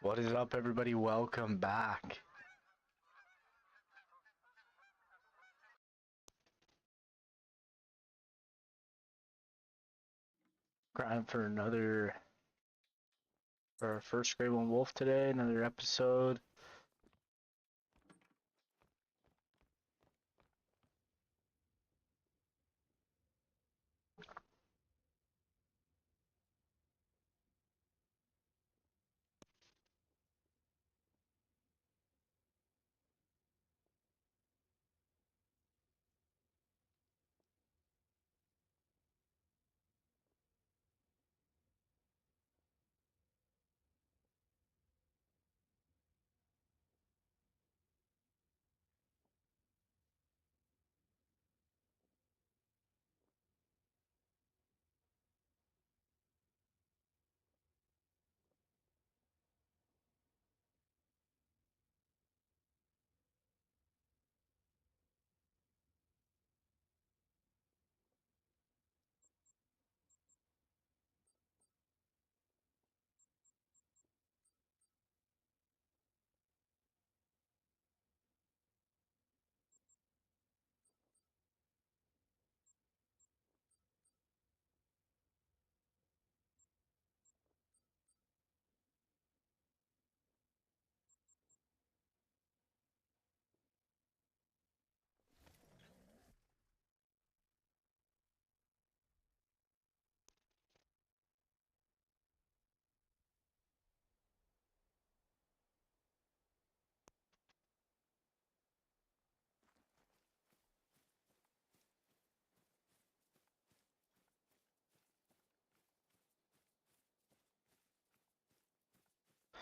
What is up, everybody? Welcome back. Grind for our first Grey One Wolf today, another episode.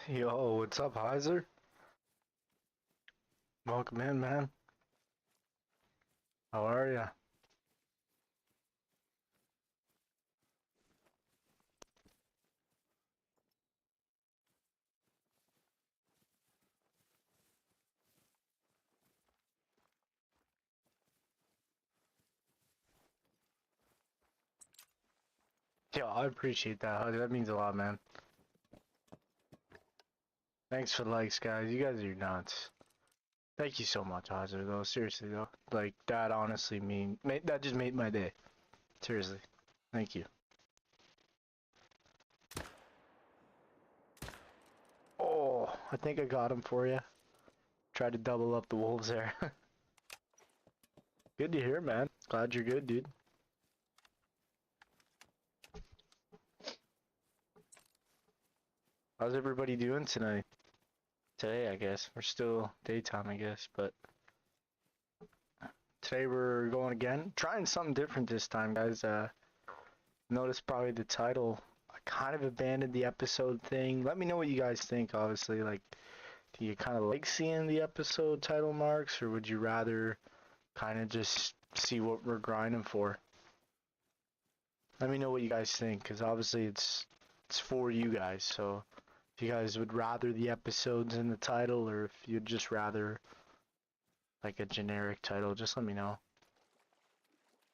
Yo, what's up, Heiser? Welcome in, man. How are ya? Yo, I appreciate that, Heiser. That means a lot, man. Thanks for the likes, guys. You guys are nuts. Thank you so much, Heiser, though. Seriously, though. Like, that honestly that just made my day. Seriously. Thank you. Oh, I think I got him for you. Tried to double up the wolves there. Good to hear, man. Glad you're good, dude. How's everybody doing tonight? Today, I guess. We're still daytime, I guess, but today we're going again. Trying something different this time, guys. Notice probably the title. I kind of abandoned the episode thing. Let me know what you guys think, obviously. Like, do you kind of like seeing the episode title marks, or would you rather kind of just see what we're grinding for? Let me know what you guys think, because obviously it's for you guys, so if you guys would rather the episodes in the title, or if you'd just rather like a generic title, just let me know.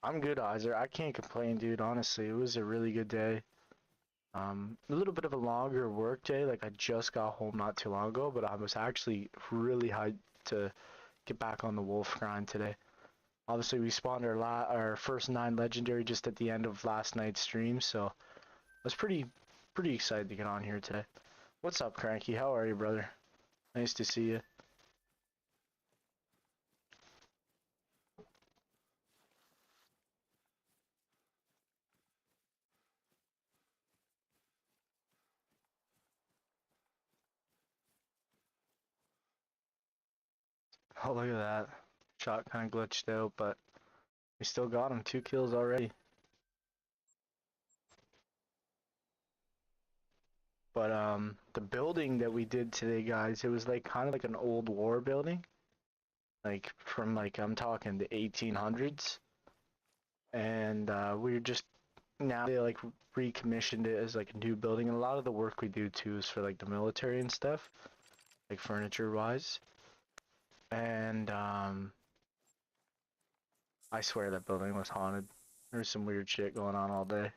I'm good, Iser. I can't complain, dude. Honestly, it was a really good day. A little bit of a longer work day. Like, I just got home not too long ago, but I was actually really hyped to get back on the wolf grind today. Obviously, we spawned our first 9 legendary just at the end of last night's stream, so I was pretty excited to get on here today. What's up, Cranky? How are you, brother? Nice to see you. Oh, look at that. Shot kind of glitched out, but we still got him. 2 kills already. But the building that we did today, guys, it was like kind of like an old war building. Like from like I'm talking the 1800s. And we were just now they like recommissioned it as like a new building, and a lot of the work we do too is for like the military and stuff, like furniture wise. And I swear that building was haunted. There's some weird shit going on all day.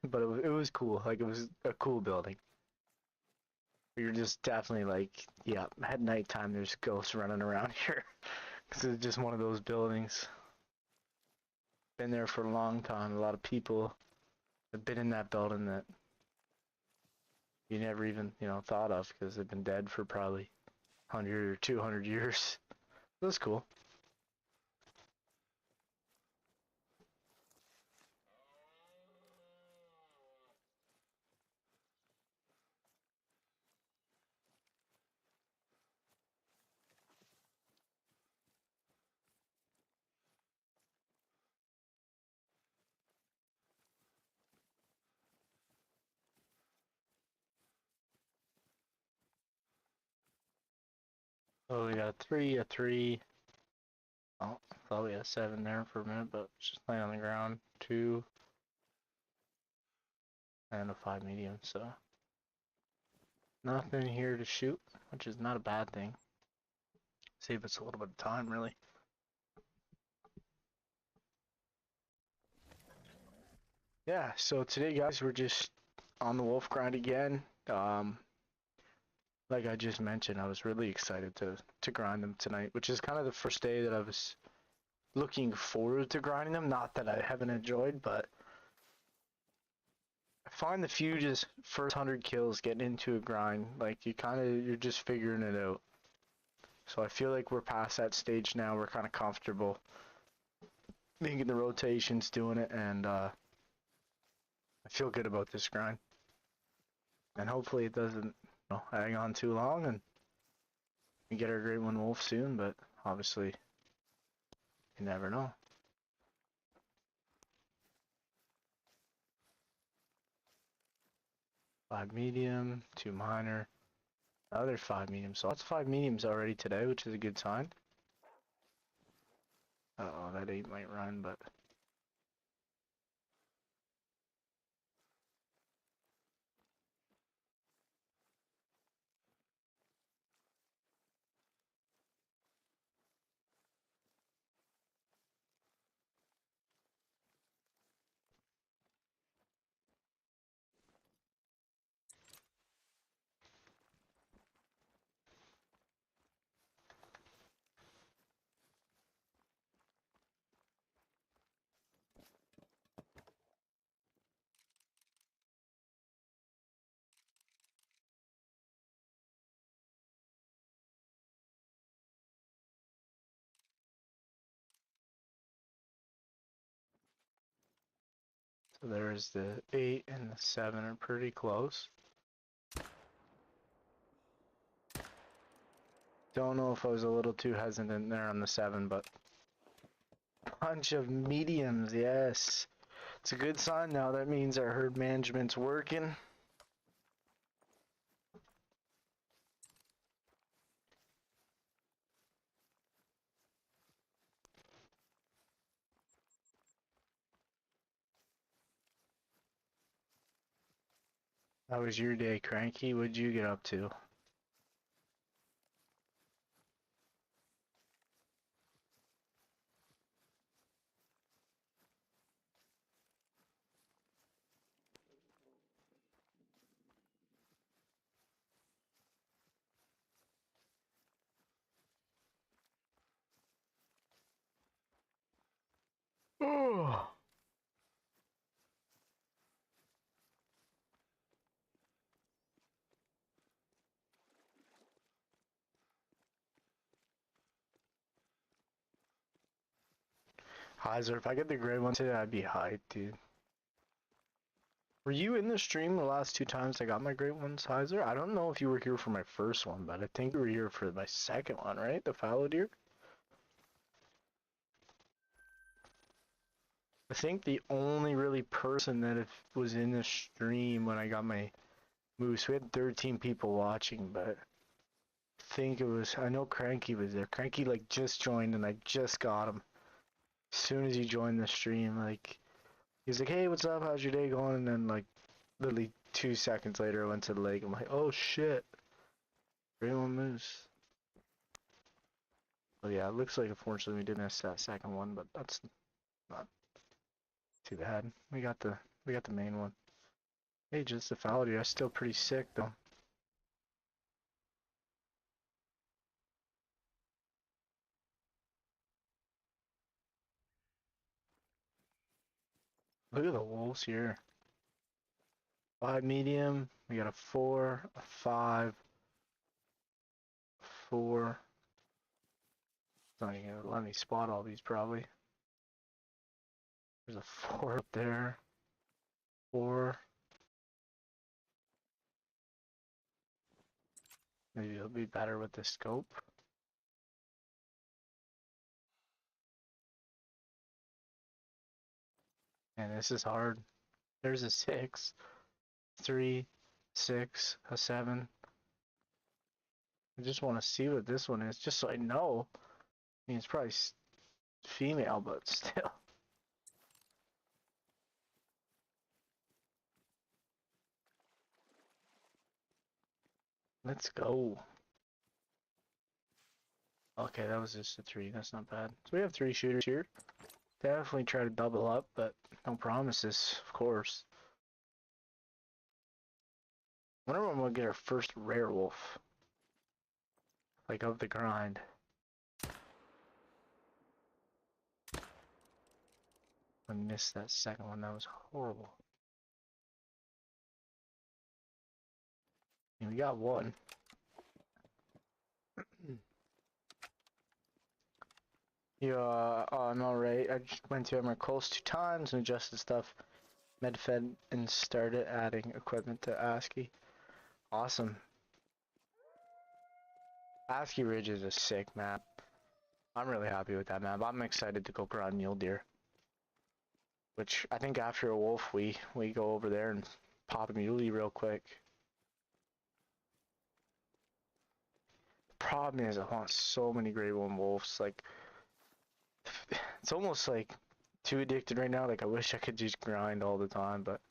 But it was cool. Like, it was a cool building. You're just definitely like, yeah, at nighttime there's ghosts running around here. Because it's just one of those buildings. Been there for a long time. A lot of people have been in that building that you never even, thought of because they've been dead for probably 100 or 200 years. That's cool. Oh, we got a 3, a 3. Oh, I thought we had a 7 there for a minute, but just laying on the ground. 2, and a 5 medium, so nothing here to shoot, which is not a bad thing. Save us a little bit of time, really. Yeah, so today, guys, we're just on the wolf grind again. Like I just mentioned, I was really excited to grind them tonight, which is kind of the first day that I was looking forward to grinding them. Not that I haven't enjoyed, but I find the few just first 100 kills getting into a grind, like you're just figuring it out. So I feel like we're past that stage now. We're kind of comfortable making the rotations, doing it, and I feel good about this grind. And hopefully it doesn't hang on too long and we get our great one wolf soon, but obviously you never know. Five medium, 2 minor, other 5 medium. So that's 5 mediums already today, which is a good sign. Uh-oh, that 8 might run, but so there's the 8 and the 7 are pretty close. Don't know if I was a little too hesitant there on the 7, but bunch of mediums, yes. It's a good sign now. That means our herd management's working. How was your day, Cranky? What'd you get up to? Oh. Heiser, if I get the gray one today, I'd be hyped, dude. Were you in the stream the last 2 times I got my great ones, Heiser? I don't know if you were here for my first one, but I think you were here for my second one, right? The fallow deer? I think the only really person that was in the stream when I got my moose, we had 13 people watching, but I know Cranky was there. Cranky like just joined and I just got him. As soon as he joined the stream, like, he's like, hey, what's up? How's your day going? And then like, literally 2 seconds later I went to the lake. I'm like, oh shit. Great one moose. Well, yeah, it looks like unfortunately we didn't miss that second one, but that's not too bad. We got the main one. Hey, just the fallow deer. That's still pretty sick though. Look at the wolves here. 5 medium. We got a 4, a 5, 4. It's not even gonna let me spot all these probably. There's a 4 up there. 4. Maybe it'll be better with the scope. And this is hard. There's a 6, 3, 6, a 7. I just want to see what this one is, just so I know. I mean, it's probably female, but still. Let's go. Okay, that was just a 3. That's not bad. So we have 3 shooters here. Definitely try to double up, but no promises, of course. Wonder when we'll get our first rare wolf. Like, of the grind. I missed that second one. That was horrible. And we got one. Yeah, I'm alright. I just went to Emerald Coast 2 times and adjusted stuff. Medfed and started adding equipment to ASCII. Awesome. ASCII Ridge is a sick map. I'm really happy with that map. I'm excited to go grind mule deer. Which I think after a wolf we go over there and pop a muley real quick. Problem is I want so many Grey One wolves. Like, it's almost like too addicted right now. Like, I wish I could just grind all the time, but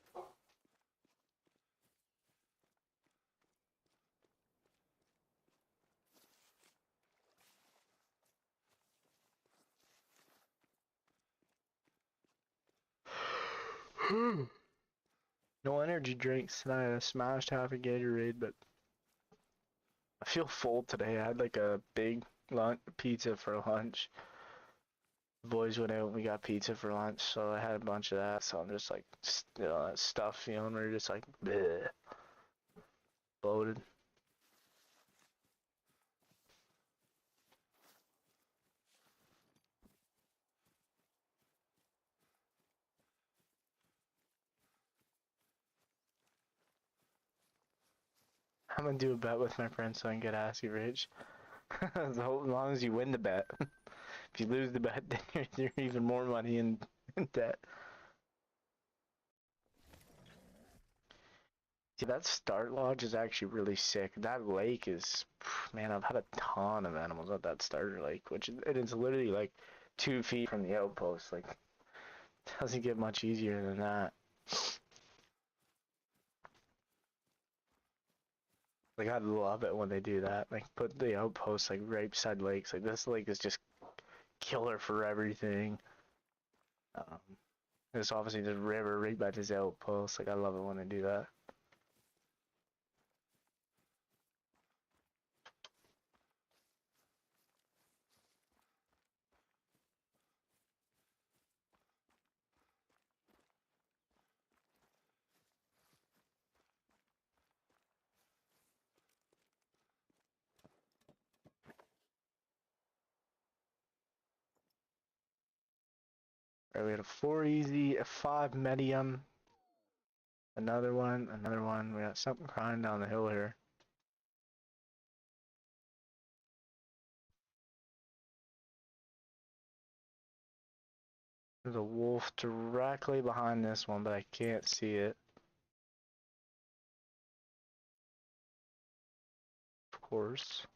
no energy drinks tonight. I smashed half a Gatorade, but I feel full today. I had like a big pizza for lunch. The boys went out and we got pizza for lunch, so I had a bunch of that. So I'm just like, you know, that stuff feeling where you're just like, bleh, bloated. I'm gonna do a bet with my friends so I can get ASCII Ridge. As long as you win the bet. If you lose the bet, then you're even more money in debt. See, that start lodge is actually really sick. That lake is, man, I've had a ton of animals at that starter lake, which it is literally like 2 feet from the outpost. Like, doesn't get much easier than that. Like, I love it when they do that. Like, put the outpost like right beside lakes. Like, this lake is just killer for everything. Um, there's obviously this river right by this outpost. Like, I love it when they do that. Right, we had a 4 easy, a 5 medium, another one, another one. We got something crying down the hill here. There's a wolf directly behind this one, but I can't see it. Of course.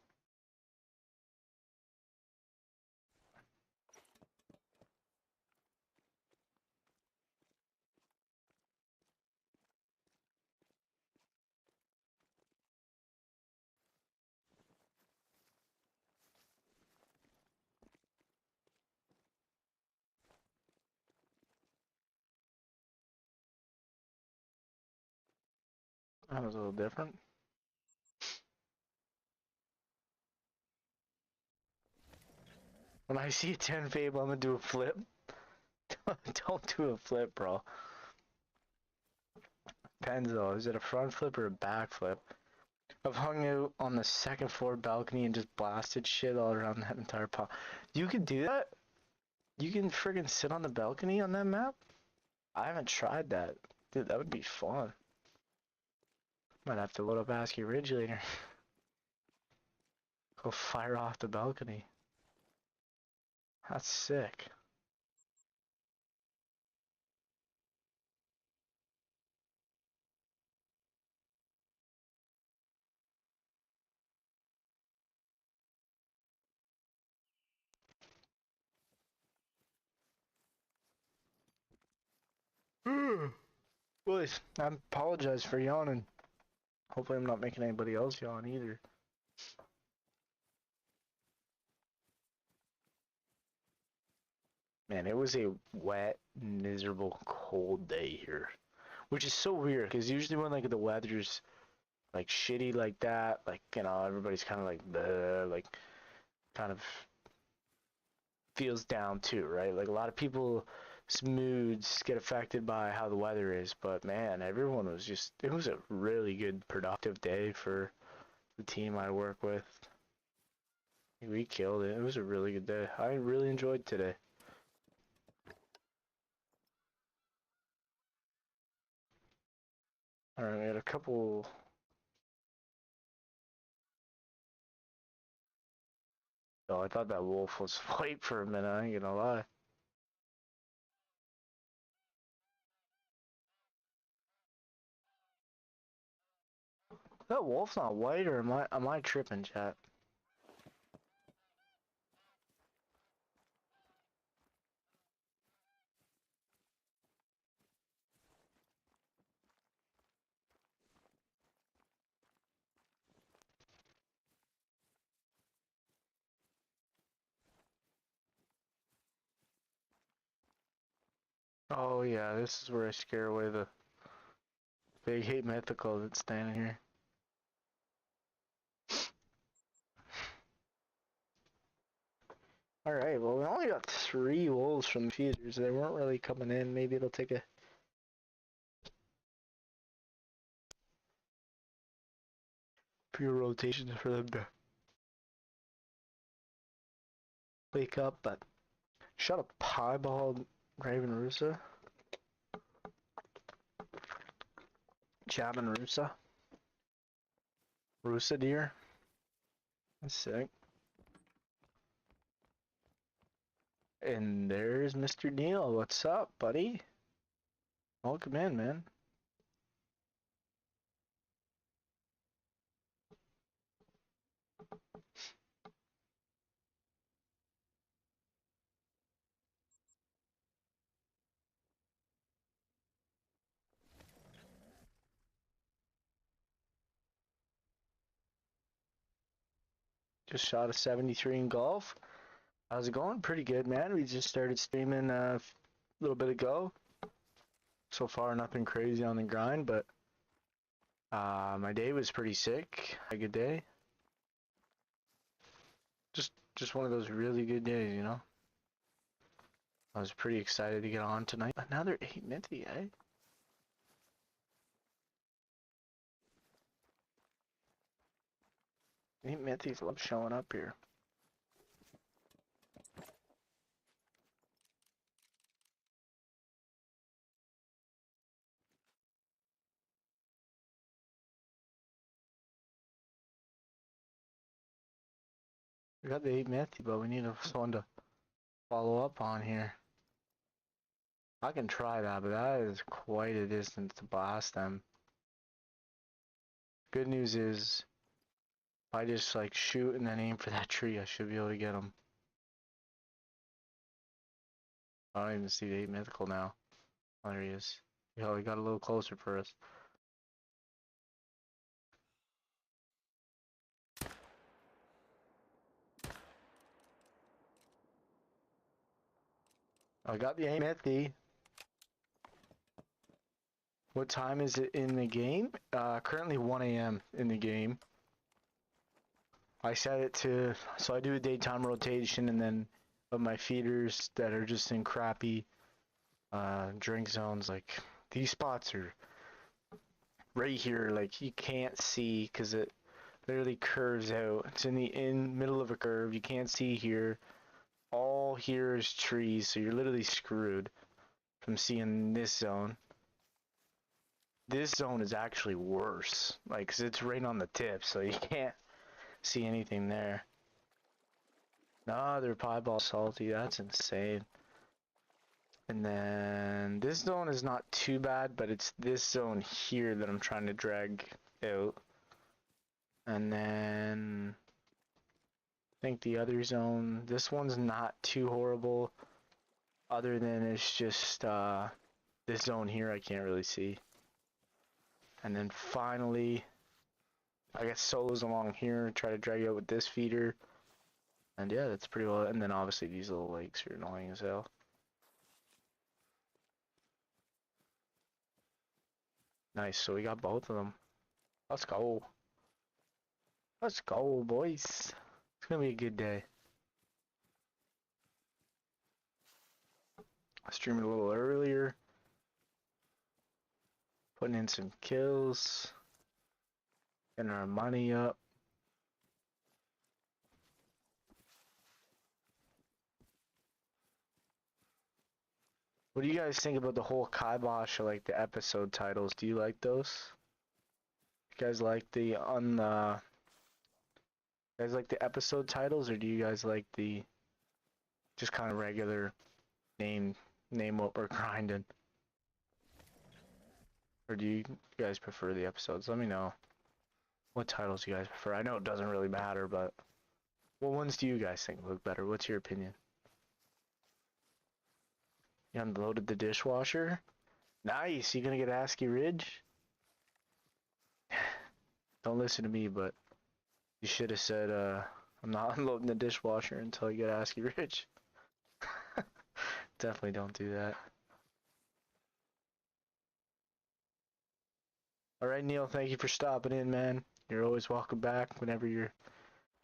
That was a little different. When I see a 10 Fable, I'm gonna do a flip. Don't do a flip, bro. Depends though. Is it a front flip or a back flip? I've hung out on the second floor balcony and just blasted shit all around that entire pond. You can do that? You can friggin' sit on the balcony on that map? I haven't tried that. Dude, that would be fun. Might have to load up Asky Ridge later. Go fire off the balcony. That's sick. Boys, I apologize for yawning. Hopefully I'm not making anybody else yawn either. Man, it was a wet, miserable, cold day here. Which is so weird, because usually when like the weather's like shitty like that, like, you know, everybody's kind of like, bleh, like, kind of feels down too, right? Like a lot of people's moods get affected by how the weather is, but man, everyone was just, it was a really good, productive day for the team I work with. We killed it. It was a really good day. I really enjoyed today. Alright, we had a couple. Oh, I thought that wolf was white for a minute, I ain't gonna lie. That wolf's not white, or am I tripping, chat? Oh yeah, this is where I scare away the big hate mythical that's standing here. Alright, well we only got 3 wolves from the feeders. They weren't really coming in. Maybe it'll take a few rotations for them to wake up, but shot a piebald Raven Rusa. Chabin Rusa. Rusa deer. That's sick. And there's Mr. Neil. What's up, buddy? Welcome in, man. Just shot a 73 in golf. How's it going? Pretty good, man. We just started streaming a little bit ago. So far, nothing crazy on the grind, but my day was pretty sick. Had a good day. Just one of those really good days, you know? I was pretty excited to get on tonight. Another 8 Minty, eh? 8 Minties love showing up here. We got the 8 Minty, but we need someone to follow up on here. I can try that, but that is quite a distance to blast them. Good news is, if I just like shoot and then aim for that tree, I should be able to get them. I don't even see the 8 mythical now. Oh, there he is. Yo, he got a little closer for us. I got the 8 mythy. What time is it in the game? Currently 1 AM in the game. I set it to, so I do a daytime rotation, and then of my feeders that are just in crappy drink zones, like these spots are right here, like you can't see because it literally curves out. It's in the middle of a curve. You can't see here. All here is trees, so you're literally screwed from seeing this zone. This zone is actually worse, like, 'cause it's right on the tip, so you can't see anything there. Another pieball salty, that's insane. And then this zone is not too bad, but it's this zone here that I'm trying to drag out. And then I think the other zone, this one's not too horrible, other than it's just this zone here I can't really see. And then finally, I got solos along here, try to drag out with this feeder. And yeah, that's pretty well. And then obviously these little lakes are annoying as hell. Nice, so we got both of them. Let's go. Let's go, boys. It's gonna be a good day. I streamed a little earlier. Putting in some kills. Getting our money up. What do you guys think about the whole kibosh or like the episode titles? Do you like those? You guys like the you guys like the episode titles, or do you guys like the just kind of regular name what we're grinding? Or do you guys prefer the episodes? Let me know what titles you guys prefer. I know it doesn't really matter, but what ones do you guys think look better? What's your opinion? You unloaded the dishwasher? Nice! You gonna get ASCII Ridge? Don't listen to me, but you should have said, I'm not unloading the dishwasher until I get ASCII Ridge. Definitely don't do that. Alright, Neil, thank you for stopping in, man. You're always welcome back whenever you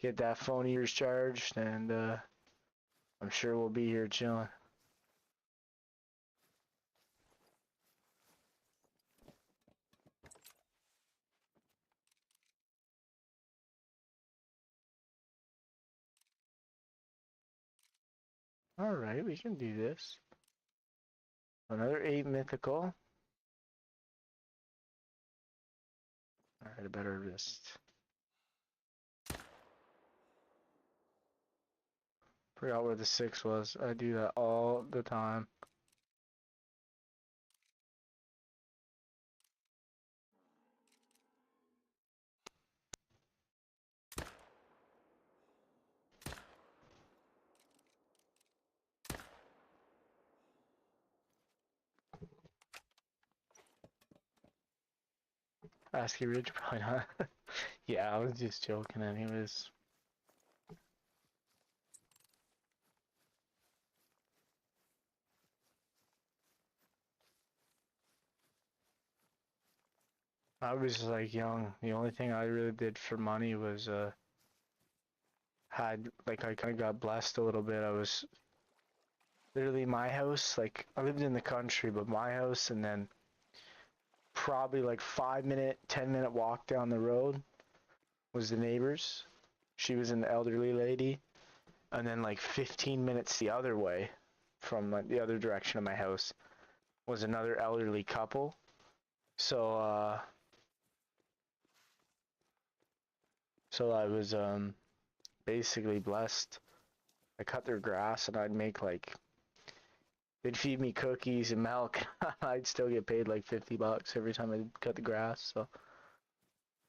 get that phone of yours charged, and I'm sure we'll be here chilling. Alright, we can do this. Another 8 mythical. Alright, I better just forgot where the 6 was. I do that all the time. ASCII Ridge, probably not. Yeah, I was just joking anyways. I was like young. The only thing I really did for money was had like I kind of got blessed a little bit. I was literally my house, like I lived in the country, but my house, and then probably like 5 minute, 10 minute walk down the road was the neighbor's. She was an elderly lady, and then like 15 minutes the other way from like, the other direction of my house was another elderly couple. So so I was basically blessed. I cut their grass and I'd make like, they'd feed me cookies and milk. I'd still get paid like $50 every time I cut the grass. So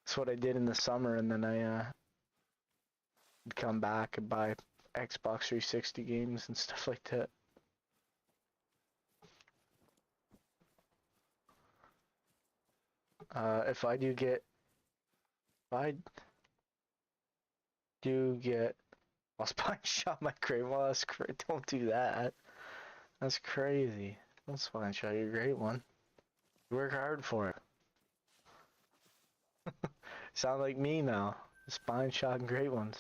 that's what I did in the summer, and then I would come back and buy Xbox 360 games and stuff like that. If I do get, if I do get, I'll spine shot my great one. That's don't do that. That's crazy. Don't spine shot your great one. You work hard for it. Sound like me now. Spine shot great ones.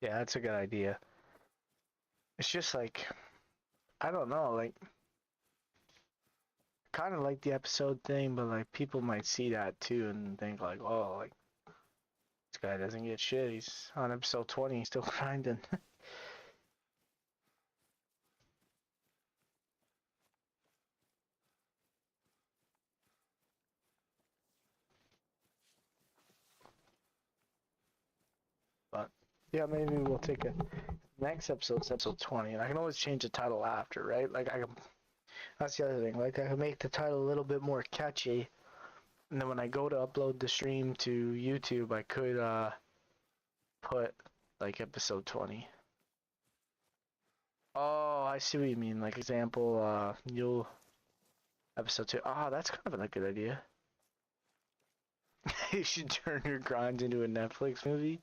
Yeah, that's a good idea. It's just like, I don't know, like, kind of like the episode thing, but like people might see that too and think like, oh, like this guy doesn't get shit. He's on episode 20, he's still grinding. But yeah, maybe we'll take a next episode's episode 20, and I can always change the title after, right? Like I can, that's the other thing. Like I can make the title a little bit more catchy, and then when I go to upload the stream to YouTube, I could put like episode 20. Oh, I see what you mean. Like example, you'll episode 2. Ah, that's kind of a good idea. You should turn your grinds into a Netflix movie.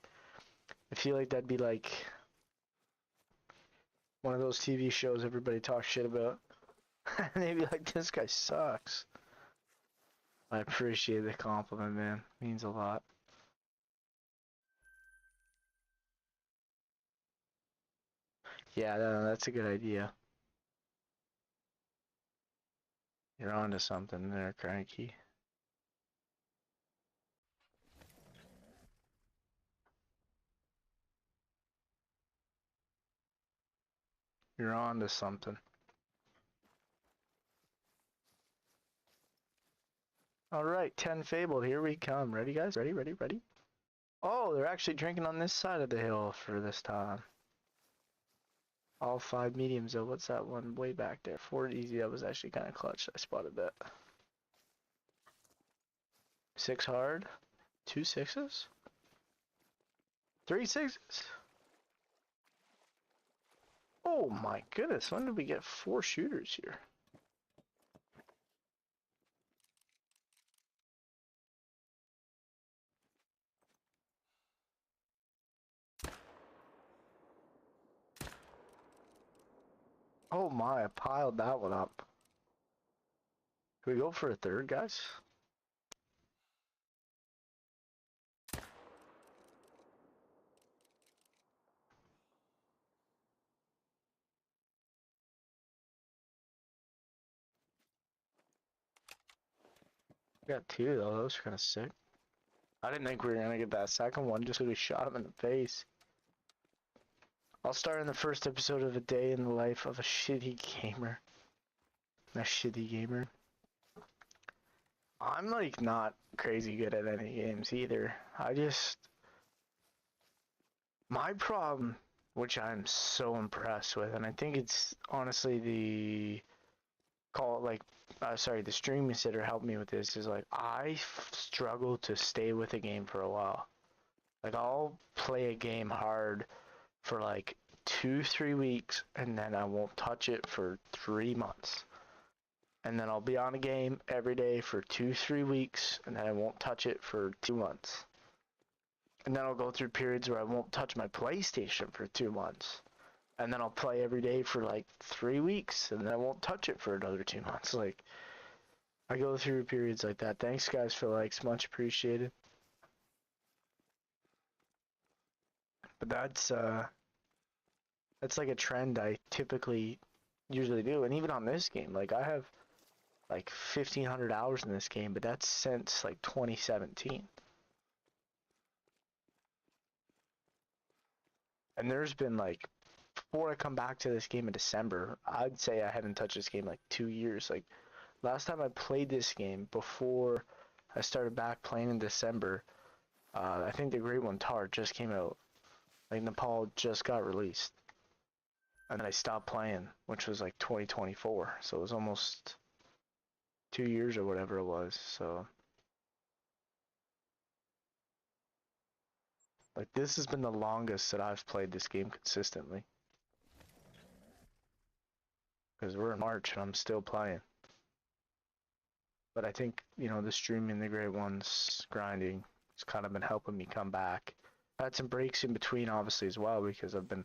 I feel like that'd be like one of those TV shows everybody talks shit about. And they'd be like, this guy sucks. I appreciate the compliment, man. Means a lot. Yeah, that's a good idea. You're onto something there, Cranky. You're onto something. Alright, 10 Fabled, here we come. Ready, guys? Ready, ready, ready? Oh, they're actually drinking on this side of the hill for this time. All 5 mediums, though. What's that one way back there? 4 easy, that was actually kind of clutch. I spotted that. 6 hard. 2 sixes? 3 sixes? Oh my goodness, when did we get 4 shooters here? Oh my, I piled that one up. Can we go for a third, guys? We got 2 though, those are kind of sick. I didn't think we were gonna get that second one just because we shot him in the face. I'll start in the first episode of A Day in the Life of a Shitty Gamer. A shitty gamer. I'm like not crazy good at any games either. My problem, which I'm so impressed with, and I think it's honestly the streaming sitter helped me with this, is like I struggle to stay with a game for a while. Like I'll play a game hard for like 2-3 weeks and then I won't touch it for 3 months. And then I'll be on a game every day for 2-3 weeks and then I won't touch it for 2 months. And then I'll go through periods where I won't touch my PlayStation for 2 months. And then I'll play every day for like 3 weeks and then I won't touch it for another 2 months. Like I go through periods like that. Thanks guys for likes, much appreciated. But that's like a trend I typically usually do. And even on this game, like I have like 1,500 hours in this game, but that's since like 2017. And there's been like, before I come back to this game in December, I'd say I haven't touched this game like 2 years. Like last time I played this game before I started back playing in December, I think the Great One Tar just came out. Like Nepal just got released. And then I stopped playing, which was like 2024. So it was almost 2 years or whatever it was. So like this has been the longest that I've played this game consistently. Because we're in March and I'm still playing. But I think, you know, the streaming the Great Ones grinding has kind of been helping me come back. I had some breaks in between obviously as well because I've been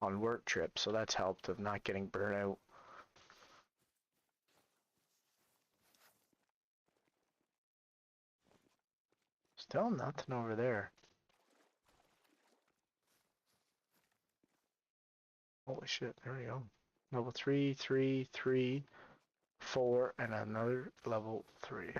on work trips, so that's helped of not getting burnt out. Still nothing over there. Holy shit, there we go. Level 3, 3, 3, 4, and another level 3.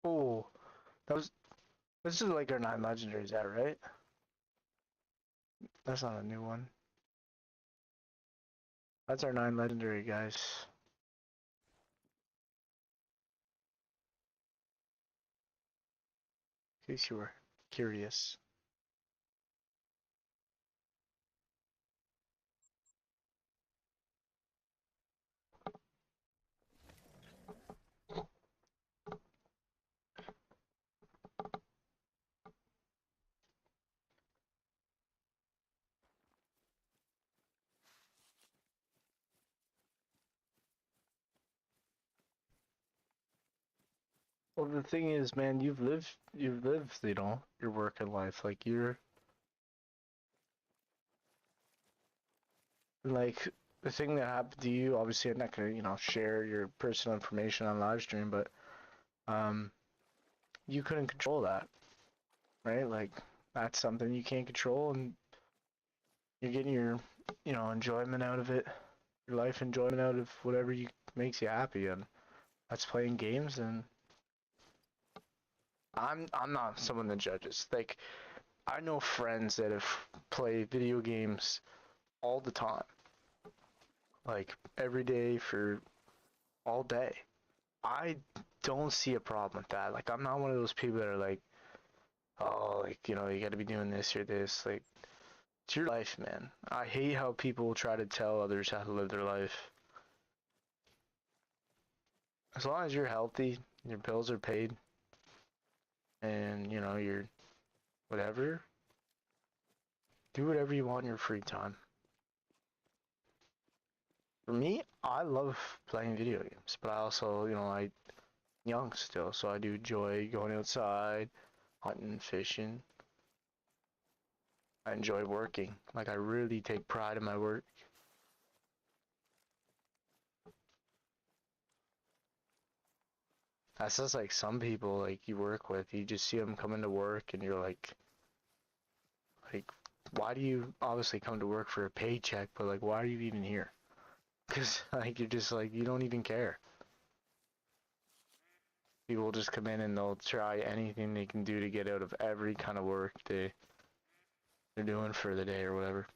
Oh, that was. This is like our 9 legendary, is that right? That's not a new one. That's our 9 legendary, guys. In case you were curious. Well, the thing is, man, you've lived, your working life. Like, like, the thing that happened to you, obviously, I'm not gonna, share your personal information on live stream, but, um, you couldn't control that, right? Like, that's something you can't control, and you're getting your, enjoyment out of it, your life enjoyment out of whatever makes you happy, and that's playing games, and I'm not someone that judges. Like, I know friends that have played video games all the time, like every day for all day. I don't see a problem with that. Like, I'm not one of those people that are like, oh, like, you gotta be doing this or this. Like, it's your life, man. I hate how people try to tell others how to live their life. As long as you're healthy, your bills are paid, and, you're whatever, do whatever you want in your free time. For me, I love playing video games, but I also, I'm young still, so I do enjoy going outside, hunting, fishing. I enjoy working. Like, I really take pride in my work. That's just like some people like you work with. You just see them coming to work, and you're like, why do you obviously come to work for a paycheck? But like, why are you even here? Because like you're just like you don't even care. People just come in and they'll try anything they can do to get out of every kind of work they're doing for the day or whatever.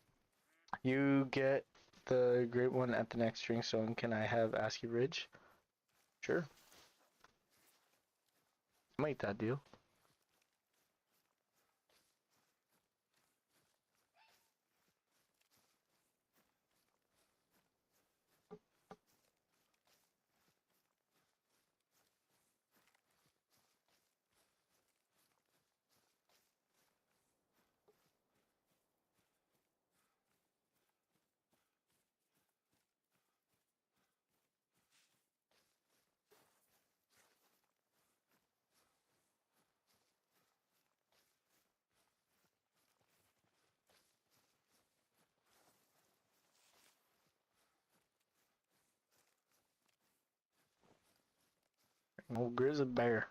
You get the great one at the next string song. Can I have ASCII Bridge? Sure. Make that deal. Old grizzly bear.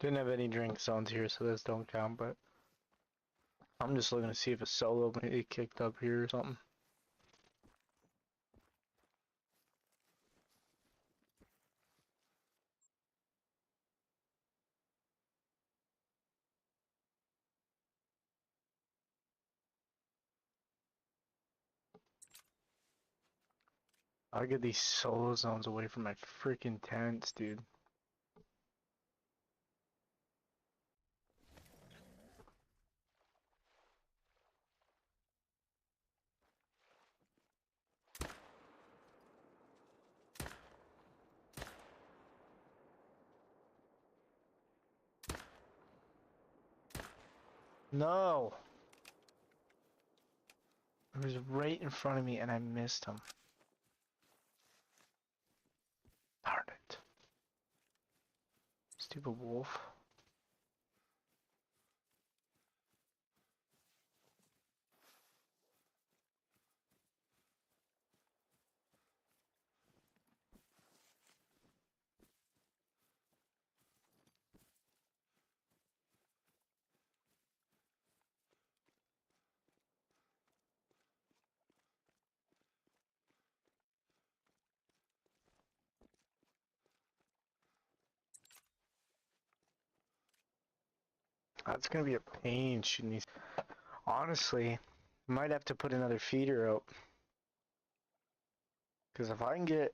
Didn't have any drink zones here, so those don't count, but I'm just looking to see if a solo maybe kicked up here or something. I'll get these solo zones away from my freaking tents, dude. No! He was right in front of me and I missed him. Darn it. Stupid wolf. That's gonna be a pain shooting these. Honestly, might have to put another feeder out. Because if I can get,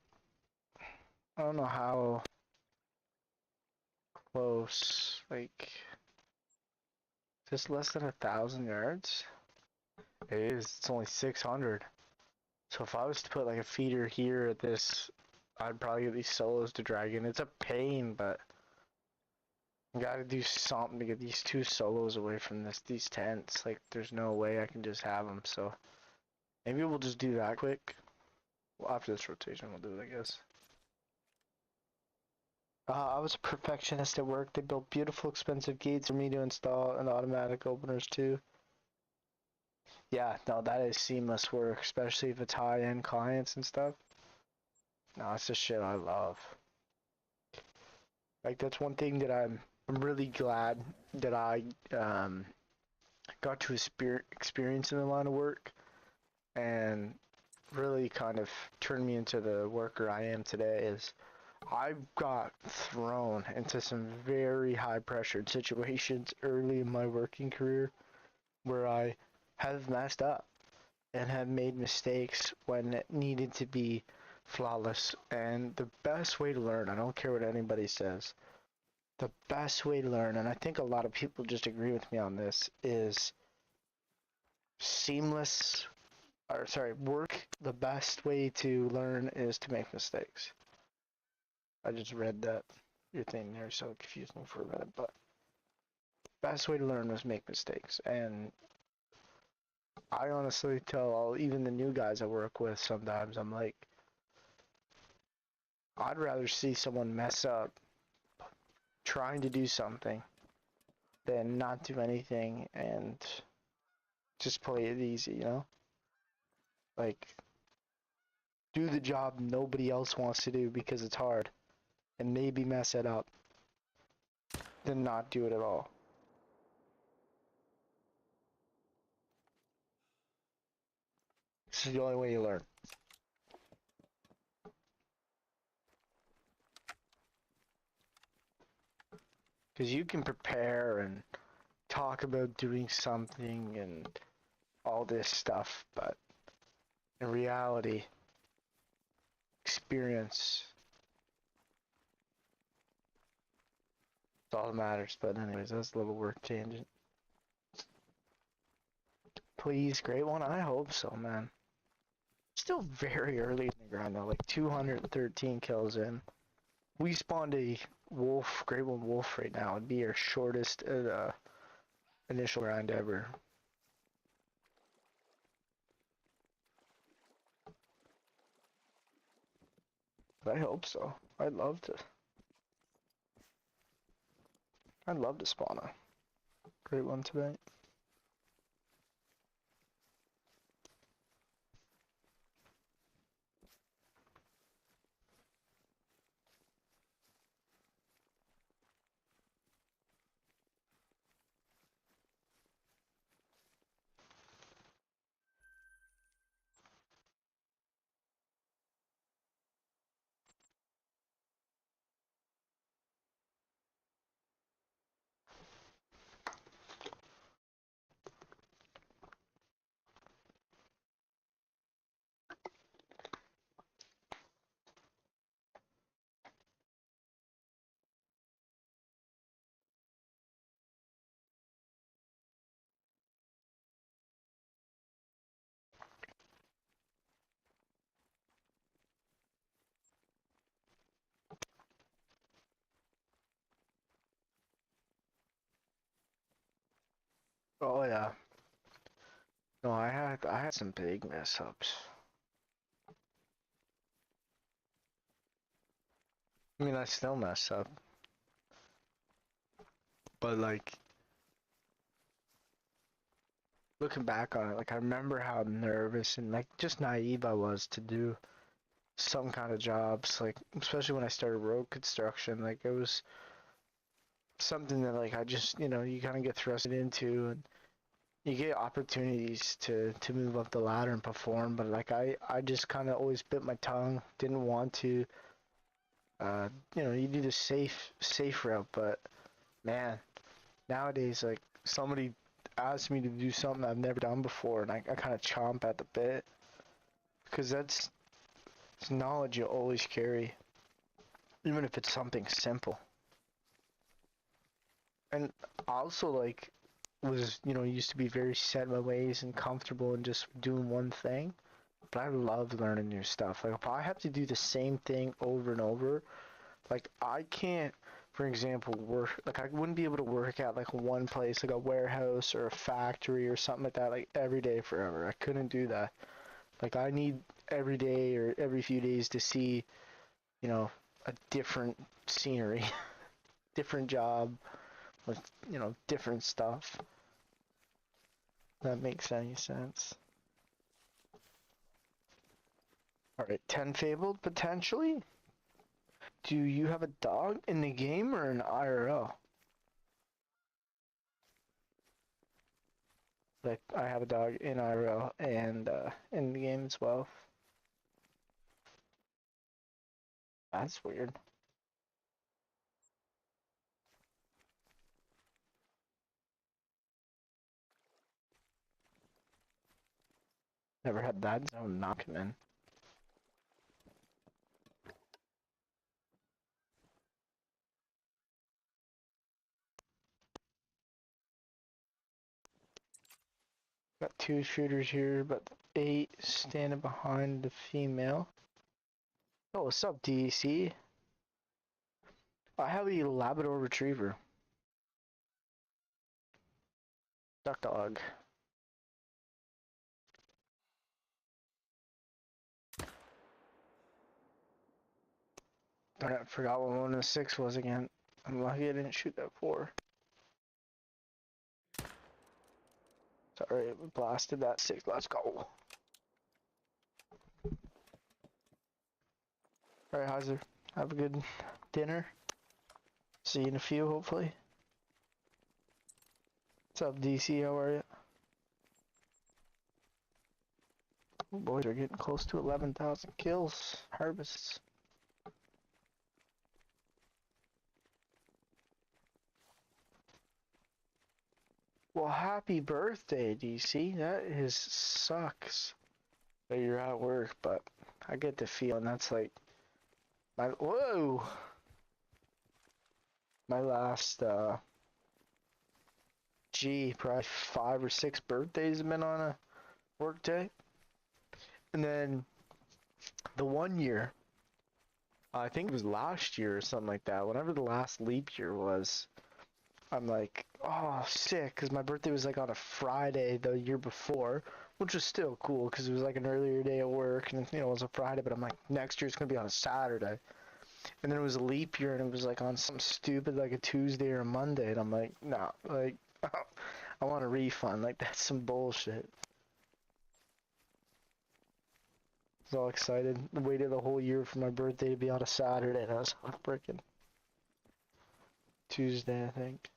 I don't know how close, like, just less than 1,000 yards? It is, it's only 600. So if I was to put like a feeder here at this, I'd probably get these solos to drag in. It's a pain, but I gotta do something to get these two solos away from these tents. Like, there's no way I can just have them, so maybe we'll just do that quick. Well, after this rotation, we'll do it, I guess. I was a perfectionist at work. They built beautiful, expensive gates for me to install and automatic openers too. Yeah, no, that is seamless work, especially if it's high-end clients and stuff. No, it's the shit I love. Like, that's one thing that I'm really glad that I got to experience in the line of work, and really kind of turned me into the worker I am today. Is I got thrown into some very high pressured situations early in my working career where I have messed up and have made mistakes when it needed to be flawless. And the best way to learn, I don't care what anybody says, the best way to learn, and I think a lot of people just agree with me on this, is seamless, or sorry, work. The best way to learn is to make mistakes. I just read that your thing there, so it confused me for a minute, but best way to learn was make mistakes. And I honestly tell even the new guys I work with sometimes, I'm like, I'd rather see someone mess up trying to do something than not do anything and just play it easy, you know? Like, do the job nobody else wants to do because it's hard and maybe mess it up, then not do it at all. This is the only way you learn. Because you can prepare and talk about doing something and all this stuff, but in reality, experience is all that matters. But anyways, that's a little work tangent. Please, great one. I hope so, man. Still very early in the grind though, like 213 kills in. We spawned a wolf, great one wolf right now. It'd be our shortest initial grind ever. But I hope so. I'd love to. I'd love to spawn a great one tonight. Oh yeah. No, I had some big mess ups. I mean, I still mess up, but like looking back on it, like I remember how nervous and like just naive I was to do some kind of jobs, like especially when I started road construction. Like it was something that like I just, you kind of get thrusted into, and you get opportunities to move up the ladder and perform, but like I just kind of always bit my tongue, didn't want to. You do the safe route, but man, nowadays like somebody asks me to do something I've never done before, and I kind of chomp at the bit because it's knowledge you always carry, even if it's something simple. And also like was used to be very set in my ways and comfortable and just doing one thing. But I love learning new stuff. Like if I have to do the same thing over and over, like I can't, for example, work like I wouldn't be able to work at like one place, like a warehouse or a factory or something like that, like every day forever. I couldn't do that. Like I need every day or every few days to see, you know, a different scenery, different job with, different stuff. That makes any sense. Alright, 10 fabled potentially? Do you have a dog in the game or an IRL? Like, I have a dog in IRL and in the game as well. That's weird. Never had that zone knocking in. Got 2 shooters here, but 8 standing behind the female. Oh, what's up, DC? I have a Labrador Retriever. Duck dog. Darn it, I forgot what 1 of 6 was again. I'm lucky I didn't shoot that 4. Sorry, we blasted that 6. Let's go. Alright, Heiser. Have a good dinner. See you in a few, hopefully. What's up, DC? How are you? Boys are getting close to 11,000 kills. Harvests. Well, happy birthday, DC. That is sucks that you're at work, but I get the feeling that's like my whoa. My last probably 5 or 6 birthdays have been on a work day. And then the one year, I think it was last year or something like that, whenever the last leap year was, I'm like, oh, sick, because my birthday was like on a Friday the year before, which was still cool because it was like an earlier day at work and it was a Friday, but I'm like, next year it's going to be on a Saturday. And then it was a leap year and it was like on some stupid like a Tuesday or a Monday, and I'm like, nah, like, I want a refund, like that's some bullshit. I was all excited, waited the whole year for my birthday to be on a Saturday, and I was freaking Tuesday, I think.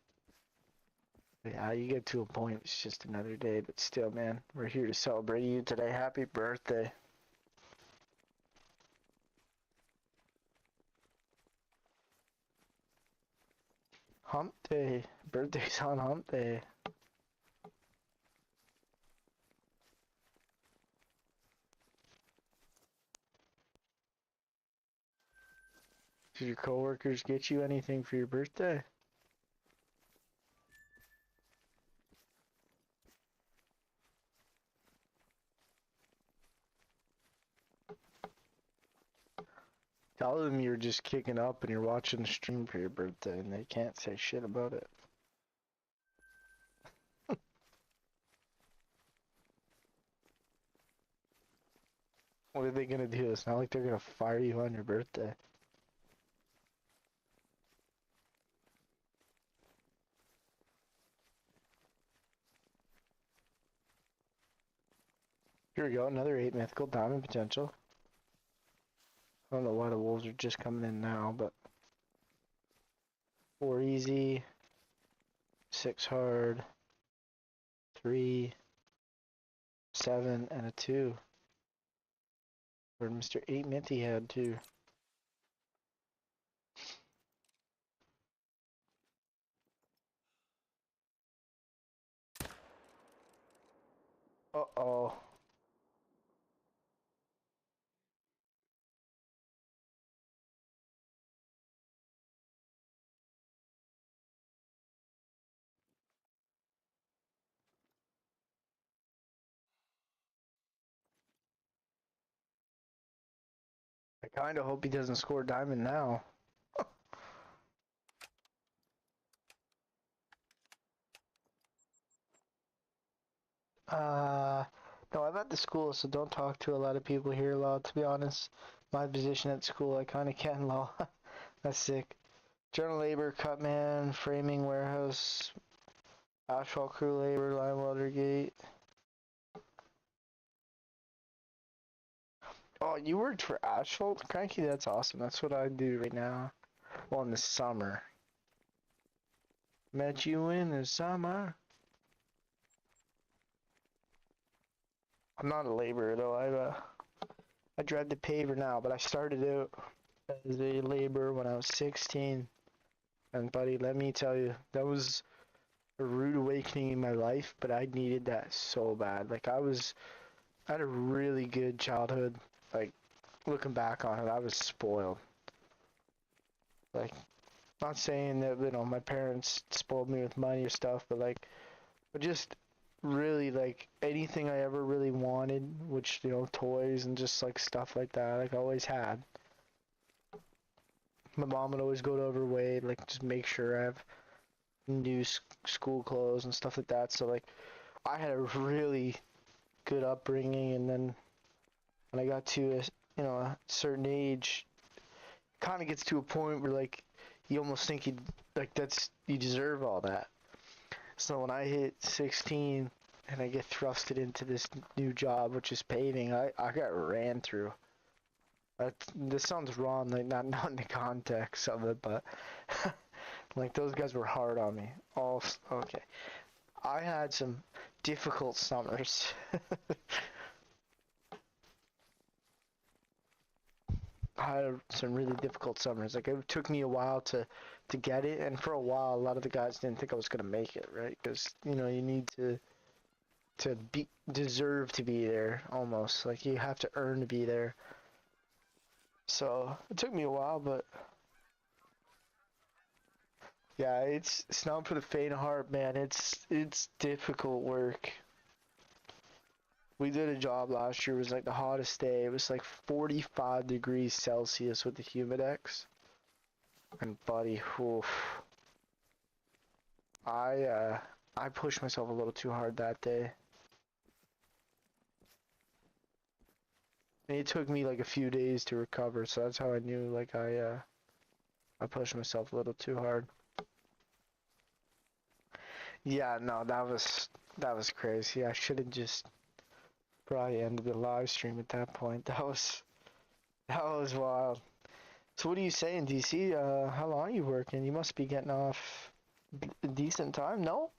Yeah, you get to a point, it's just another day, but still, man, we're here to celebrate you today. Happy birthday. Hump day. Birthday's on hump day. Did your coworkers get you anything for your birthday? Tell them you're just kicking up and you're watching the stream for your birthday and they can't say shit about it. What are they gonna do? It's not like they're gonna fire you on your birthday. Here we go, another 8 mythical diamond potential. I don't know why the wolves are just coming in now, but 4 easy, 6 hard, 3, 7, and a 2. Or Mr. 8 Minty had too. Uh-oh. I kinda hope he doesn't score diamond now. No, I'm at the school, so don't talk to a lot of people here, lol. To be honest, my position at school, I kinda can, lol. That's sick. General labor, cutman, framing, warehouse, asphalt crew labor, line welder gate. Oh, you worked for asphalt? Cranky, that's awesome. That's what I do right now. Well, in the summer. Met you in the summer. I'm not a laborer though. I drive the paver now, but I started out as a laborer when I was 16. And buddy, let me tell you, that was a rude awakening in my life, but I needed that so bad. Like I had a really good childhood. Like looking back on it, I was spoiled. Like not saying that, you know, my parents spoiled me with money or stuff, but just really like anything I ever really wanted, which, you know, toys and just like stuff like that, like I always had. My mom would always go to her way, like just make sure I have new school clothes and stuff like that. So like I had a really good upbringing, and then when I got to a certain age, kind of gets to a point where like you almost think you deserve all that. So when I hit 16 and I get thrusted into this new job, which is paving, I got ran through. This sounds wrong, like not in the context of it, but like those guys were hard on me. All okay. I had some difficult summers. I had some really difficult summers. Like it took me a while to get it, and for a while, a lot of the guys didn't think I was gonna make it, right? Because you know you need to deserve to be there almost. Like you have to earn to be there. So it took me a while, but yeah, it's not for the faint of heart, man. It's difficult work. We did a job last year. It was like the hottest day. It was like 45 degrees Celsius with the humidex. And buddy, oof. I pushed myself a little too hard that day. And it took me like a few days to recover, so that's how I knew like I pushed myself a little too hard. Yeah, no, that was crazy. I should have just probably ended the live stream at that point. That was wild. So what are you saying, DC? How long are you working? You must be getting off a decent time, no?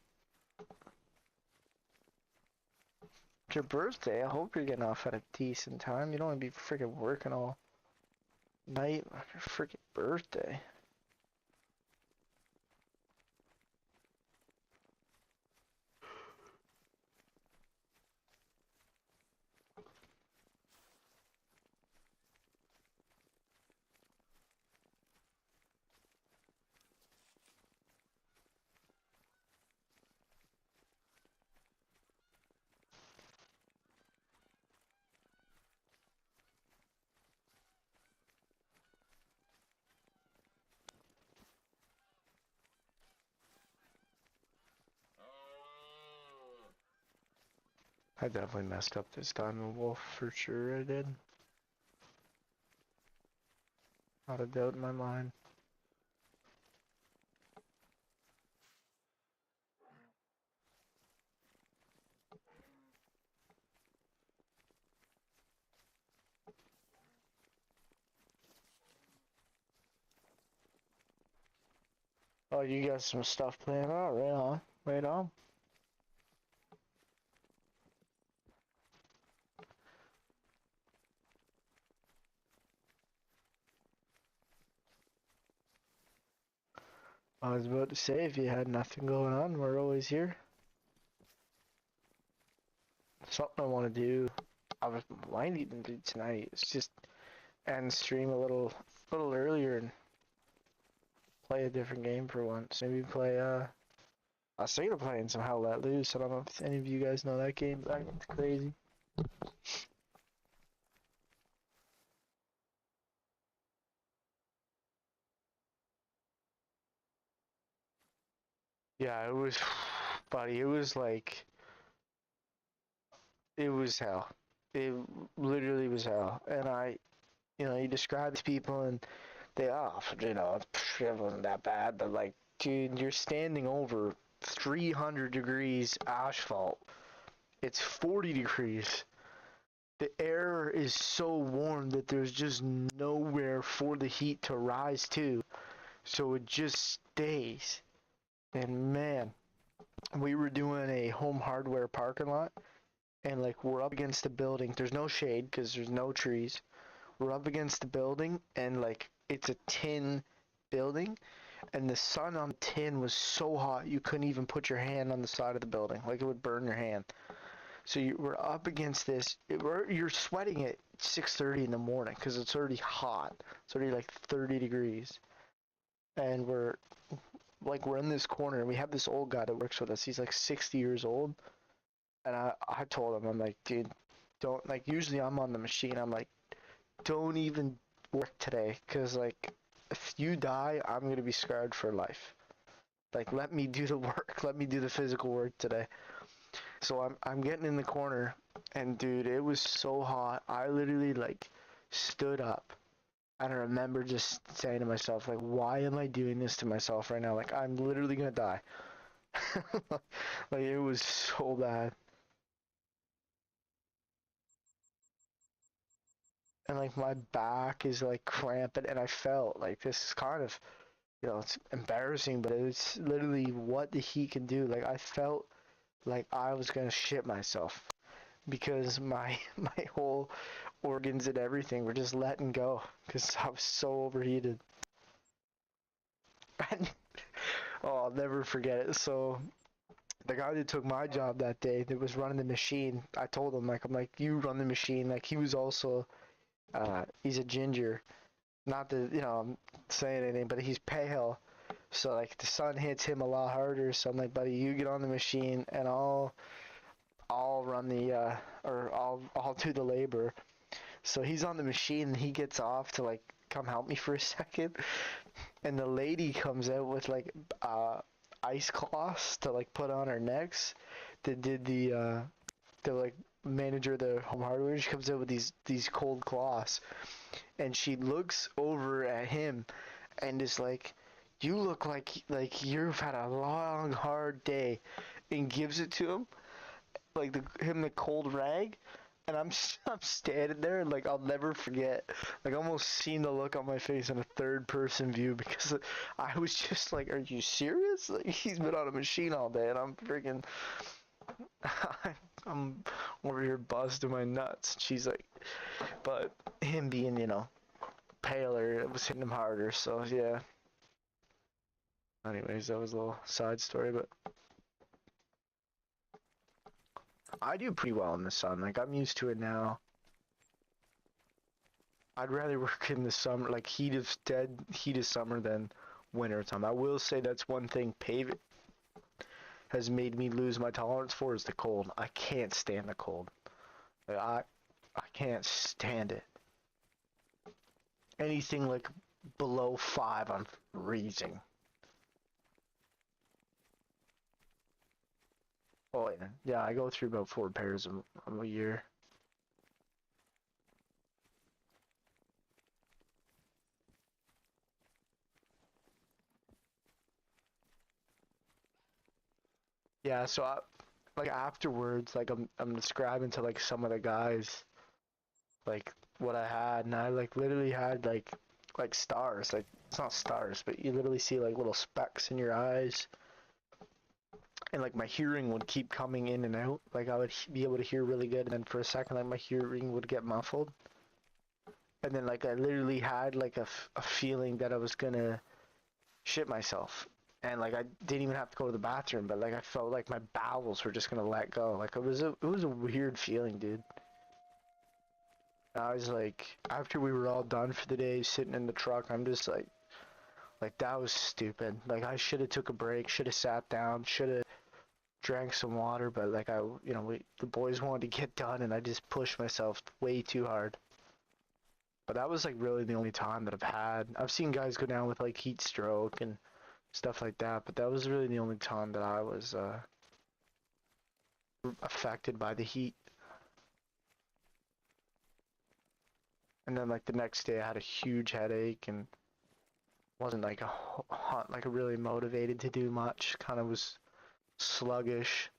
It's your birthday. I hope you're getting off at a decent time. You don't want to be freaking working all night on your freaking birthday. I definitely messed up this diamond wolf for sure. I did. Not a doubt in my mind. Oh, you got some stuff planned out, right on, right on. I was about to say, if you had nothing going on, we're always here. Something I want to do. I was might to do tonight. It's just end stream a little earlier and play a different game for once. Maybe play I was thinking of playing some Hell Let Loose. I don't know if any of you guys know that game, but it's crazy. Yeah, it was, buddy. It was like, it was hell. It literally was hell. And you describe these people and they off. It wasn't that bad, but like, dude, you're standing over 300 degrees asphalt. It's 40 degrees. The air is so warm that there's just nowhere for the heat to rise to. So it just stays. And man, we were doing a Home Hardware parking lot, and like we're up against the building. There's no shade because there's no trees. We're up against the building, and like it's a tin building, and the sun on the tin was so hot you couldn't even put your hand on the side of the building. Like it would burn your hand. So we're up against this. You're sweating at 6:30 in the morning because it's already hot. It's already like 30 degrees, and we're in this corner, and we have this old guy that works with us. He's like 60 years old, and I told him, I'm like, dude, don't, like, usually I'm on the machine. I'm like, don't even work today, because like if you die, I'm gonna be scarred for life. Like, let me do the work. Let me do the physical work today. So I'm getting in the corner, and dude, it was so hot. I literally like stood up, and I remember just saying to myself, like, why am I doing this to myself right now? Like, I'm literally gonna die. Like, it was so bad. And like my back is like cramping, and I felt like this is kind of, it's embarrassing, but it's literally what the heat can do. Like, I felt like I was gonna shit myself because my my whole organs and everything were just letting go because I was so overheated. Oh, I'll never forget it. So the guy that took my job that day that was running the machine, I told him, like, I'm like, you run the machine. Like, he was also he's a ginger. Not that, I'm saying anything, but he's pale. So like the sun hits him a lot harder. So I'm like, buddy, you get on the machine and I'll run the or I'll do the labor. So he's on the machine and he gets off to like come help me for a second. And the lady comes out with like ice cloths to like put on our necks. That did the like manager of the Home Hardware. She comes out with these cold cloths, and she looks over at him and is like, you look like you've had a long hard day, and gives it to him, like the cold rag. And I'm standing there, and like I'll never forget, like almost seeing the look on my face in a third person view, because I was just like, are you serious? Like, he's been on a machine all day, and I'm freaking I'm over here busting my nuts. She's like, but him being, paler, it was hitting him harder. So yeah. Anyways, that was a little side story, but I do pretty well in the sun. Like, I'm used to it now. I'd rather work in the summer, like heat of summer than winter time. I will say that's one thing paving has made me lose my tolerance for is the cold. I can't stand the cold. Like, I can't stand it. Anything like below 5, I'm freezing. Oh yeah, yeah. I go through about 4 pairs a year. Yeah, so like afterwards, like I'm describing to like some of the guys like what I had, and I like literally had like stars, like it's not stars, but you literally see like little specks in your eyes, and like my hearing would keep coming in and out. Like I would be able to hear really good, and then for a second, like my hearing would get muffled, and then like I literally had like a feeling that I was gonna shit myself. And like I didn't even have to go to the bathroom, but like I felt like my bowels were just gonna let go. Like it was a weird feeling, dude. I was like, after we were all done for the day, sitting in the truck, I'm just like that was stupid. Like I should have took a break, should have sat down, should have drank some water, but like the boys wanted to get done, and I just pushed myself way too hard. But that was like really the only time that I've seen guys go down with like heat stroke and stuff like that, but that was really the only time that I was affected by the heat. And then like the next day I had a huge headache and wasn't like like really motivated to do much. Kind of was sluggish.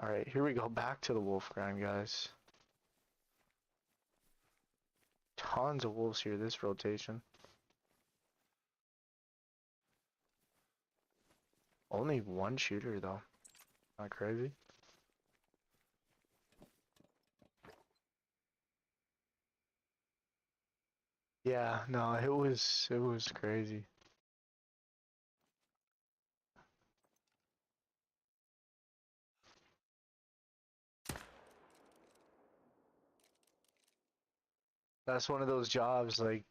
All right, here we go back to the wolf grind, guys. Tons of wolves here this rotation. Only one shooter though. Not crazy. Yeah, no, it was crazy. That's one of those jobs like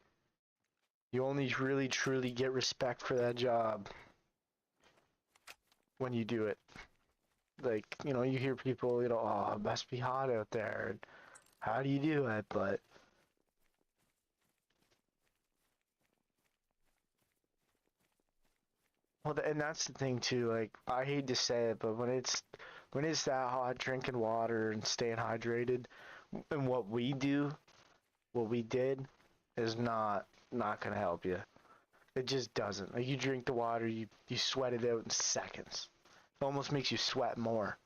you only really truly get respect for that job when you do it. Like, you hear people, oh, it must be hot out there. And how do you do it? But well, and that's the thing too. Like, I hate to say it, but when it's that hot, drinking water and staying hydrated, and what we did, is not gonna help you. It just doesn't. Like, you drink the water, you sweat it out in seconds. It almost makes you sweat more.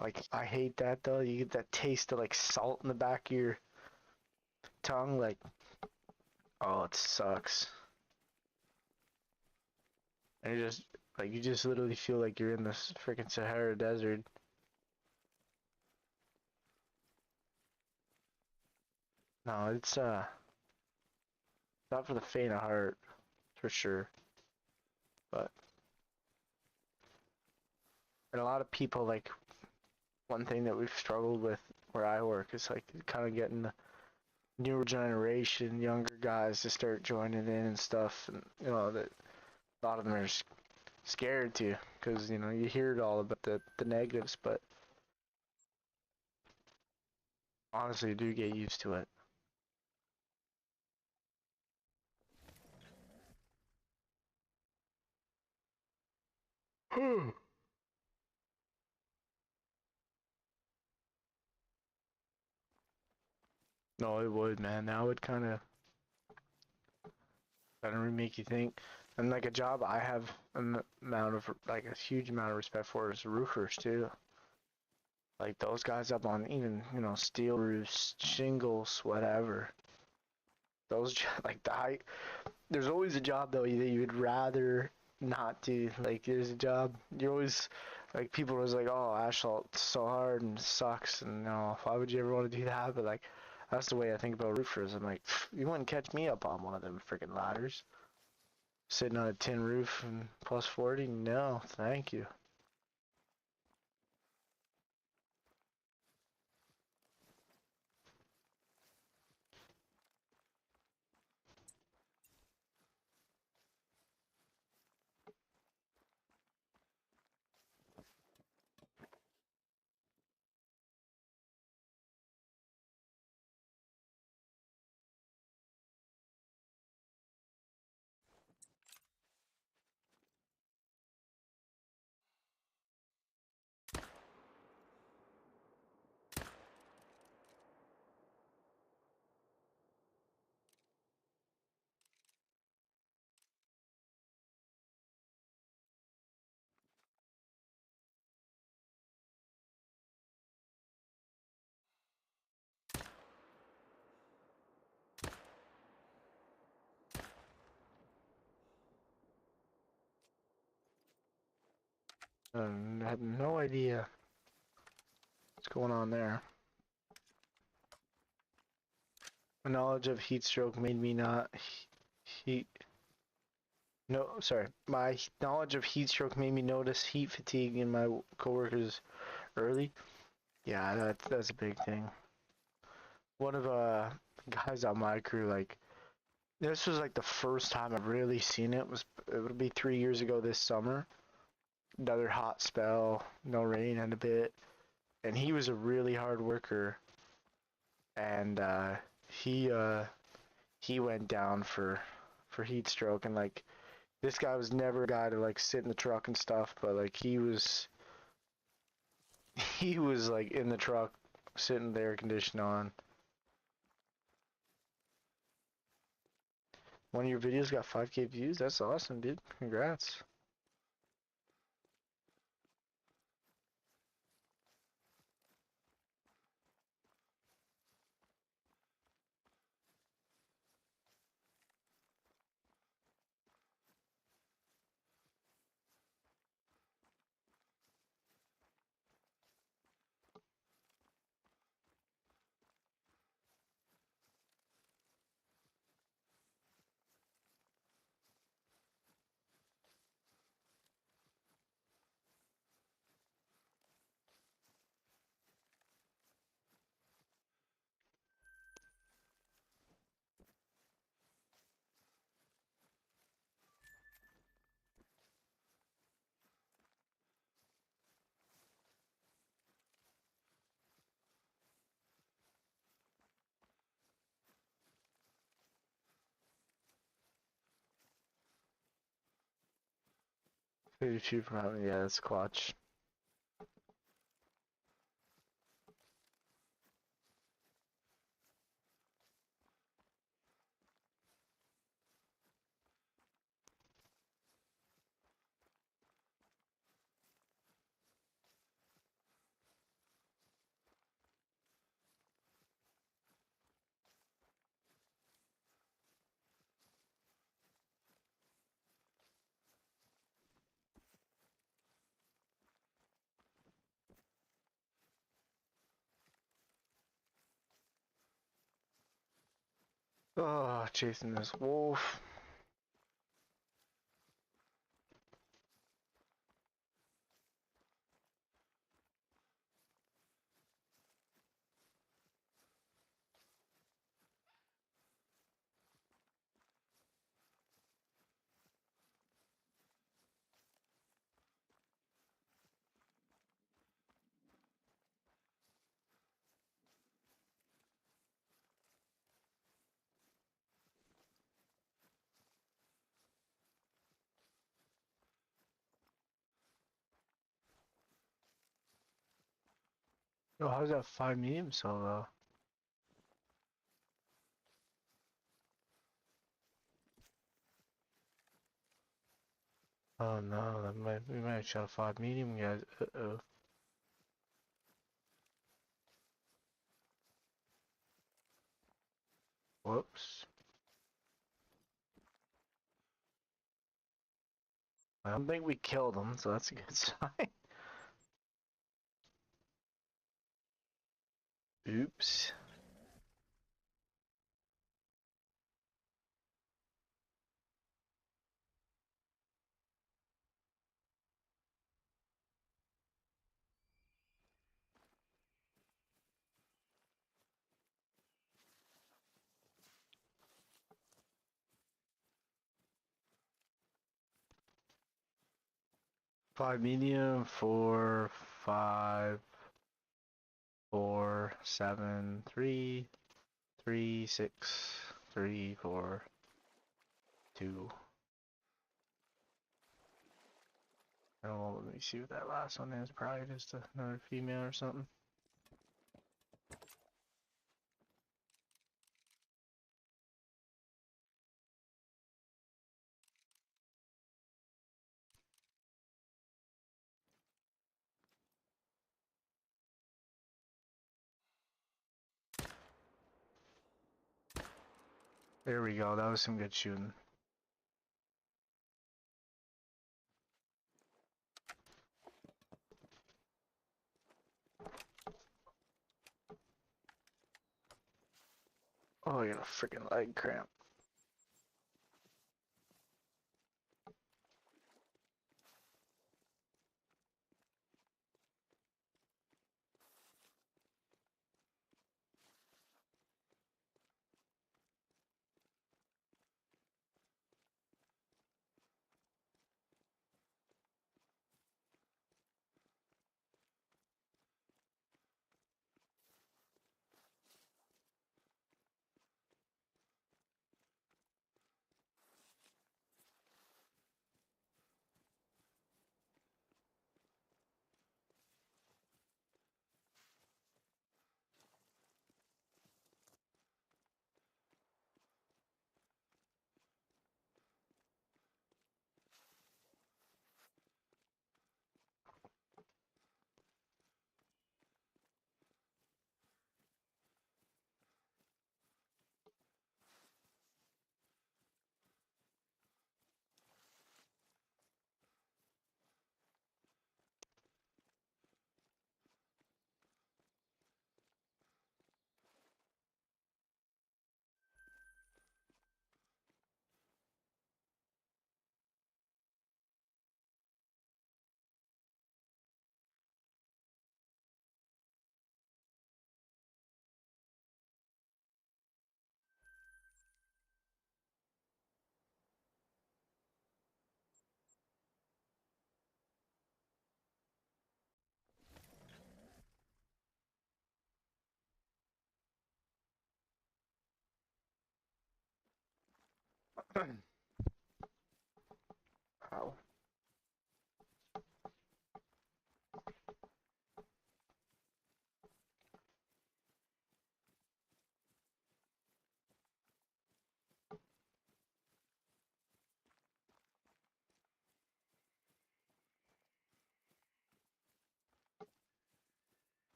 Like, I hate that though. You get that taste of like salt in the back of your tongue. Like, oh, it sucks. And you just literally feel like you're in this freaking Sahara Desert. No, it's not for the faint of heart, for sure. But and a lot of people like one thing that we've struggled with where I work is like kind of getting the newer generation, younger guys to start joining in and stuff, and that a lot of them are scared to, because you hear it all about the negatives, but honestly, you do get used to it. No, it would, man. That would kind of make you think. And like a job I have amount of like a huge amount of respect for is roofers too. Like those guys up on even steel roofs, shingles, whatever. Those like the height. There's always a job though that you would rather not do. Like there's a job you're always like people are always like, oh, asphalt's so hard and sucks, and why would you ever want to do that? But like that's the way I think about roofers. I'm like, you wouldn't catch me up on one of them freaking ladders. Sitting on a tin roof and plus 40? No, thank you. I have no idea what's going on there. My knowledge of heat stroke made me not heat. No, sorry. My knowledge of heat stroke made me notice heat fatigue in my coworkers early. Yeah, that's a big thing. One of the guys on my crew, like, this was like the first time I've really seen it. It would be 3 years ago this summer. Another hot spell, no rain and a bit, and he was a really hard worker, and he went down for heat stroke, and like this guy was never a guy to like sit in the truck and stuff, but like he was like in the truck sitting with the air conditioning on. One of your videos got 5K views. That's awesome, dude. Congrats. Shoot from having, yeah, that's clutch. Oh, chasing this wolf. Oh, how's that 5 medium solo? Oh no, we might have shot a 5 medium, guys. Uh-oh. Whoops. I don't think we killed him, so that's a good sign. Oops. Five medium, 4, 5, 4, 7, 3, 3, 6, 3, 4, 2. Oh, let me see what that last one is. Probably just another female or something. There we go. That was some good shooting. Oh, I got a freaking leg cramp. How?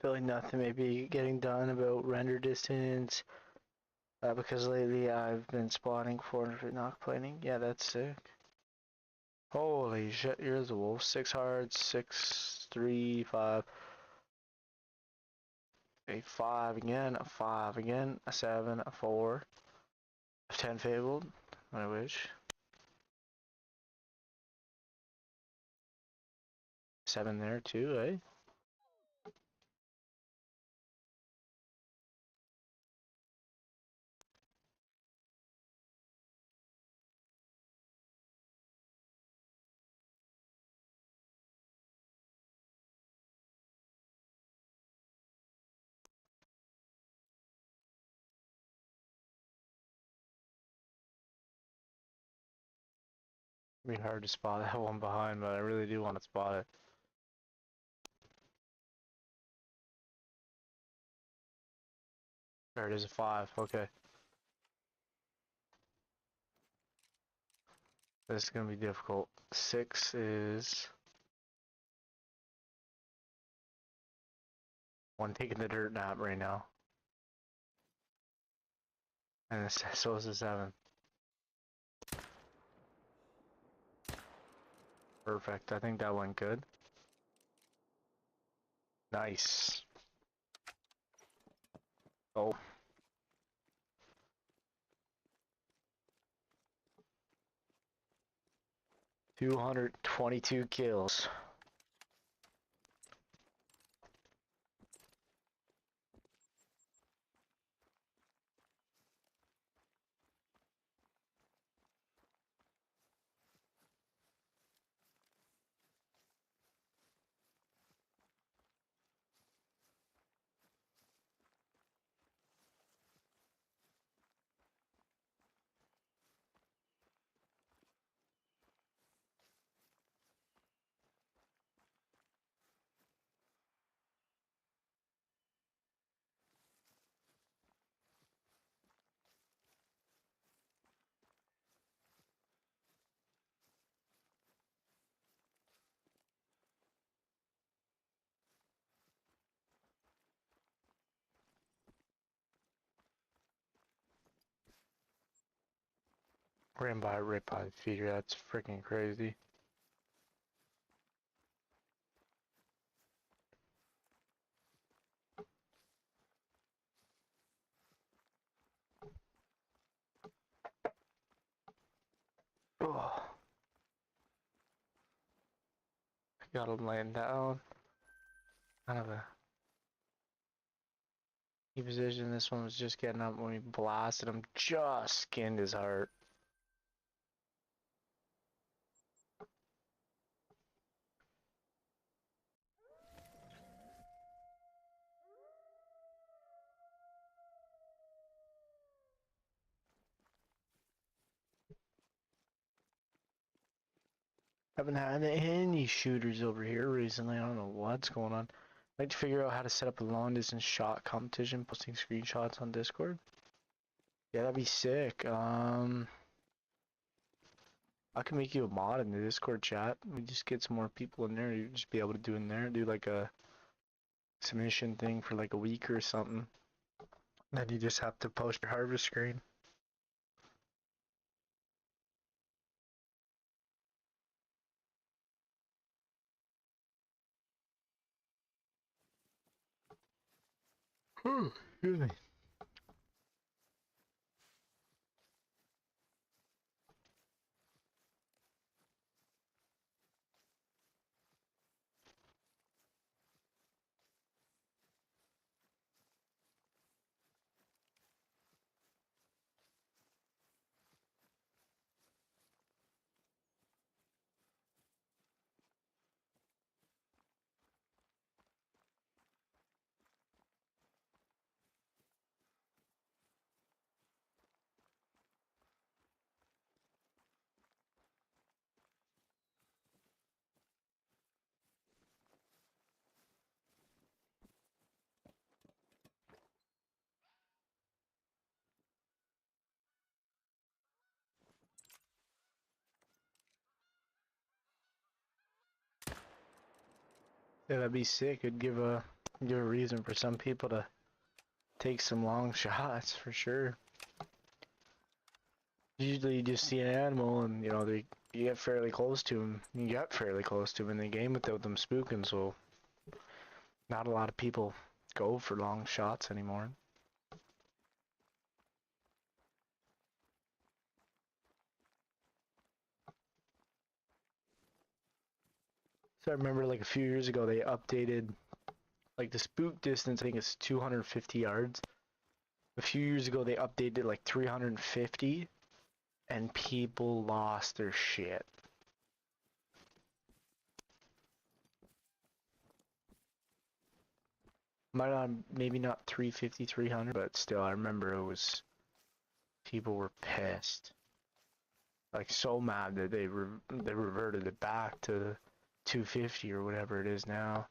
I feel like nothing may be getting done about render distance. Because lately I've been spawning 400 knock planing. Yeah, that's sick. Holy shit, here's a wolf. 6 hard, 6, 3, 5. A 5 again, a 5 again, a 7, a 4. A 10 fabled, I wish. 7 there too, eh? It'd be hard to spot that one behind, but I really do want to spot it. There it is, a 5, okay. This is gonna be difficult. 6 is... one taking the dirt nap right now. And so is the 7. Perfect, I think that went good. Nice. Oh. 222 kills. Ran by right by the feeder. That's freaking crazy. Oh, got him laying down. Kind of a key position. This one was just getting up when we blasted him. Just skinned his heart. Haven't had any shooters over here recently. I don't know what's going on. I'd like to figure out how to set up a long distance shot competition, posting screenshots on Discord. Yeah, that'd be sick. I can make you a mod in the Discord chat. We just get some more people in there. You'd just be able to do in there, do like a submission thing for like a week or something. Then you just have to post your harvest screen. Excuse me. Yeah, that'd be sick. It'd give a reason for some people to take some long shots for sure. Usually you just see an animal and you get fairly close to him. You get fairly close to him in the game without them spooking, so not a lot of people go for long shots anymore. So I remember like a few years ago they updated like the spook distance. I think it's 250 yards. A few years ago they updated like 350, and people lost their shit. Might not, maybe not 350, 300, but still, I remember it was, people were pissed. Like, so mad that they reverted it back to 250 or whatever it is now.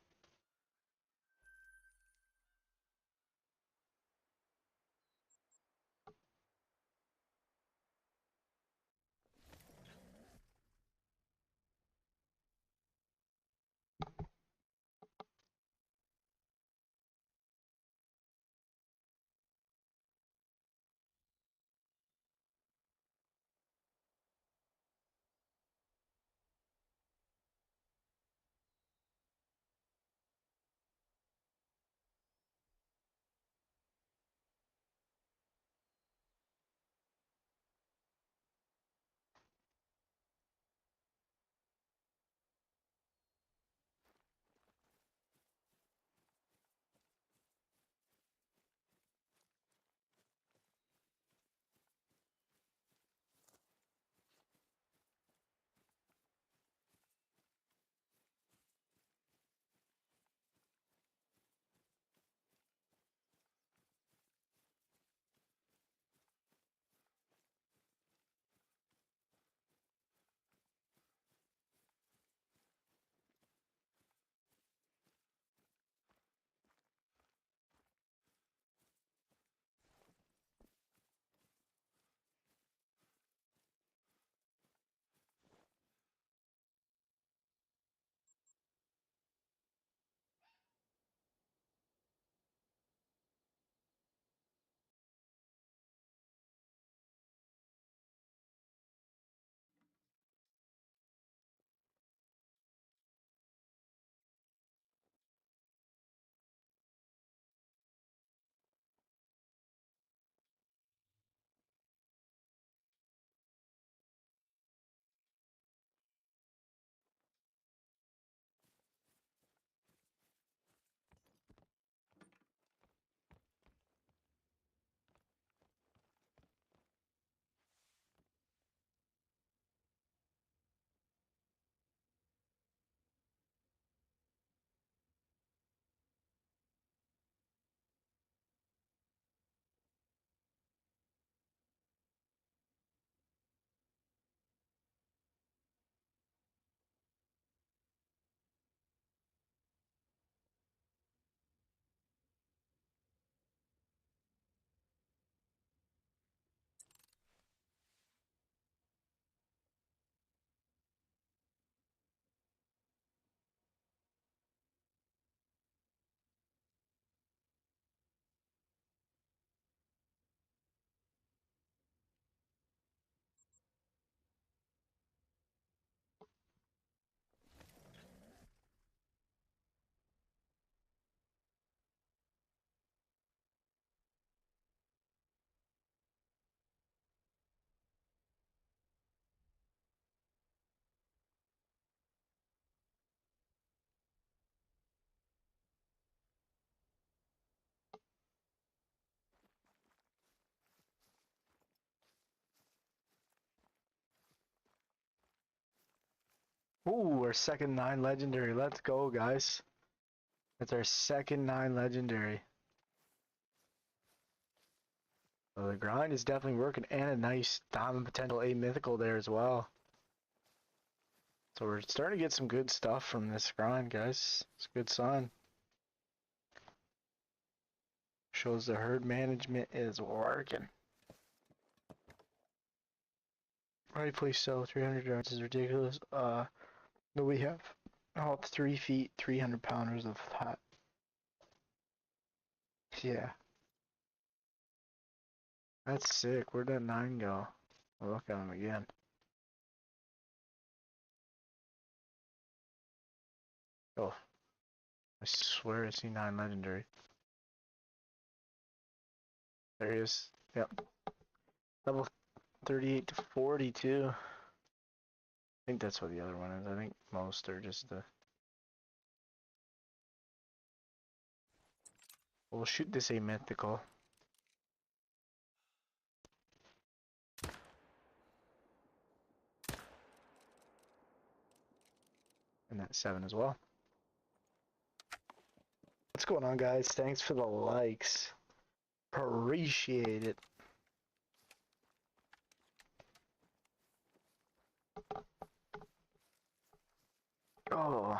Ooh, our second 9 legendary. Let's go, guys. That's our second 9 legendary. Well, the grind is definitely working, and a nice diamond potential A mythical there as well. So we're starting to get some good stuff from this grind, guys. It's a good sign. Shows the herd management is working. Rightfully so. 300 yards is ridiculous. No, we have about 3 feet, 300 pounders of that. Yeah. That's sick. Where'd that 9 go? I'll look at him again. Oh, I swear I see 9 legendary. There he is. Yep. Level 38 to 42. I think that's what the other one is. I think most are just the... We'll shoot this a mythical. And that 7 as well. What's going on, guys? Thanks for the likes. Appreciate it. Oh.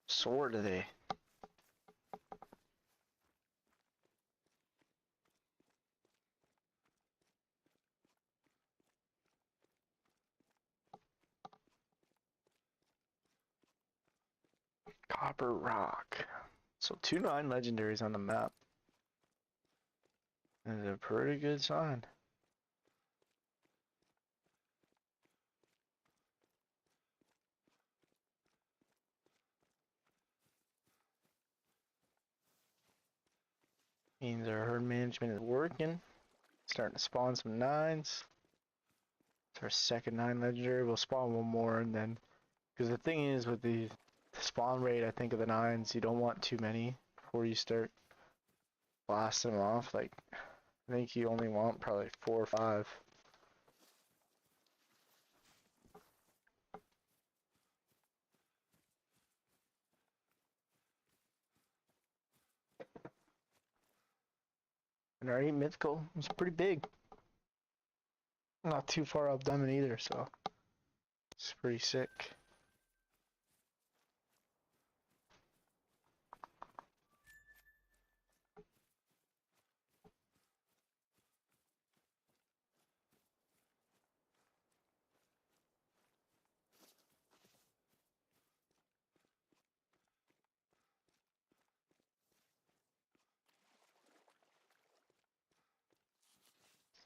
Sore today. Copper Rock. So 2 9 legendaries on the map. That's a pretty good sign. Means our herd management is working. Starting to spawn some 9s. It's our second 9 legendary. We'll spawn one more and then... Because the thing is with the spawn rate, I think, of the 9s, you don't want too many before you start blasting them off. Like, I think you only want probably 4 or 5. And our 8 mythical was pretty big. Not too far up diamond either, so it's pretty sick.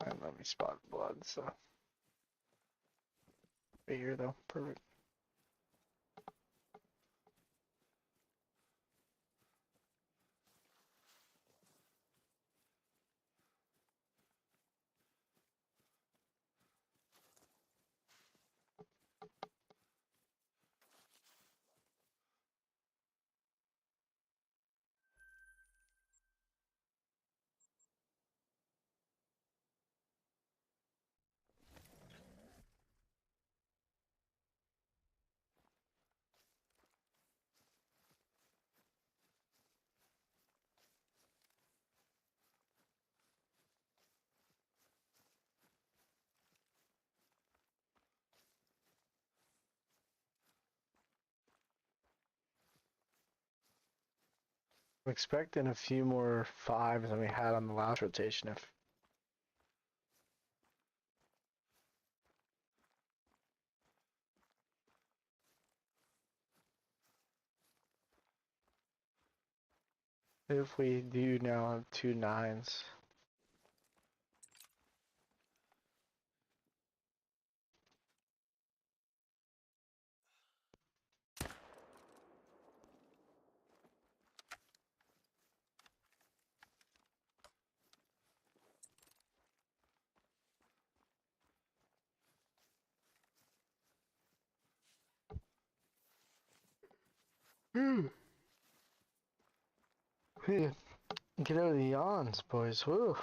And let me spot blood, so right here though, perfect. I'm expecting a few more 5s than we had on the last rotation. If we do now have 2 9s. Hey, get out of the yawns, boys. Woo.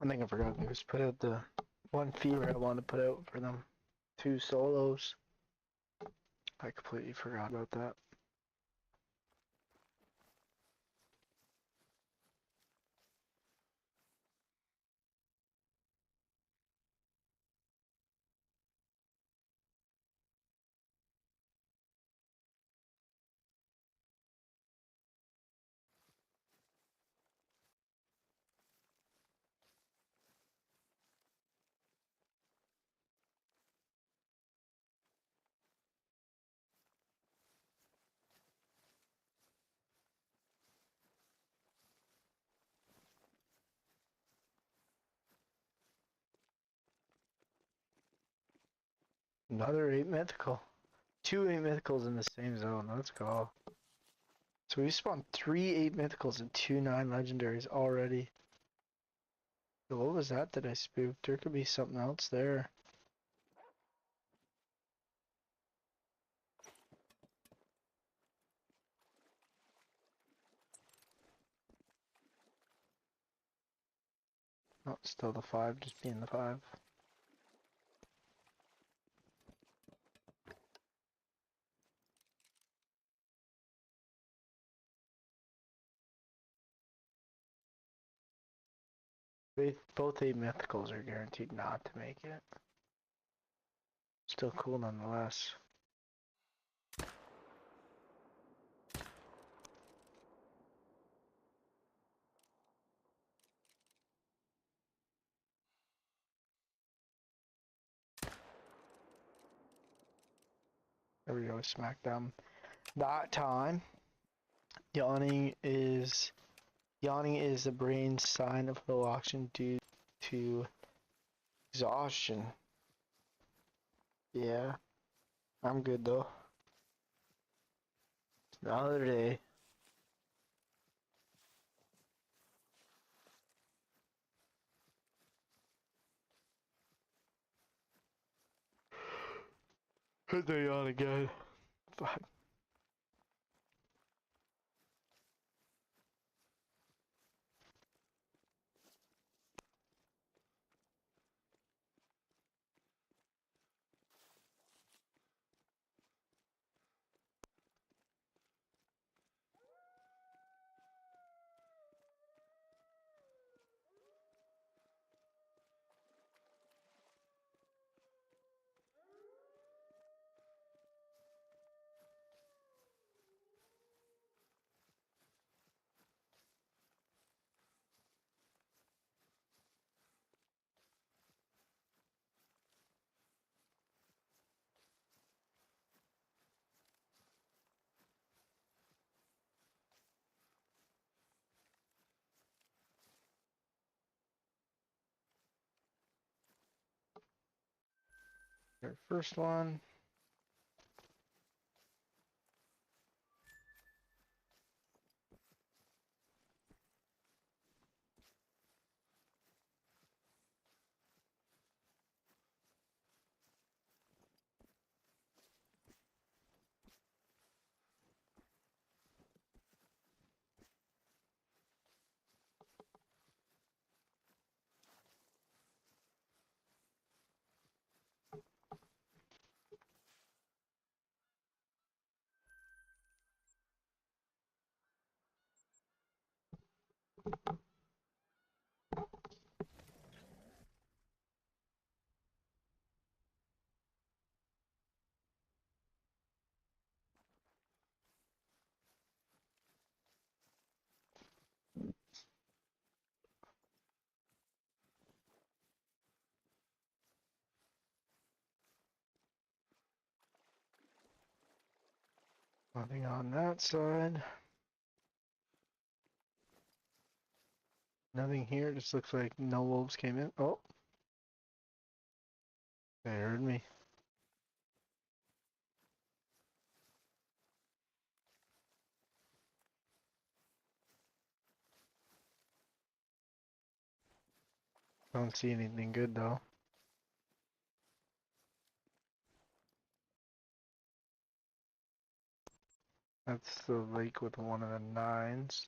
I think I forgot to just put out the one fever I wanted to put out for them. 2 solos. I completely forgot about that. Another 8 mythical. 2 8 mythicals in the same zone. Let's go. So we spawned 3 8 mythicals and 2 9 legendaries already. So what was that I spooked? There could be something else there. Oh, still the 5, just being the 5. Both 8 mythicals are guaranteed not to make it. Still cool nonetheless. There we go, smackdown. That time, yawning is the brain's sign of low oxygen due to exhaustion. Yeah, I'm good though. Another day. Hit the yawn again. Fuck. Your first one. Nothing on that side. Nothing here. Just looks like no wolves came in. Oh, they heard me. Don't see anything good though. That's the lake with one of the 9s.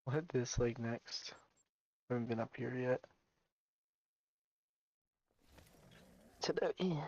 We'll hit this lake next. Haven't been up here yet. Today.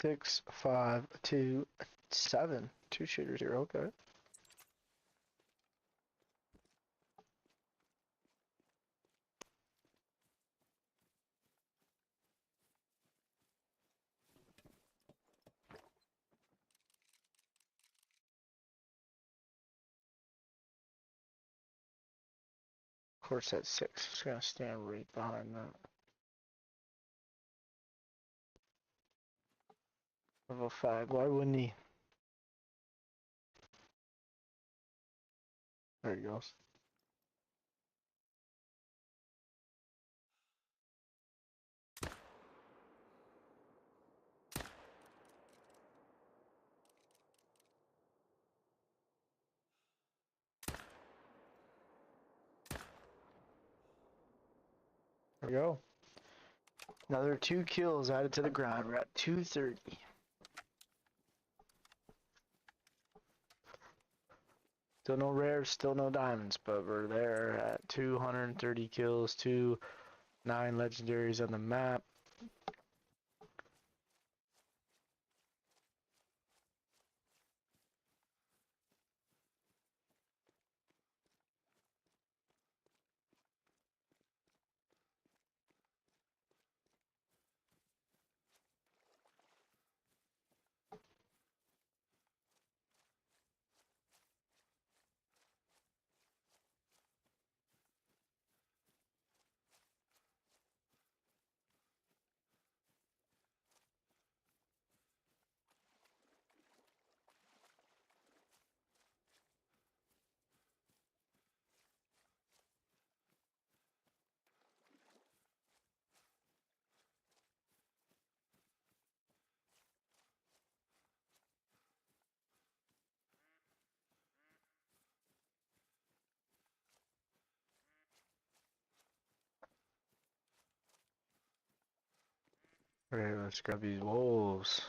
Six, 5, 2, 7. 2 shooters here, okay. Of course, that's 6. Just gonna stand right behind that. Level 5. Why wouldn't he? There he goes. There we go. Another 2 kills added to the grind. We're at 230. Still no rares, still no diamonds, but we're there at 230 kills, 9 legendaries on the map. Okay, let's grab these wolves.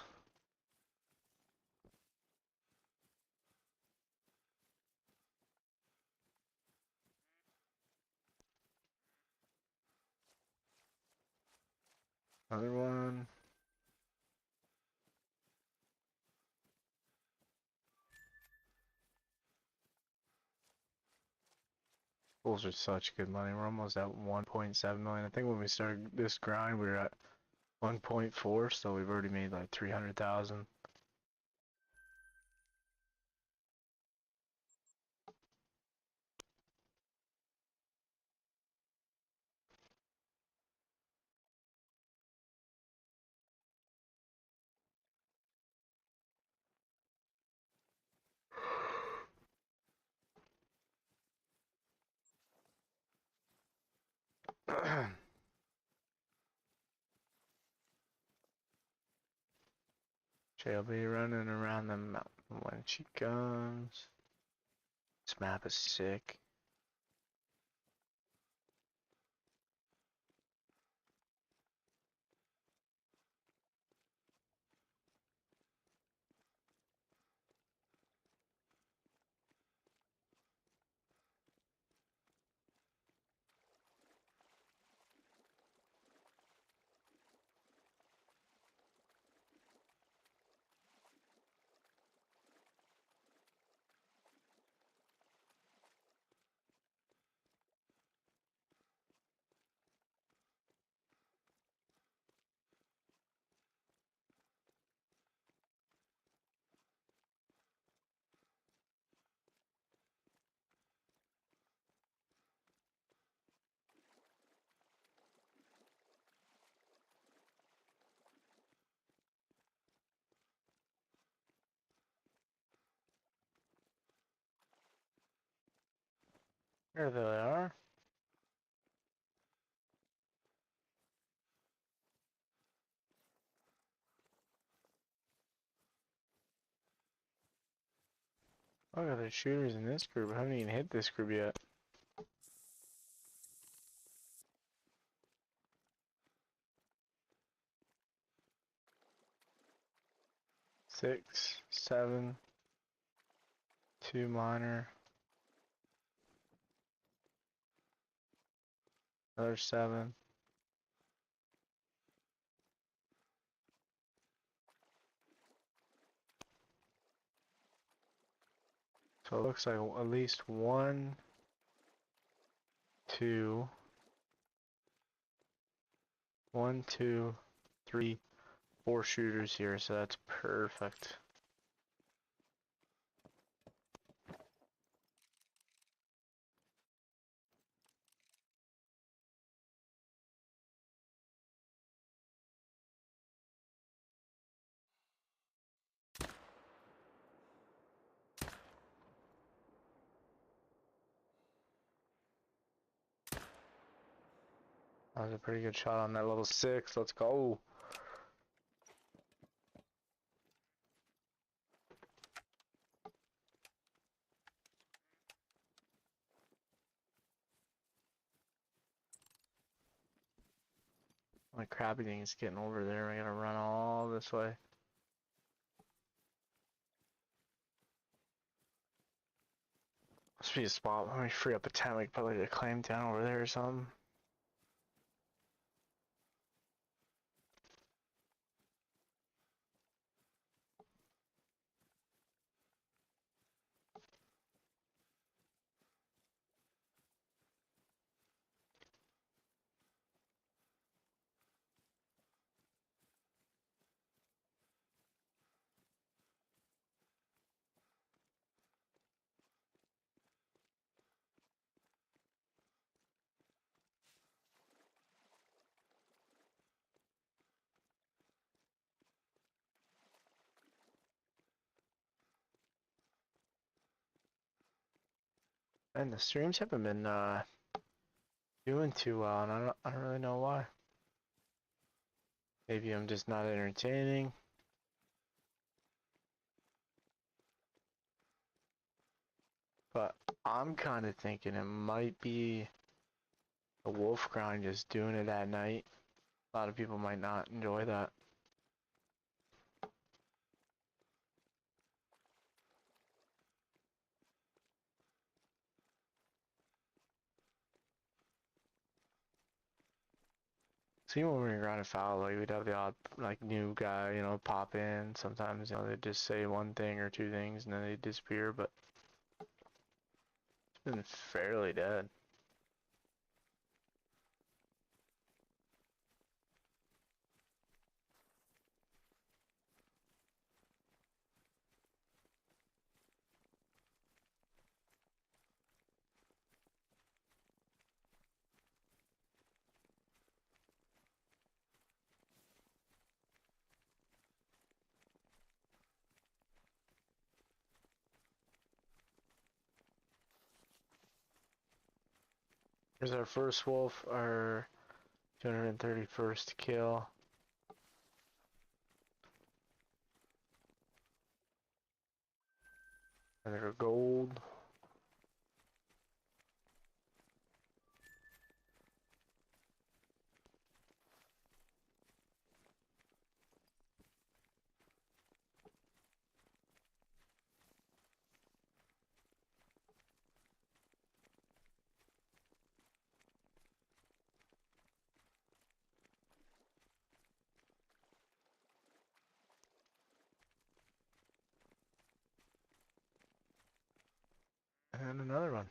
Another one. Wolves are such good money. We're almost at 1.7 million. I think when we started this grind, we were at 1.4, so we've already made like 300,000. She'll be running around the mountain when she comes. This map is sick. There they are. Look at the shooters in this group. I haven't even hit this group yet. Six, seven, two minor, another seven. So it looks like at least one, two, three, four shooters here, so that's perfect. That was a pretty good shot on that level 6. Let's go. My crappy thing is getting over there. I gotta run all this way. Must be a spot. Let me free up a tent. We could put like a claim down over there or something. And the streams haven't been doing too well, and I don't really know why. Maybe I'm just not entertaining. But I'm kind of thinking it might be a wolf grind just doing it at night. A lot of people might not enjoy that. See, when we were grinding foul, like we'd have the odd like new guy, you know, pop in. Sometimes, you know, they'd just say one thing or two things and then they'd disappear, but it's been fairly dead. Here's our first wolf, our 231st kill. And they're gold. And another one.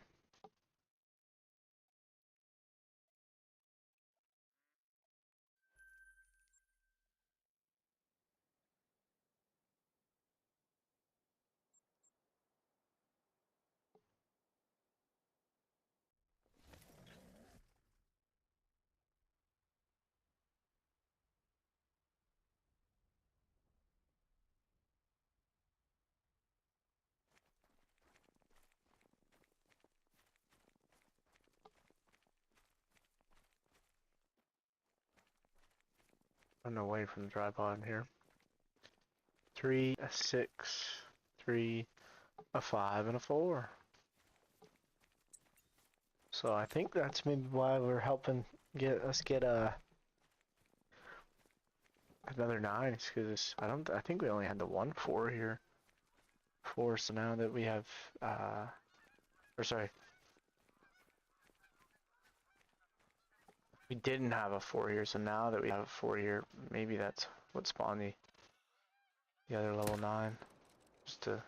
Run away from the tripod here. 3, a 6, 3, a 5, and a 4. So I think that's maybe why we're helping get another 9, because I think we only had the 1 4 here. 4, so now that we have or sorry, we didn't have a 4 here, so now that we have a 4 here, maybe that's what spawned the other level 9. Just a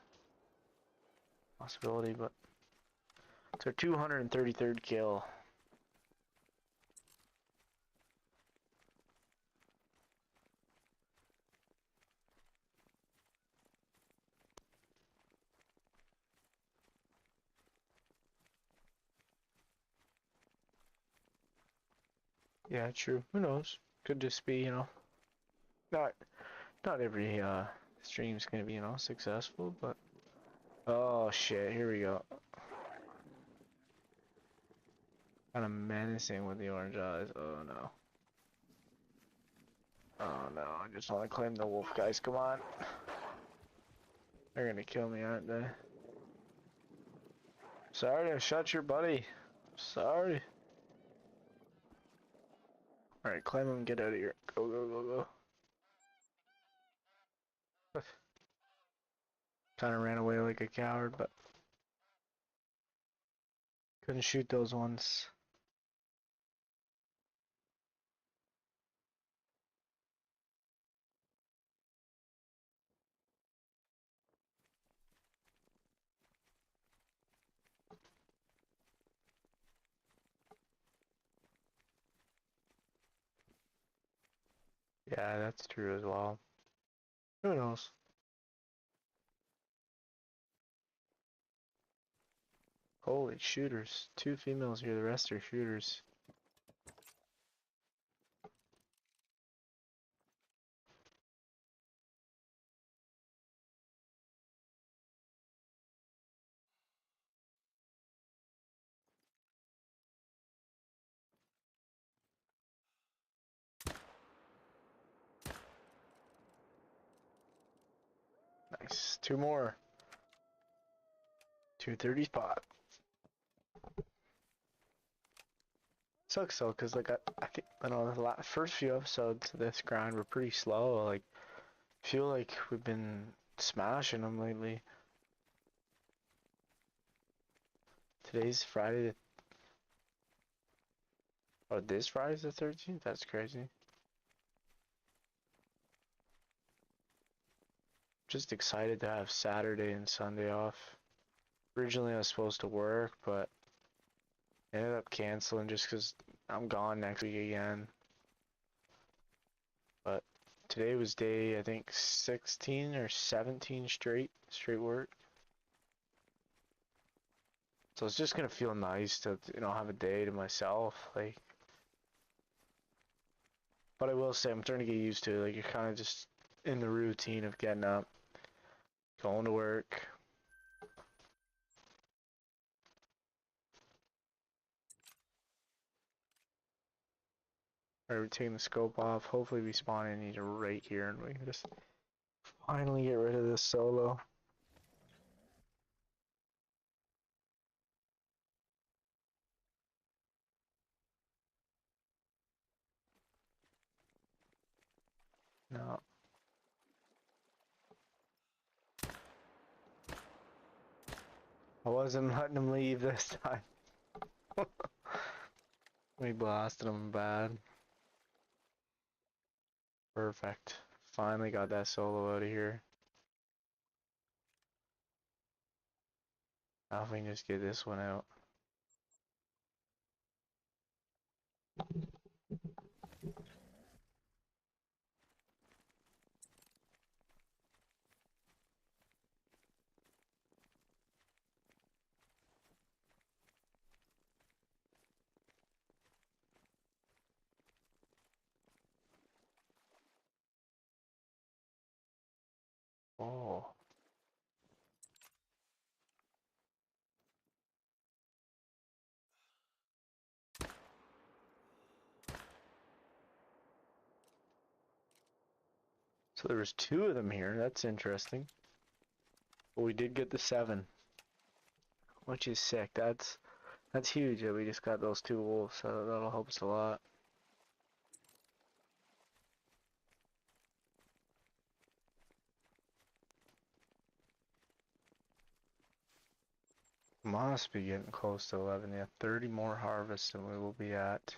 possibility, but it's our 233rd kill. Yeah, true. Who knows? Could just be, not not every stream's gonna be, successful, but oh shit, here we go. Kind of menacing with the orange eyes. Oh no. Oh no, I just want to claim the wolf, guys. Come on. They're gonna kill me, aren't they? Sorry to shut your buddy. Sorry. Alright, claim him and get out of here. Go, go, go, go. Kind of ran away like a coward, but couldn't shoot those ones. Yeah, that's true as well. Who knows? Holy shooters. 2 females here, the rest are shooters. Nice. 2 more. 230 spot. Sucks though, cause like I think the first few episodes of this grind were pretty slow. Like, feel like we've been smashing them lately. Today's Friday. Oh, this Friday's the 13th. That's crazy. Just excited to have Saturday and Sunday off. Originally I was supposed to work, but ended up canceling just because I'm gone next week again. But today was day, I think, 16 or 17 straight work. So it's just gonna feel nice to, have a day to myself, like. But I will say, I'm starting to get used to it. Like, you're kind of just in the routine of getting up, going to work. Alright, we're taking the scope off. Hopefully we spawn in either right here and we can just finally get rid of this solo. No. I wasn't letting him leave this time. We blasted him bad. Perfect. Finally got that solo out of here. Now if we can just get this one out. Oh. So there was 2 of them here. That's interesting. But we did get the 7, which is sick. That's huge that we just got those 2 wolves. So that'll help us a lot. Must be getting close to 11. Yeah, 30 more harvests and we will be at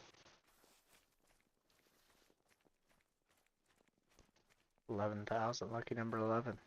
11,000. Lucky number 11.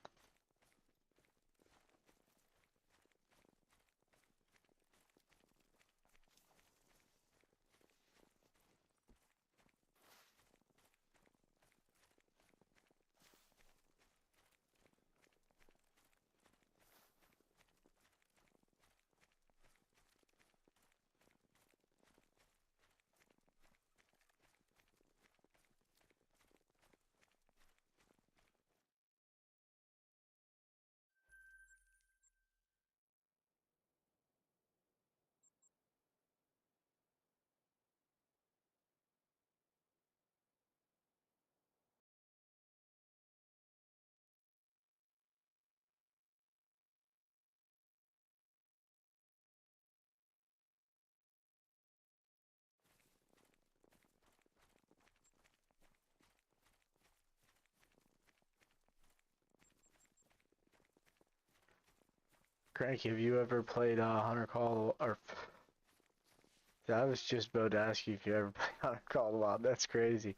Cranky, have you ever played Hunter Call or I was just about to ask you if you ever played Hunter Call of the Wild. That's crazy.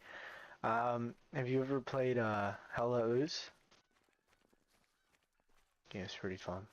Have you ever played Hell Let Loose? Yeah, it's pretty fun.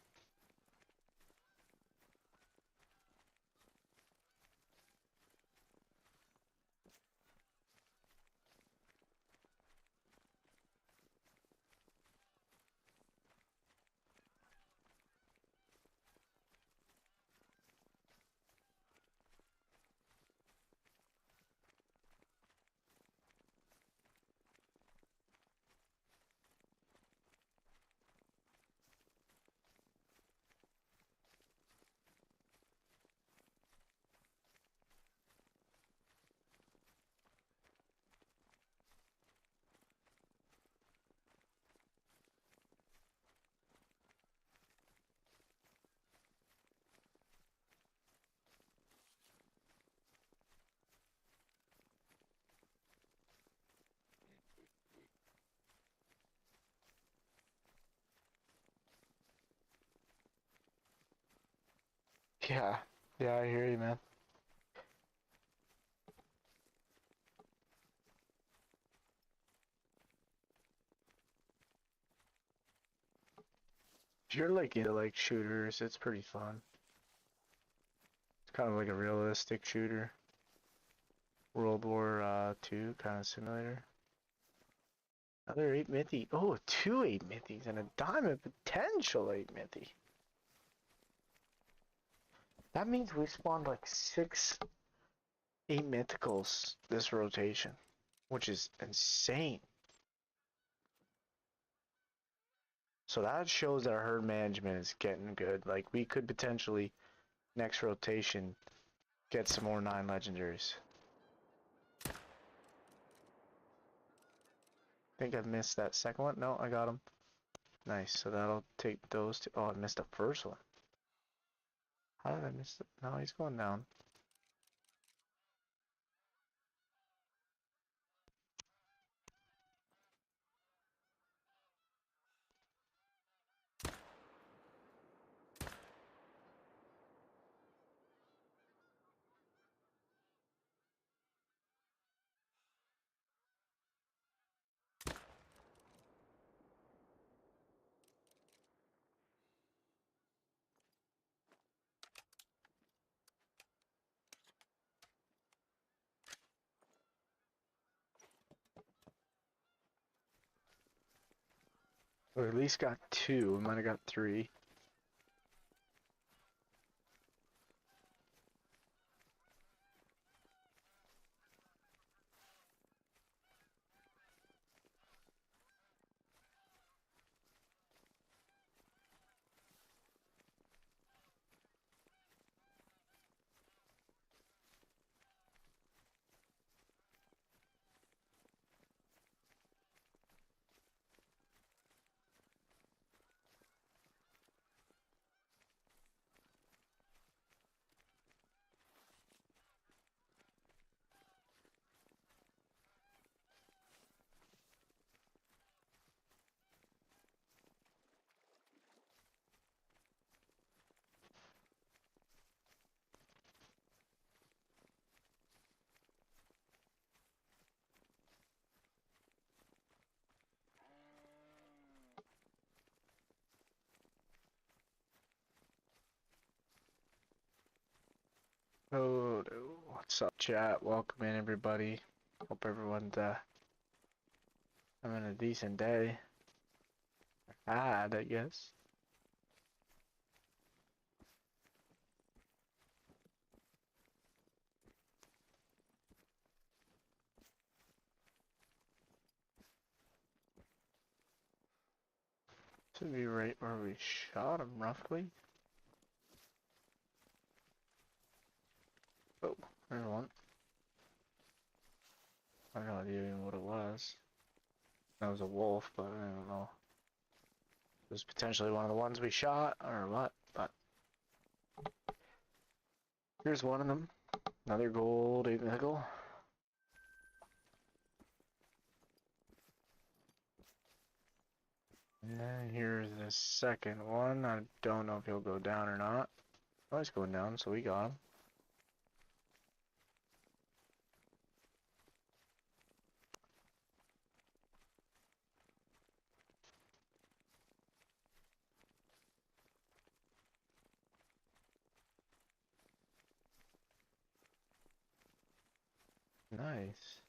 Yeah, yeah, I hear you, man. If you're like into like shooters, it's pretty fun. It's kind of like a realistic shooter. World War II kind of simulator. Another 8 Mithy. Oh, 2 8 Mithies and a diamond potential 8 Mithy. That means we spawned like 6 8 mythicals this rotation, which is insane. So that shows that our herd management is getting good. Like we could potentially next rotation get some more 9 legendaries. Think I missed that second one. No, I got him. Nice. So that'll take those two. Oh, I missed the first one. How did I miss it? No, he's going down. We at least got 2. We might have got 3. Oh, what's up, chat? Welcome in, everybody. Hope everyone's having a decent day. I guess. Should be right where we shot him, roughly. Oh, there's one. I have no idea even what it was. That was a wolf, but I don't know. It was potentially one of the ones we shot, or what, but... Here's one of them. Another gold 8 nickel. And then here's the second one. I don't know if he'll go down or not. Oh, he's going down, so we got him. Nice.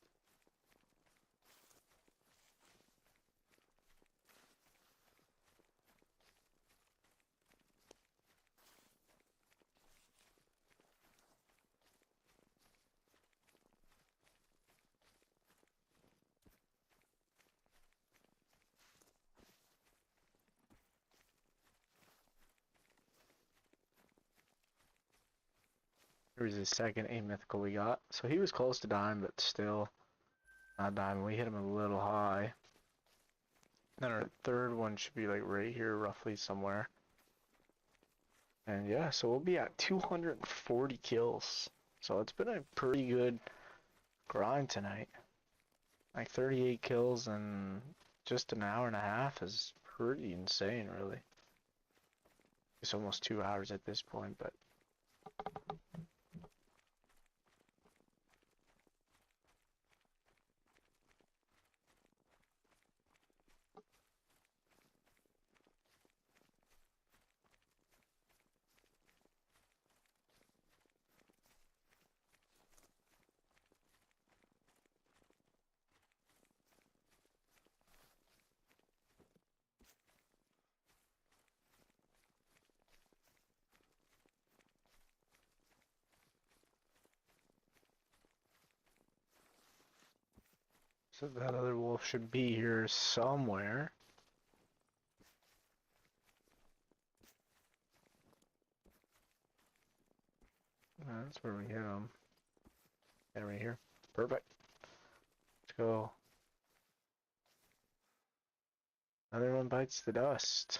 Here's the second amythical we got. So he was close to dying, but still not dying. We hit him a little high. Then our third one should be like right here, roughly somewhere. And yeah, so we'll be at 240 kills. So it's been a pretty good grind tonight. Like 38 kills in just an hour and a half is pretty insane, really. It's almost 2 hours at this point, but so that other wolf should be here somewhere. That's where we hit him. Yeah, right here. Perfect. Let's go. Another one bites the dust.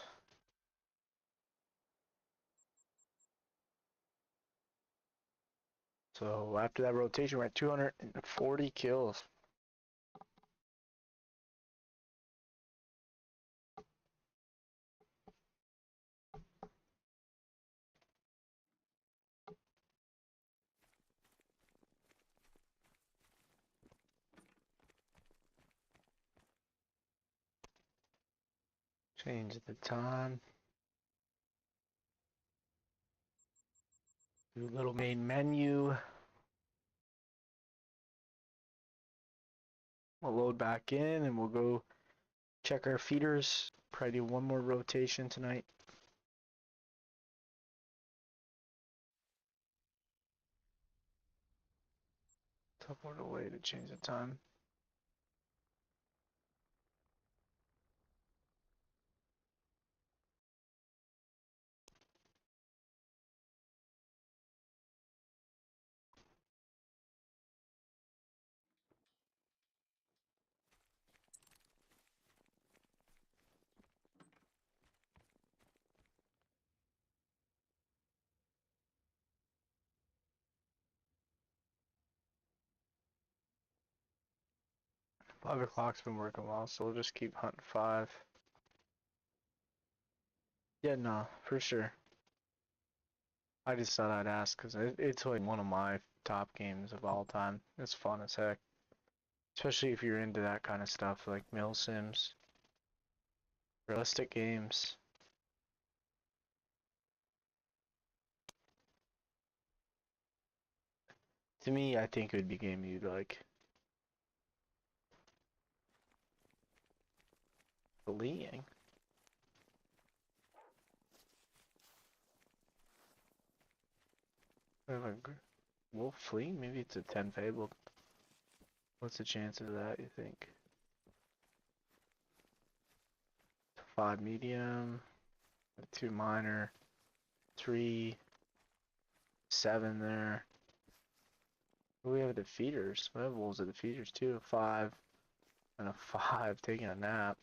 So after that rotation, we're at 240 kills. Change the time. Do a little main menu. We'll load back in and we'll go check our feeders. Probably do one more rotation tonight. Teleport away to change the time. Five o'clock's been working well, so we'll just keep hunting 5. Yeah, no, for sure. I just thought I'd ask because it's like one of my top games of all time. It's fun as heck. Especially if you're into that kind of stuff like Mill Sims, realistic games. To me, I think it would be a game you'd like. Fleeing? Wolf fleeing? Maybe it's a 10 fabled. What's the chance of that, you think? 5 medium, 2 minor, 3, 7 there. We have defeaters. We have wolves at defeaters too. 5 and a 5 taking a nap.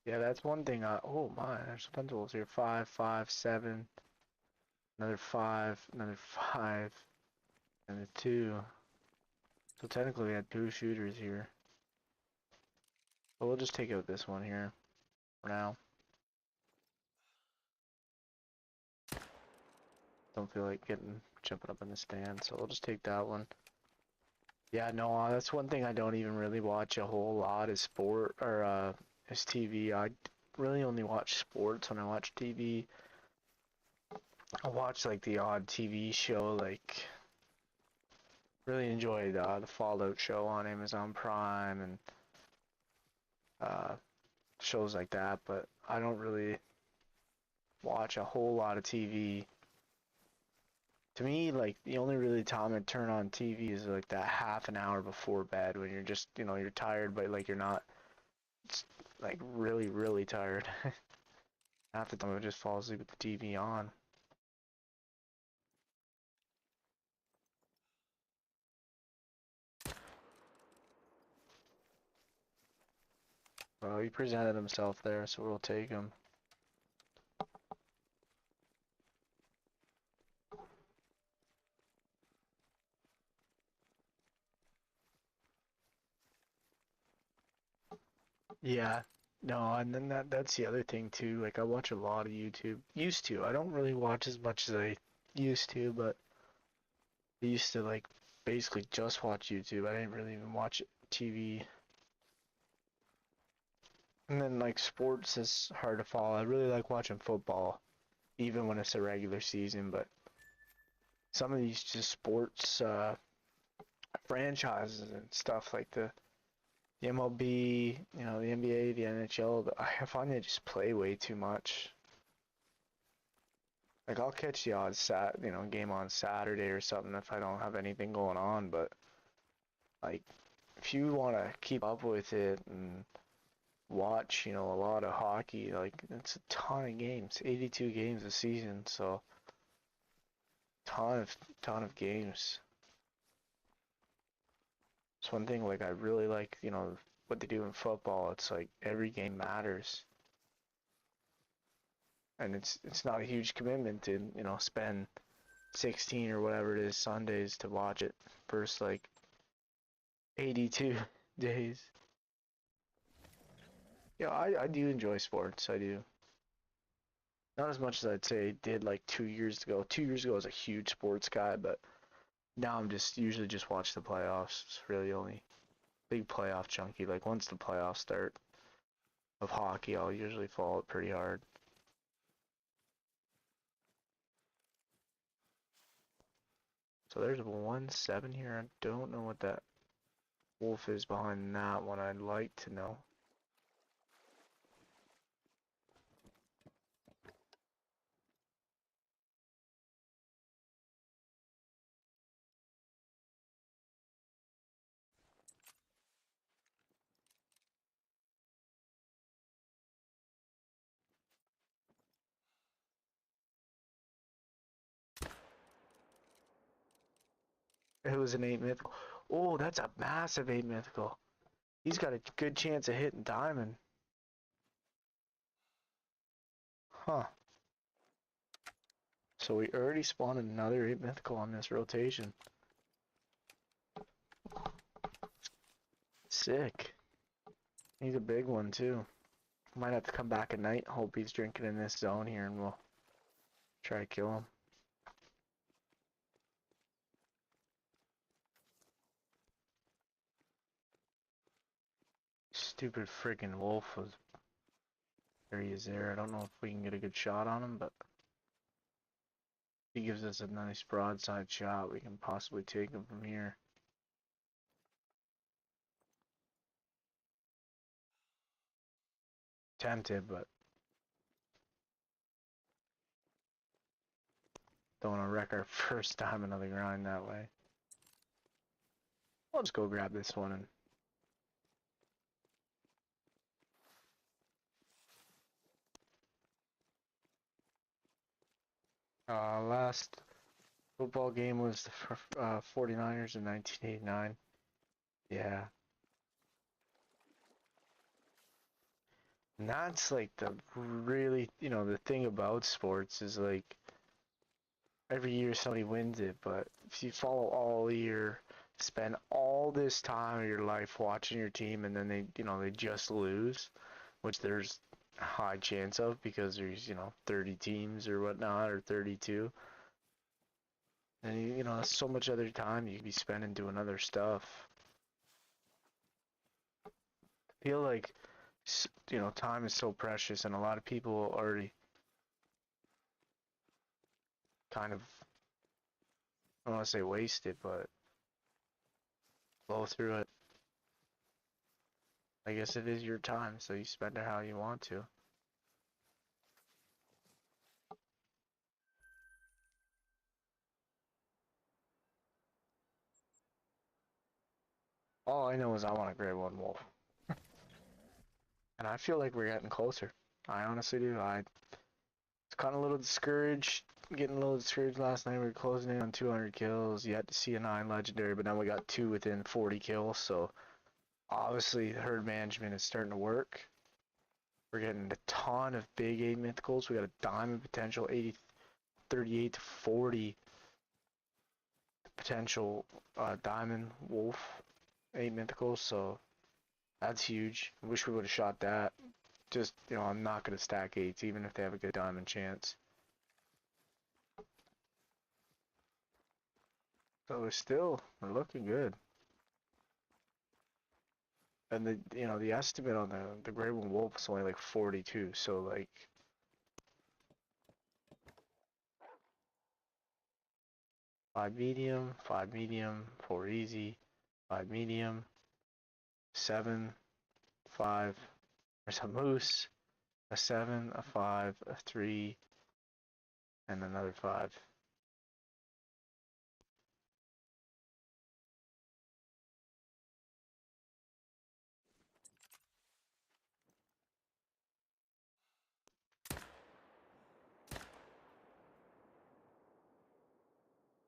Yeah, that's one thing. Oh my, there's a bunch of wolves here. 5, 5, 7, another 5, another 5, and a 2. So technically we had 2 shooters here. But we'll just take out this one here for now. Don't feel like jumping up in the stand, so we'll just take that one. Yeah, no, that's one thing I don't even really watch a whole lot is sport or is TV. I really only watch sports when I watch TV. I watch like the odd TV show, like really enjoyed the Fallout show on Amazon Prime and uh, shows like that, but I don't really watch a whole lot of TV. To me, like the only really time I turn on TV is like that half an hour before bed when you're just, you're tired, but like you're not like really, really tired. Half the time I just fall asleep with the TV on. Well, he presented himself there, so we'll take him. Yeah. No, and then that's the other thing too. Like I watch a lot of YouTube. Used to. I don't really watch as much as I used to, but I used to like basically just watch YouTube. I didn't really even watch TV. And then like sports is hard to follow. I really like watching football, even when it's a regular season, but some of these just sports franchises and stuff like the MLB, the NBA, the NHL, I find they just play way too much. Like I'll catch the odd game on Saturday or something if I don't have anything going on, but like if you want to keep up with it and watch, a lot of hockey, like it's a ton of games, 82 games a season, so ton of games. It's one thing like I really like, what they do in football. It's like every game matters. And it's not a huge commitment to, spend 16 or whatever it is Sundays to watch it versus like 82 days. Yeah, I do enjoy sports. I do. Not as much as I'd say I did like 2 years ago. 2 years ago I was a huge sports guy, but now I'm just usually just watch the playoffs. It's really only big playoff junkie. Like once the playoffs start of hockey, I'll usually follow it pretty hard. So there's 1-7 here. I don't know what that wolf is behind that one. I'd like to know. It was an 8 mythical. Oh, that's a massive 8 mythical. He's got a good chance of hitting diamond. Huh. So we already spawned another 8 mythical on this rotation. Sick. He's a big one too. Might have to come back at night. Hope he's drinking in this zone here and we'll try to kill him. Stupid freaking wolf was There he is there. I don't know if we can get a good shot on him, but if he gives us a nice broadside shot, we can possibly take him from here. Tempted, but don't want to wreck our first time on the grind that way. I'll just go grab this one and last football game was the 49ers in 1989. Yeah. And that's like the really, the thing about sports is like every year somebody wins it, but if you follow all year, spend all this time of your life watching your team and then they just lose, which there's a high chance of because there's, 30 teams or whatnot, or 32. And that's so much other time you could be spending doing other stuff. I feel like, time is so precious, and a lot of people already kind of, I don't want to say waste it, but blow through it. I guess it is your time, so you spend it how you want to. All I know is I want to grab one wolf. And I feel like we're getting closer. I honestly do. I was kind of a little discouraged, getting a little discouraged last night. We were closing in on 200 kills. You had to see a 9 legendary, but now we got 2 within 40 kills, so obviously herd management is starting to work. We're getting a ton of big 8 mythicals. We got a diamond potential, 38 to 40 potential diamond wolf 8 mythicals, so that's huge. I wish we would have shot that. Just, I'm not going to stack 8s, even if they have a good diamond chance. So we're looking good. And the estimate on the Grey One Wolf is only like 42, so like 5 medium, 5 medium, 4 easy, 5 medium, 7, 5. There's a moose, a 7, a 5, a 3, and another 5.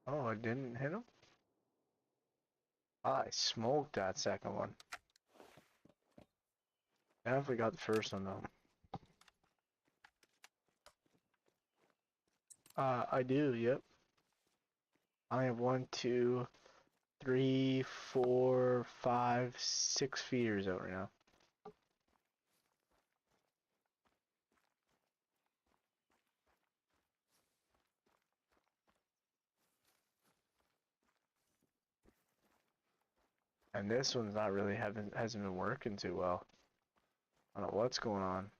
Oh, I didn't hit him? I smoked that second one. I definitely got the first one though. I do, yep. I have 1, 2, 3, 4, 5, 6 feeders out right now. And this one's not really hasn't been working too well. I don't know what's going on.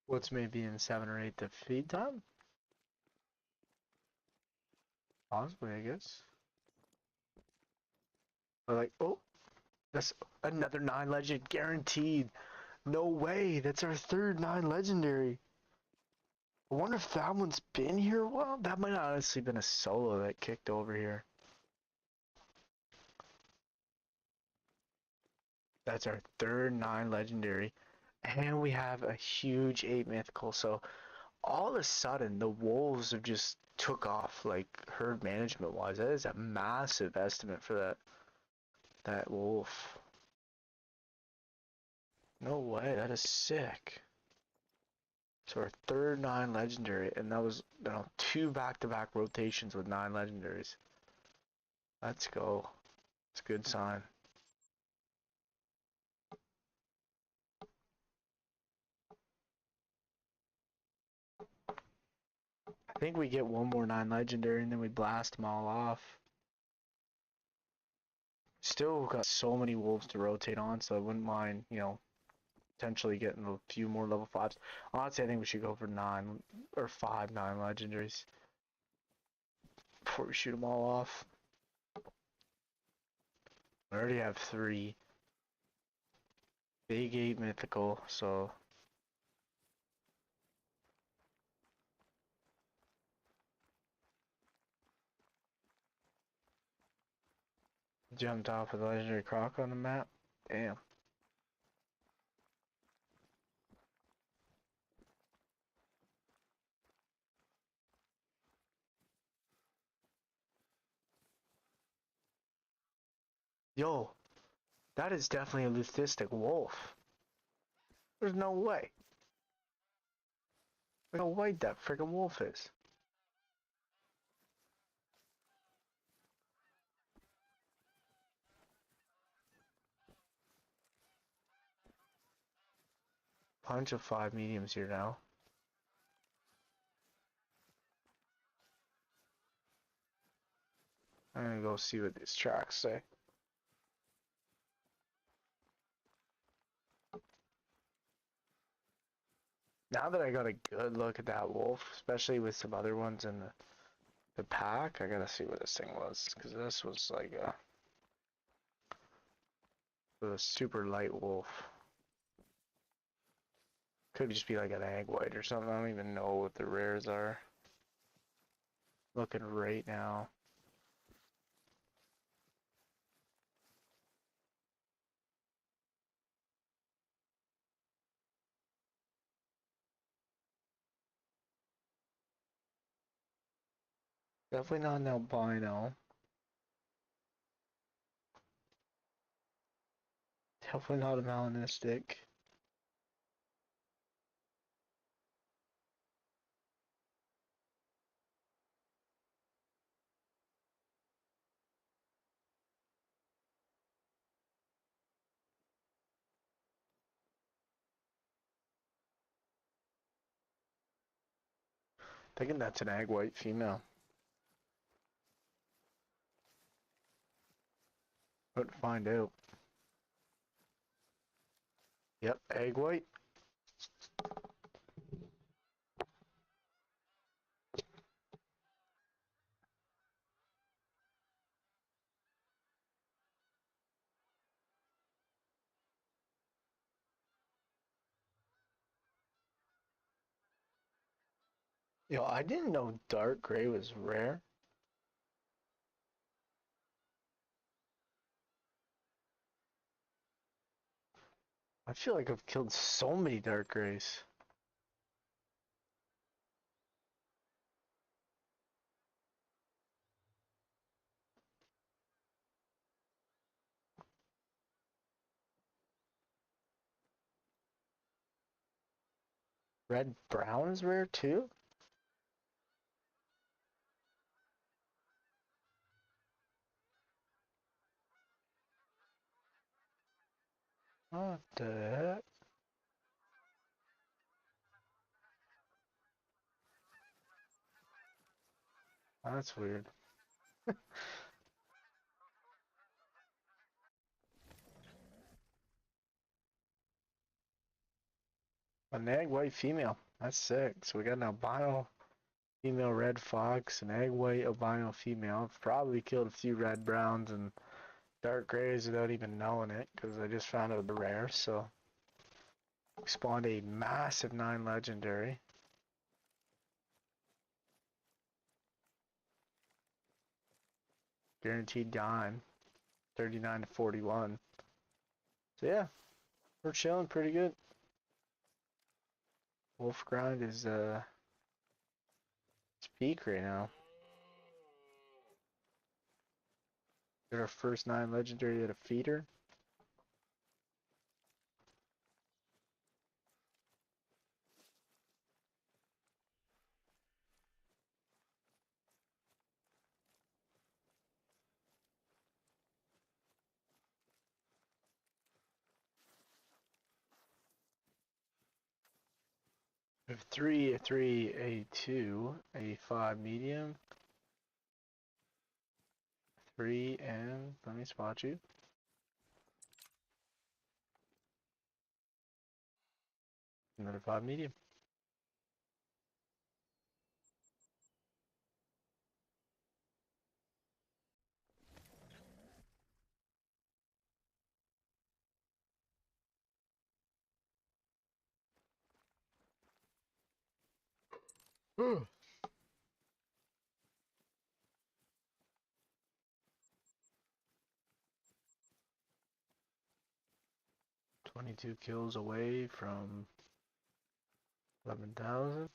What's maybe in 7 or 8 to feed time? Possibly, I guess. But like, oh, that's another 9 legend guaranteed. No way, that's our third 9 legendary. I wonder if that one's been here a while? That might have honestly been a solo that kicked over here. That's our third 9 legendary. And we have a huge 8 mythical, so all of a sudden the wolves have just took off, like herd management wise. That is a massive estimate for that wolf. No way, that is sick. So our third 9 legendary, and that was, you know, 2 back-to-back rotations with 9 legendaries. Let's go. It's a good sign. I think we get one more 9 legendary and then we blast them all off. Still got so many wolves to rotate on, so I wouldn't mind, you know, potentially getting a few more level 5s. Honestly, I think we should go for 9 or 5 9 legendaries before we shoot them all off. I already have 3. Big 8 mythical, so jumped off with legendary croc on the map. Damn. Yo, that is definitely a Luthistic wolf. There's no way. There's no way that freaking wolf is. Bunch of 5 mediums here now. I'm gonna go see what these tracks say. Now that I got a good look at that wolf, especially with some other ones in the pack, I gotta see what this thing was, because this was like a super light wolf. Could just be like an egg white or something. I don't even know what the rares are. Looking right now. Definitely not an albino. Definitely not a melanistic. Thinking that's an egg white female. But find out. Yep, egg white. Yo, I didn't know dark gray was rare. I feel like I've killed so many dark grays. Red brown is rare too? What the heck? That's weird. An egg white female. That's sick. So we got an albino female red fox, an egg white albino female. I've probably killed a few red browns and dark grays without even knowing it, because I just found out the rare. So we spawned a massive 9 legendary. Guaranteed dime. 39 to 41. So yeah, we're chilling pretty good. Wolf grind is peak right now. Get our first 9 legendary at a feeder. We have 3, A3, A2, A5 medium. 3 and let me spot you. Another 5 medium. Ugh. 22 kills away from 11,000.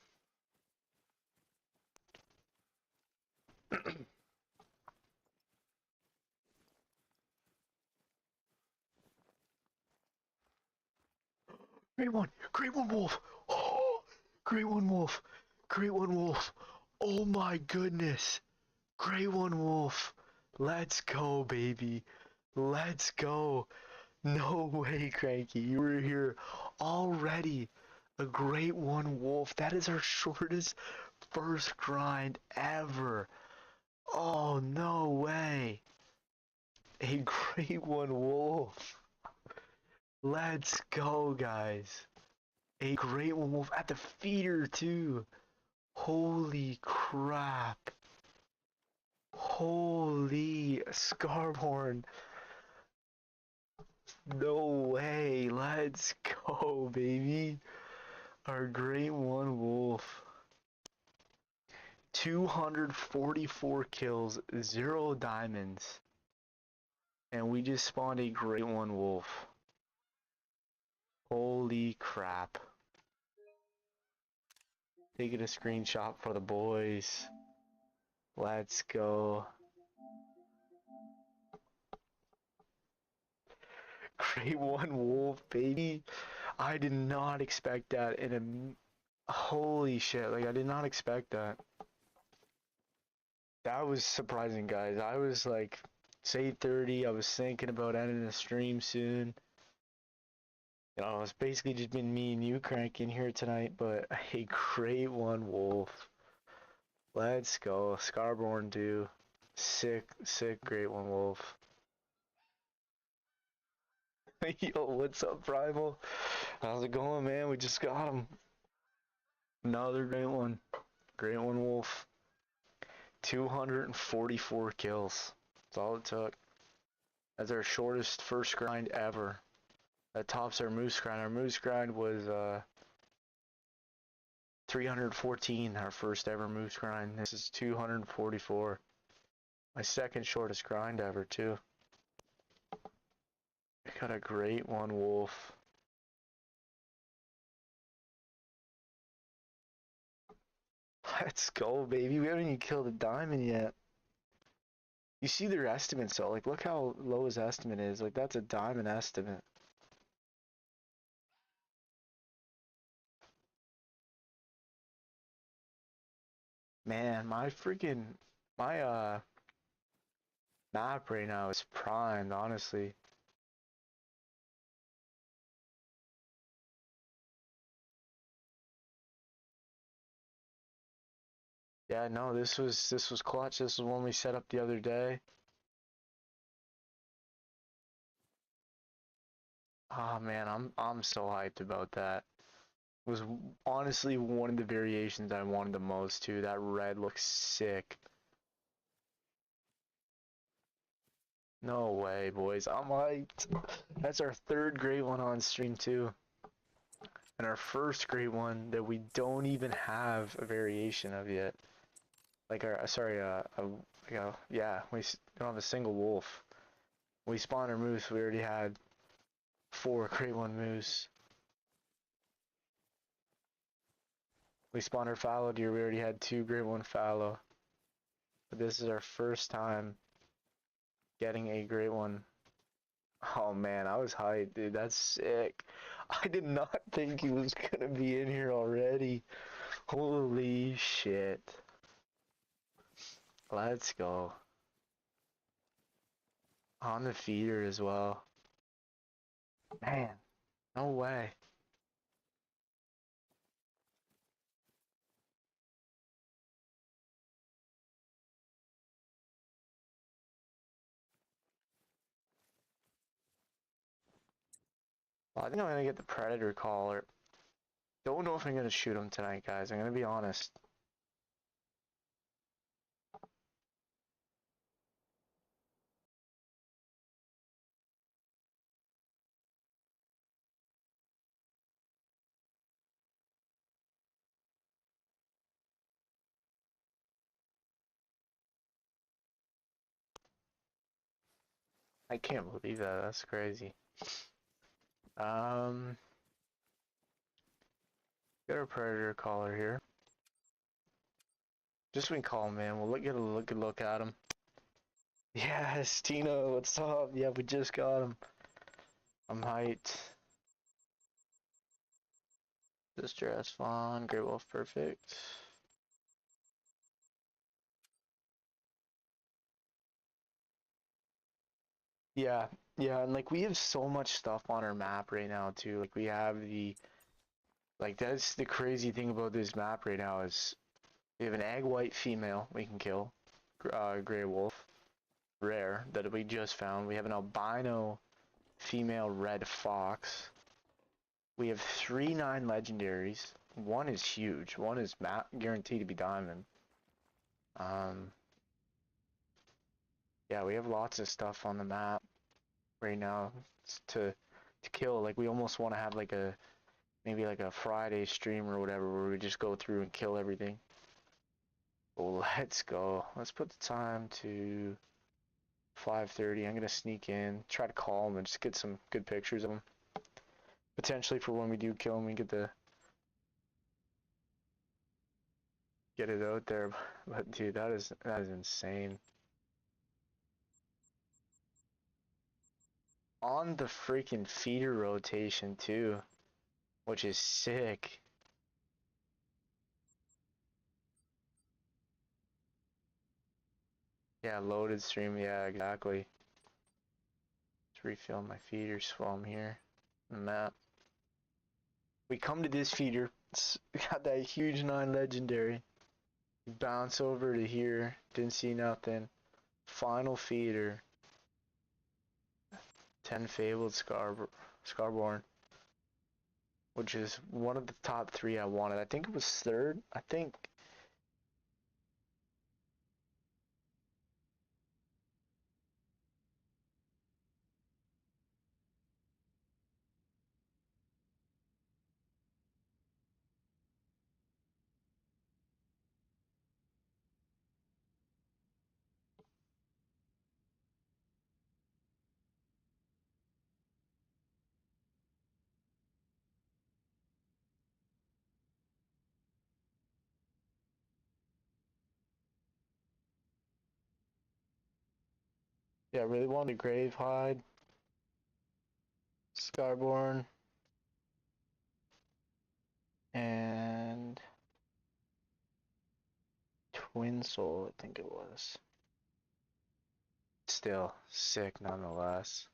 Great one wolf. Oh, great one wolf. Great one wolf. Oh my goodness. Great one wolf. Let's go, baby. Let's go. No way, Cranky. You were here already. A great one wolf. That is our shortest first grind ever. Oh, no way. A great one wolf. Let's go, guys. A great one wolf at the feeder, too. Holy crap. Holy Scarborn. No way. Let's go, baby. Our great one wolf. 244 kills, 0 diamonds. And we just spawned a great one wolf. Holy crap. Taking a screenshot for the boys. Let's go. Great one wolf, baby. I did not expect that in a... Holy shit, like I did not expect that. That was surprising, guys. I was like, it's 8:30. I was thinking about ending the stream soon. You know, it's basically just been me and you cranking here tonight, but a great one wolf. Let's go. Scarborn too. Sick, sick great one wolf. Yo, what's up, Primal? How's it going, man? We just got him. Another great one. Great one wolf. 244 kills. That's all it took. That's our shortest first grind ever. That tops our moose grind. Our moose grind was 314, our first ever moose grind. This is 244. My second shortest grind ever, too. I got a great one wolf. Let's go, baby. We haven't even killed a diamond yet. You see their estimates, though. Like, look how low his estimate is. Like, that's a diamond estimate. Man, my map right now is primed, honestly. Yeah, no, this was clutch. This was one we set up the other day. Oh man, I'm so hyped about that. It was honestly one of the variations I wanted the most too. That red looks sick. No way, boys. I'm hyped. That's our third great one on stream too. And our first great one that we don't even have a variation of yet. Like our, sorry, yeah, we don't have a single wolf. We spawned our moose, we already had 4 great one moose. We spawned our fallow deer. We already had 2 great 1 fallow. But this is our first time getting a great 1. Oh man, I was hyped, dude. That's sick. I did not think he was gonna be in here already. Holy shit. Let's go. On the feeder as well. Man, no way. Well, I think I'm gonna get the predator collar. Don't know if I'm gonna shoot him tonight, guys. I'm gonna be honest. I can't believe that. That's crazy. Get our predator collar here. Just we call him, man. We'll get a look at him. Yes, Tino, what's up? Yeah, we just got him. I'm hyped. Sister S Fawn, Great Wolf, perfect. Yeah, yeah, and like we have so much stuff on our map right now too. Like we have that's the crazy thing about this map right now is we have an egg white female we can kill, Grey Wolf, rare, that we just found. We have an albino female red fox. We have 3 9 legendaries. One is huge. One is guaranteed to be diamond. Yeah, we have lots of stuff on the map right now to kill. Like we almost want to have like maybe like a Friday stream or whatever where we just go through and kill everything. Well, let's go. Let's put the time to 5:30. I'm gonna sneak in, try to call him, and just get some good pictures of him. Potentially for when we do kill him, we get it out there. But dude, that is insane. On the freaking feeder rotation too, which is sick. Yeah, loaded stream. Yeah, exactly. Let's refill my feeders while I'm here. On the map. We come to this feeder. It's got that huge 9 legendary. Bounce over to here. Didn't see nothing. Final feeder. 10 fabled Scarborn. Which is one of the top 3 I wanted. I think it was 3rd. I think. Yeah, I really wanted Gravehide. Scarborn. And Twin Soul, I think it was. Still sick nonetheless.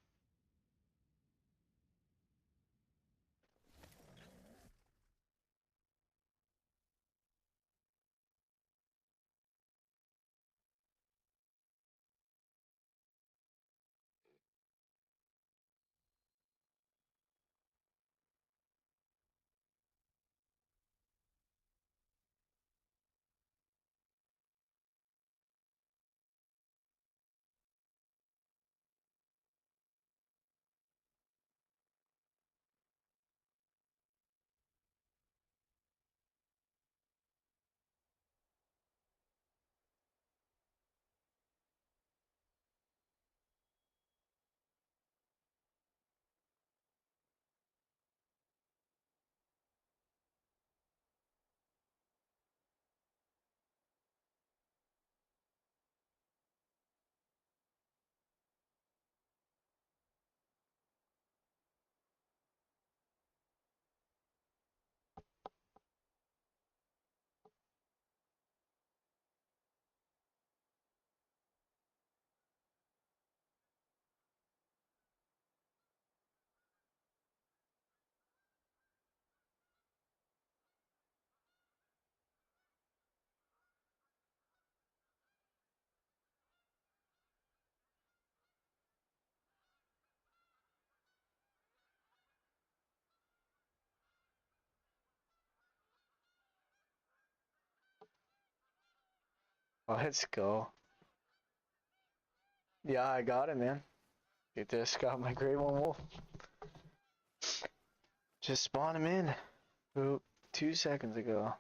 Let's go. Yeah, I got it, man. Get this, got my Great One Wolf. Just spawn him in. Oop, 2 seconds ago.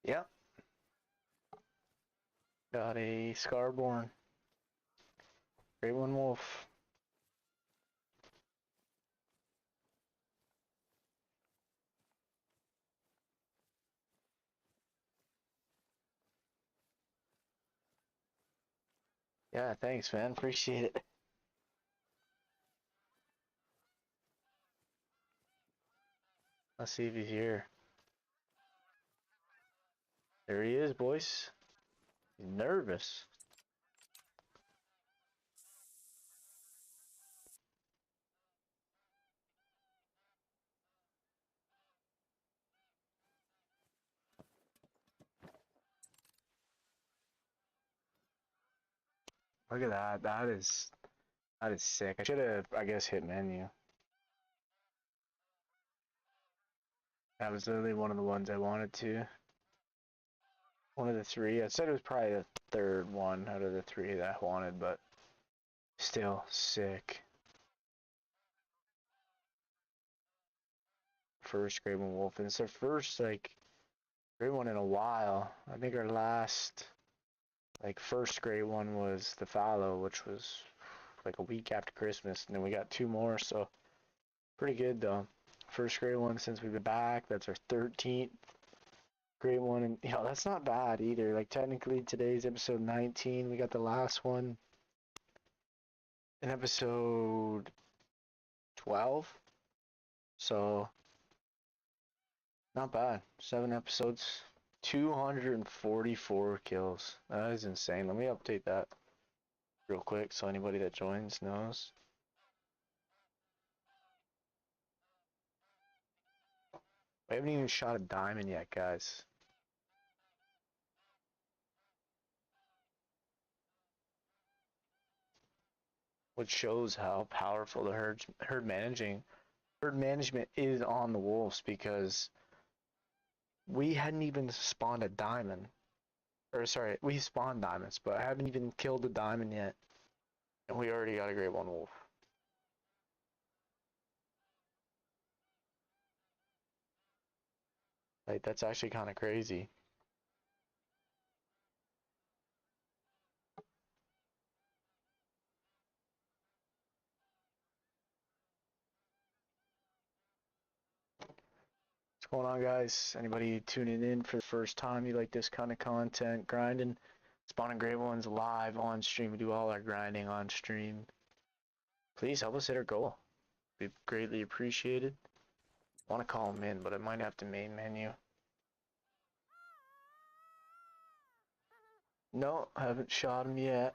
Yep. Got a Scarborn. Great One Wolf. Yeah, thanks, man. Appreciate it. Let's see if he's here. There he is, boys. He's nervous. Look at that. That is sick. I should have, I guess, hit menu. That was literally one of the ones I wanted to. One of the three. I said it was probably the third one out of the three that I wanted, but still sick. First Great One Wolf. And it's our first, like, great one in a while. I think our last, like, first great one was the Fallow, which was like a week after Christmas, and then we got 2 more, so pretty good though. First great one since we've been back. That's our 13th great one, and that's not bad either. Like, technically today's episode 19. We got the last one in episode 12, so not bad. 7 episodes, 244 kills. That is insane. Let me update that real quick so anybody that joins knows. I haven't even shot a diamond yet, guys. Which shows how powerful the herd management is on the wolves, because we hadn't even spawned a diamond. Or sorry, we spawned diamonds, but I haven't even killed a diamond yet. And we already got a Great One Wolf. Like, that's actually kind of crazy. What's going on, guys? Anybody tuning in for the first time? You like this kind of content, grinding, spawning Great Ones live on stream? We do all our grinding on stream. Please help us hit our goal. Be greatly appreciated. I want to call him in, but I might have to main menu. No, I haven't shot him yet.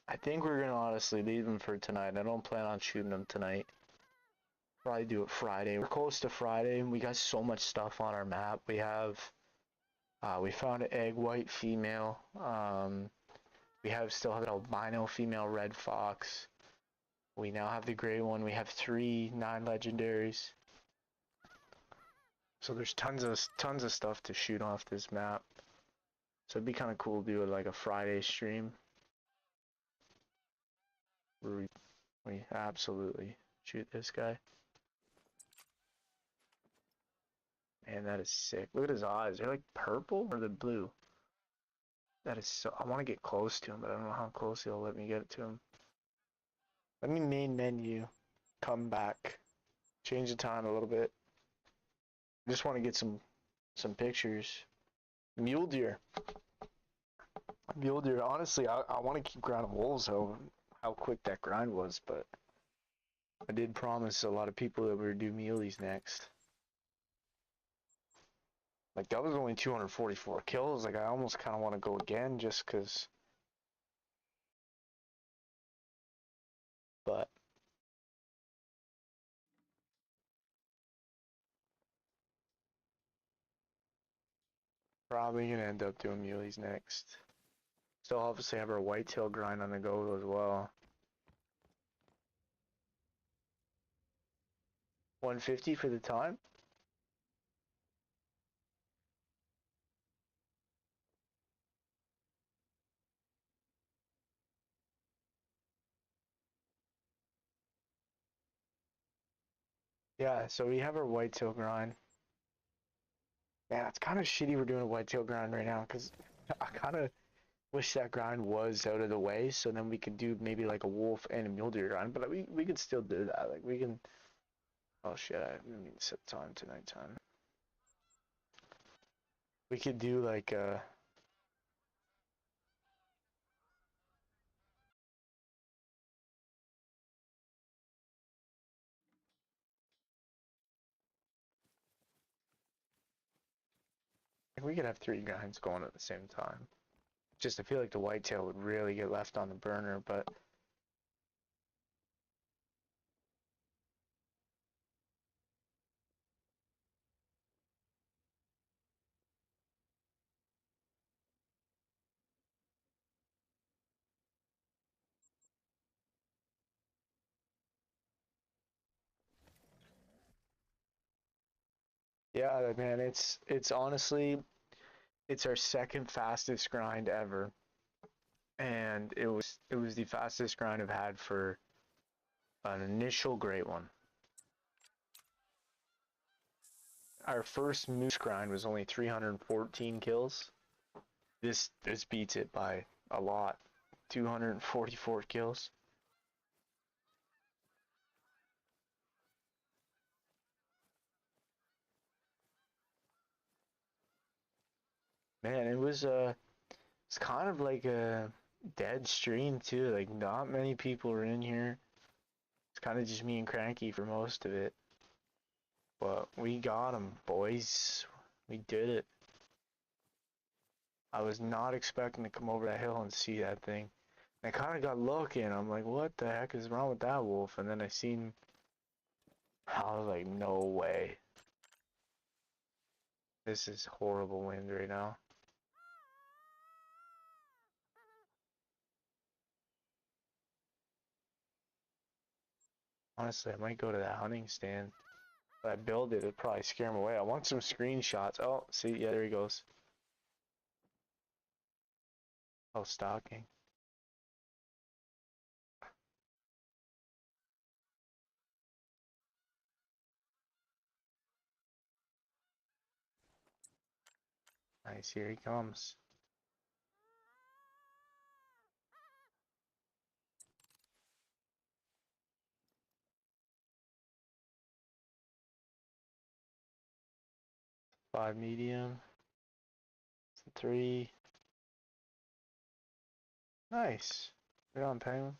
I think we're gonna honestly leave him for tonight. I don't plan on shooting him tonight. Probably do it Friday. We're close to Friday, and we got so much stuff on our map. We have, we found an egg white female. We still have an albino female red fox. We now have the gray one. We have 3 9 legendaries. So there's tons of stuff to shoot off this map. So it'd be kind of cool to do like a Friday stream where we absolutely shoot this guy. Man, that is sick. Look at his eyes. They're like purple or the blue. That is so. I want to get close to him, but I don't know how close he'll let me get to him. Let me main menu. Come back. Change the time a little bit. I just want to get some pictures. Mule deer. Mule deer. Honestly, I want to keep grinding wolves. How quick that grind was, but I did promise a lot of people that we would do muleys next. Like, that was only 244 kills. Like, I almost kind of want to go again just because. But probably gonna end up doing muleys next. Still obviously have our whitetail grind on the go as well. 150 for the time. Yeah, so we have our whitetail grind. Yeah, it's kind of shitty we're doing a whitetail grind right now because I kind of wish that grind was out of the way so then we could do maybe like a wolf and a mule deer grind, but we could still do that. Like we can. Oh shit! I didn't mean to set time to nighttime. We could do like we could have 3 grinds going at the same time. Just I feel like the whitetail would really get left on the burner, but yeah, man, it's honestly it's our second fastest grind ever, and it was the fastest grind I've had for an initial great one. Our first moose grind was only 314 kills. This beats it by a lot. 244 kills. Man, it's kind of like a dead stream too. Like not many people are in here. It's kind of just me and Cranky for most of it. But we got him, boys. We did it. I was not expecting to come over that hill and see that thing. I kind of got lucky, and I'm like, what the heck is wrong with that wolf? And then I was like, no way. This is horrible wind right now. Honestly, I might go to that hunting stand. If I build it, it'd probably scare him away. I want some screenshots. Oh, see, yeah, there he goes. Oh, stalking. Nice, here he comes. Five medium. 3. Nice. Right on, Penguin.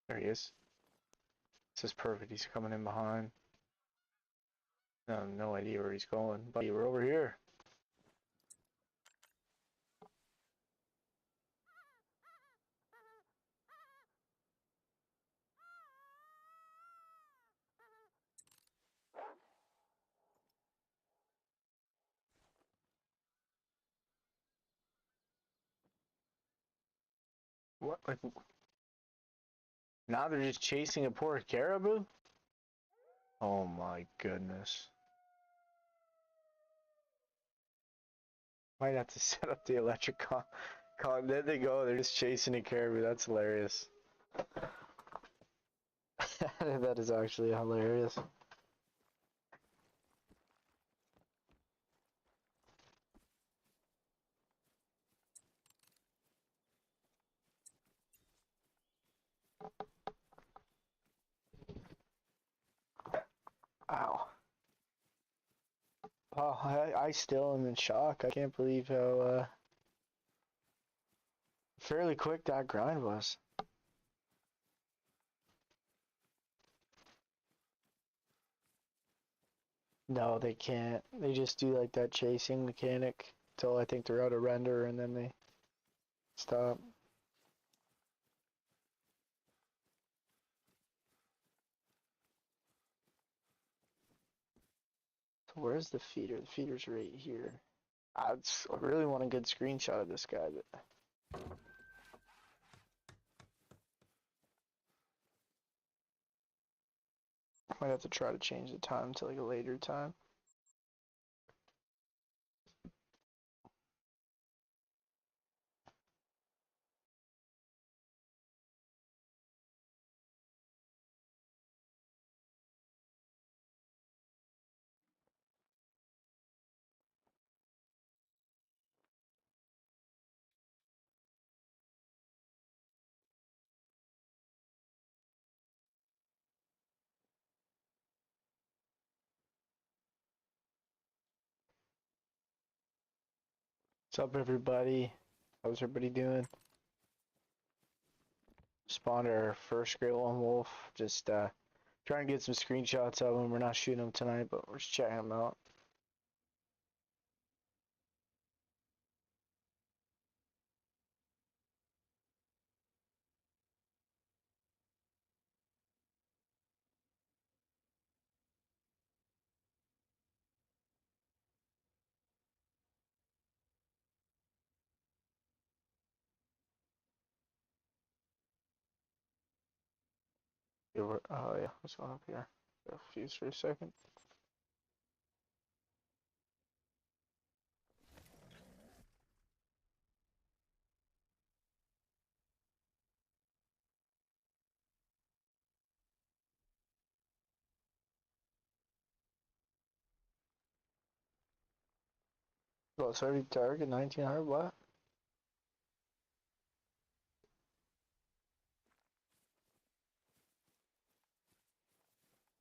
There he is. This is perfect. He's coming in behind. No idea where he's going. Buddy, we're over here. What? Like, now they're just chasing a poor caribou? Oh my goodness. Might have to set up the electric there they go. They're just chasing a caribou. That's hilarious. That is actually hilarious. Ow. Oh, I still am in shock. I can't believe how fairly quick that grind was. No, they can't. They just do like that chasing mechanic until I think they're out of render and then they stop. So where's the feeder? The feeder's right here. I really want a good screenshot of this guy, but I might have to try to change the time to like a later time. What's up, everybody? How's everybody doing? Spawned our first Great One Wolf. Just trying to get some screenshots of him. We're not shooting him tonight, but we're just checking him out. Oh yeah, what's going up here? Fuse for a second. Oh, it's already dark at 1900. What?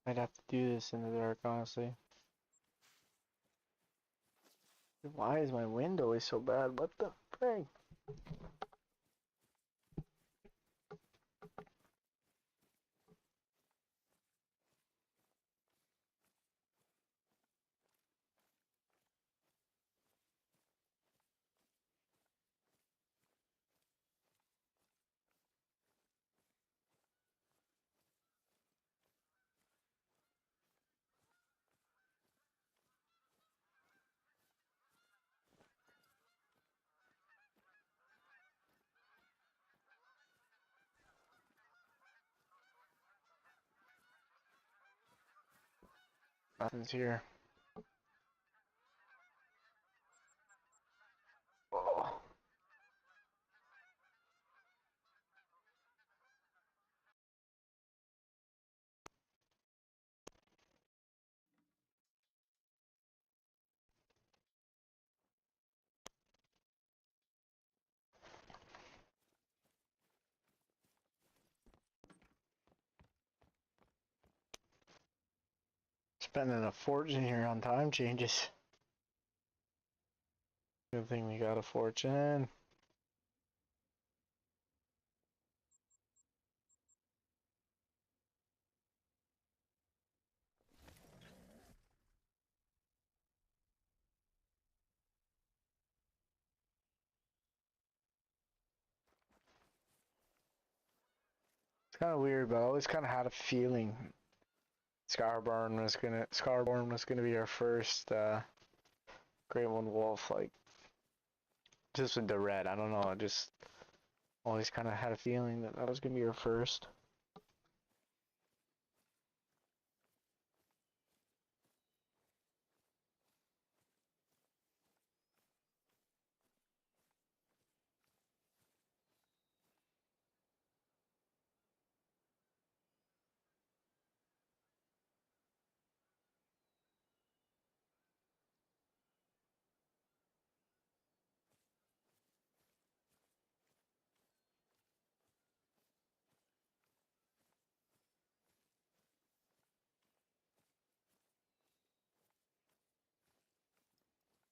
I'd have to do this in the dark, honestly. Why is my wind always so bad? What the frick? Nothing's here. Oh. Spending a fortune here on time changes. Good thing we got a fortune. It's kind of weird, but I always kind of had a feeling Scarborn was gonna be our first Great One Wolf. Like, just with the red, I don't know. I just always kind of had a feeling that was gonna be our first.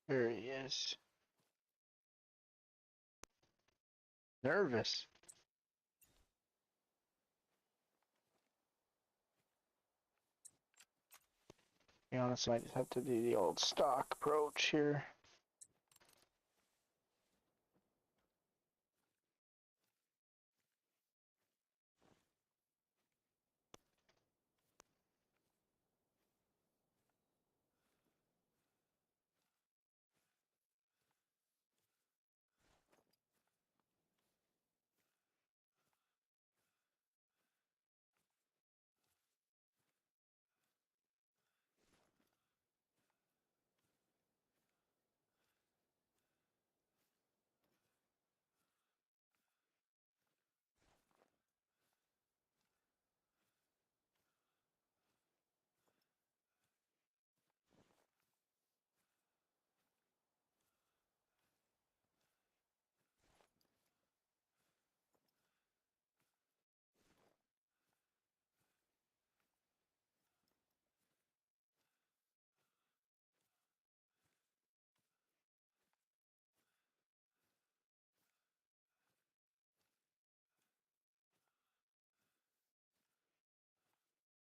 There he is. Nervous. To be honest, I might just have to do the old stock approach here.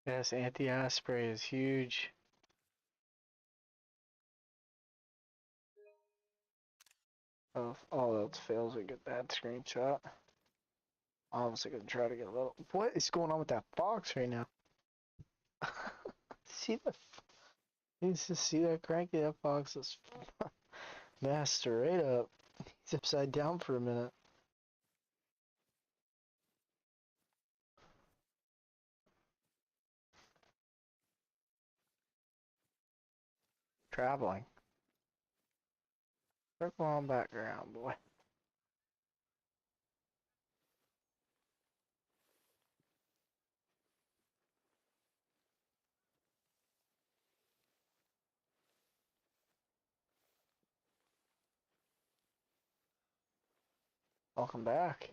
Yes, anti-aspray is huge. Oh, if all else fails, we get that screenshot. Obviously gonna try to get a little. What is going on with that fox right now? See the. Needs to see that cranky. That fox is messed right up. He's upside down for a minute. Traveling. Circle on background, boy. Welcome back.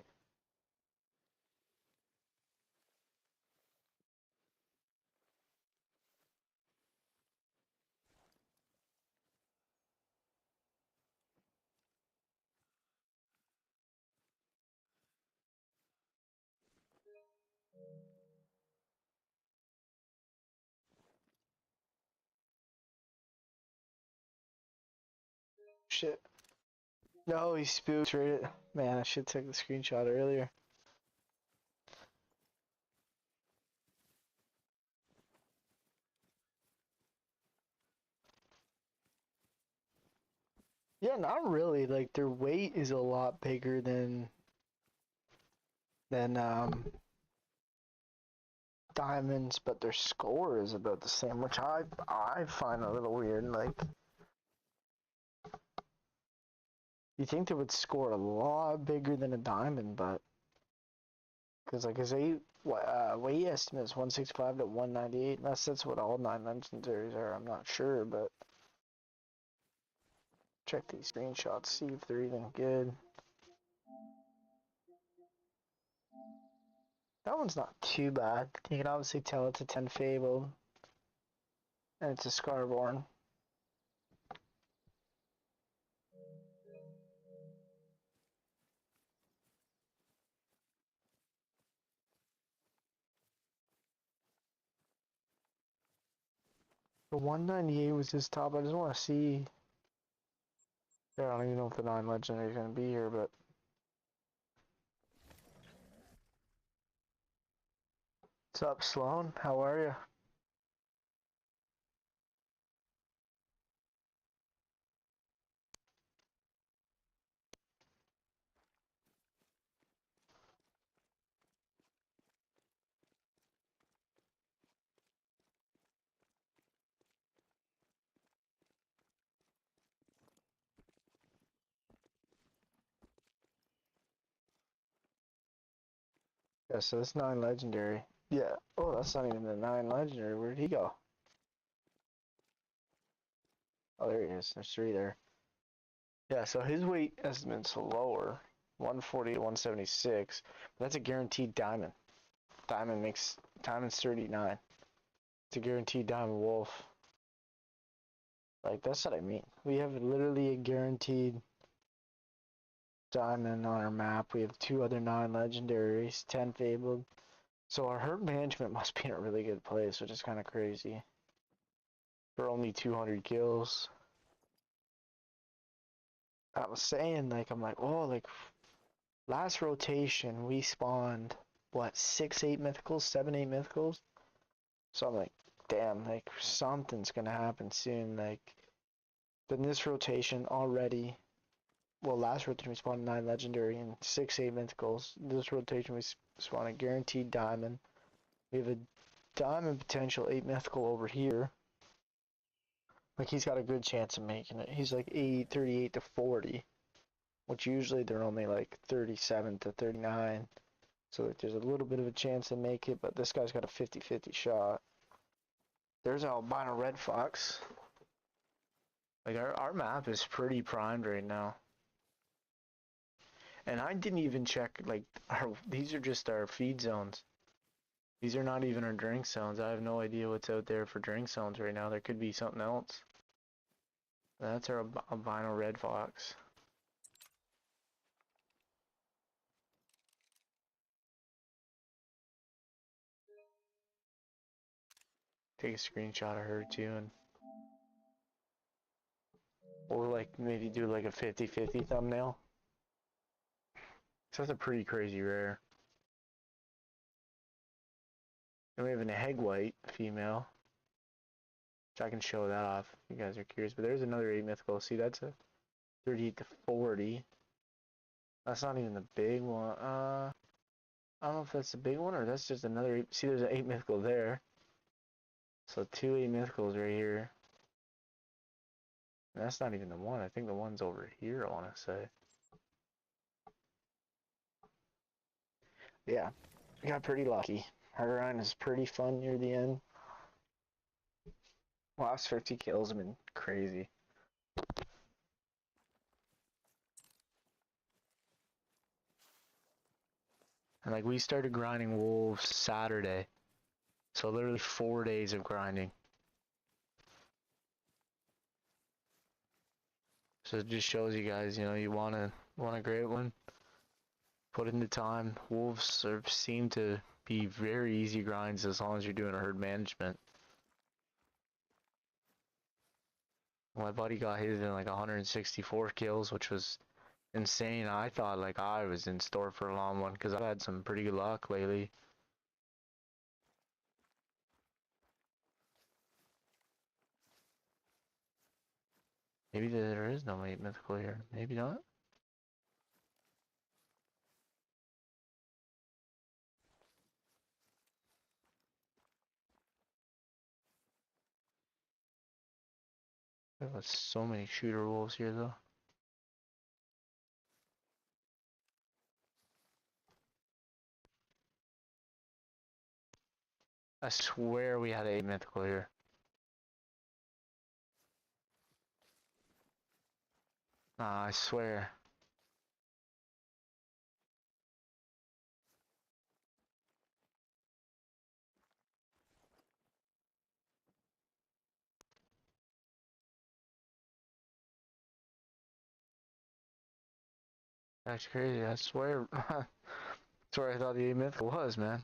Shit. No, he spooked right. Man, I should take the screenshot earlier. Yeah, not really. Like their weight is a lot bigger than diamonds, but their score is about the same, which I find a little weird. Like you think they would score a lot bigger than a diamond, but because like his weight estimate is 165 to 198, unless that's what all 9 legendaries are. I'm not sure, but check these screenshots, see if they're even good. That one's not too bad. You can obviously tell it's a 10 Fabled, and it's a Scarborn. The 198 was his top. I just want to see. Yeah, I don't even know if the 9 legendary is going to be here, but. What's up, Sloan? How are you? Yeah, so this 9 legendary. Yeah. Oh, that's not even the 9 legendary. Where'd he go? Oh, there he is. There's 3 there. Yeah, so his weight estimate's lower. 140 to 176. But that's a guaranteed diamond. Diamond's 39. It's a guaranteed diamond wolf. Like, that's what I mean. We have literally a guaranteed diamond on our map. We have 2 other 9 legendaries, 10 fabled. So our herd management must be in a really good place, which is kind of crazy. For only 200 kills. I was saying, like, I'm like, oh, like, last rotation we spawned, what, 6, 8 mythicals, 7, 8 mythicals? So I'm like, damn, like, something's gonna happen soon. Like, then this rotation already, well, last rotation we spawned 9 legendary and 6, 8 mythicals. This rotation we spawned a guaranteed diamond. We have a diamond potential 8 mythical over here. Like, he's got a good chance of making it. He's like 38 to 40, which usually they're only like 37 to 39. So like, there's a little bit of a chance to make it, but this guy's got a 50-50 shot. There's albino red fox. Like, our map is pretty primed right now. And I didn't even check, like, these are just our feed zones. These are not even our drink zones. I have no idea what's out there for drink zones right now. There could be something else. That's our albino red fox. take a screenshot of her too, and or like maybe do like a 50-50 thumbnail. So that's a pretty crazy rare. And we have an egg white female, which I can show that off if you guys are curious. But there's another 8 mythical. See, that's a 38 to 40. That's not even the big one. I don't know if that's the big one or that's just another 8. See, there's an 8 mythical there. So 2 8 mythicals right here. And that's not even the one. I think the one's over here, I want to say. Yeah, I got pretty lucky. Hardline is pretty fun near the end. Last 50 kills have been crazy. And like we started grinding wolves Saturday. So literally 4 days of grinding. So it just shows you guys, you know, you want a great one. Put in the time. Wolves seem to be very easy grinds as long as you're doing a herd management. My buddy got his in like 164 kills, which was insane. I thought like I was in store for a long one because I've had some pretty good luck lately. Maybe there is no 8 mythical here. Maybe not. There's so many shooter wolves here though. I swear we had 8 mythical here. Nah, I swear. That's crazy. I swear. That's where I thought the 8 mythical was, man.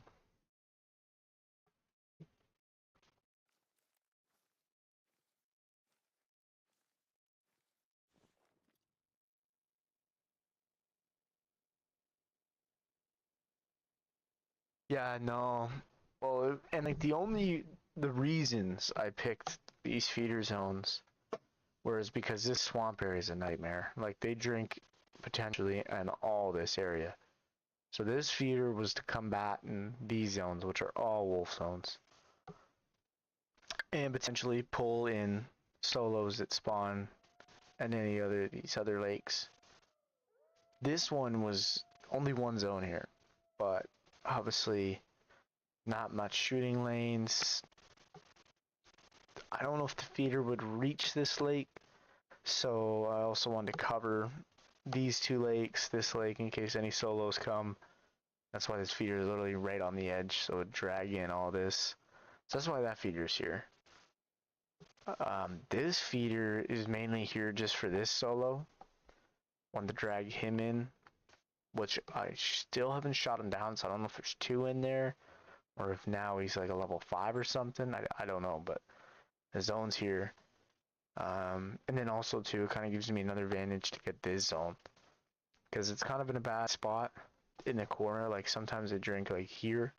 Yeah, no. Well, and like the reasons I picked these feeder zones was because this swamp area is a nightmare. Like they drink potentially in all this area. So this feeder was to combat in these zones, which are all wolf zones. And potentially pull in solos that spawn in these other lakes. This one was only one zone here, but obviously not much shooting lanes. I don't know if the feeder would reach this lake, so I also wanted to cover these 2 lakes, this lake, in case any solos come. That's why this feeder is literally right on the edge, so it would drag in all this. So that's why that feeder is here. This feeder is mainly here just for this solo. Wanted to drag him in, which I still haven't shot him down, so I don't know if there's 2 in there, or if now he's like a level 5 or something. I don't know, but the zone's here. And then also too, it kind of gives me another advantage to get this zone, because it's kind of in a bad spot in the corner. Like sometimes they drink like here,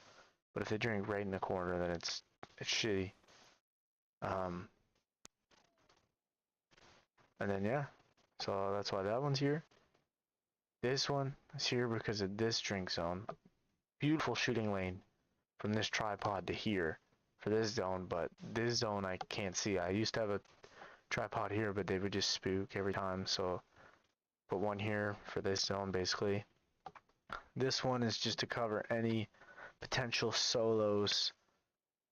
but if they drink right in the corner, then it's shitty. And then yeah, so that's why that one's here. This one is here because of this drink zone. Beautiful shooting lane from this tripod to here for this zone, but this zone I can't see. I used to have a tripod here, but they would just spook every time, so put one here for this zone basically. This one is just to cover any potential solos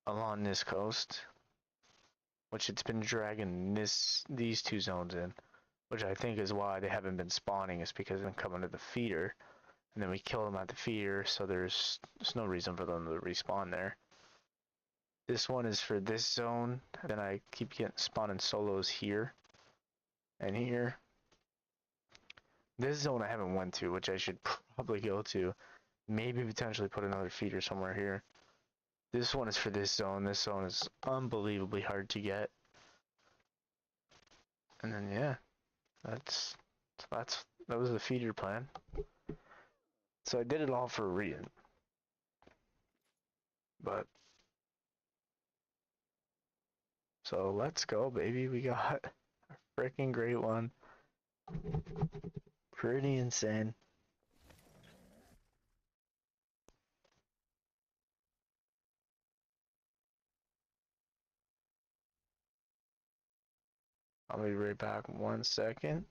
along this coast, which it's been dragging these 2 zones in, which I think is why they haven't been spawning, is because they're coming to the feeder, and then we kill them at the feeder, so there's no reason for them to respawn there. This one is for this zone, and then I keep getting spawning solos here and here. This zone I haven't went to, which I should probably go to. Maybe potentially put another feeder somewhere here. This one is for this zone. This zone is unbelievably hard to get. And then yeah, that was the feeder plan. So I did it all for a reason. But so let's go, baby. We got a freaking great one. Pretty insane. I'll be right back 1 second.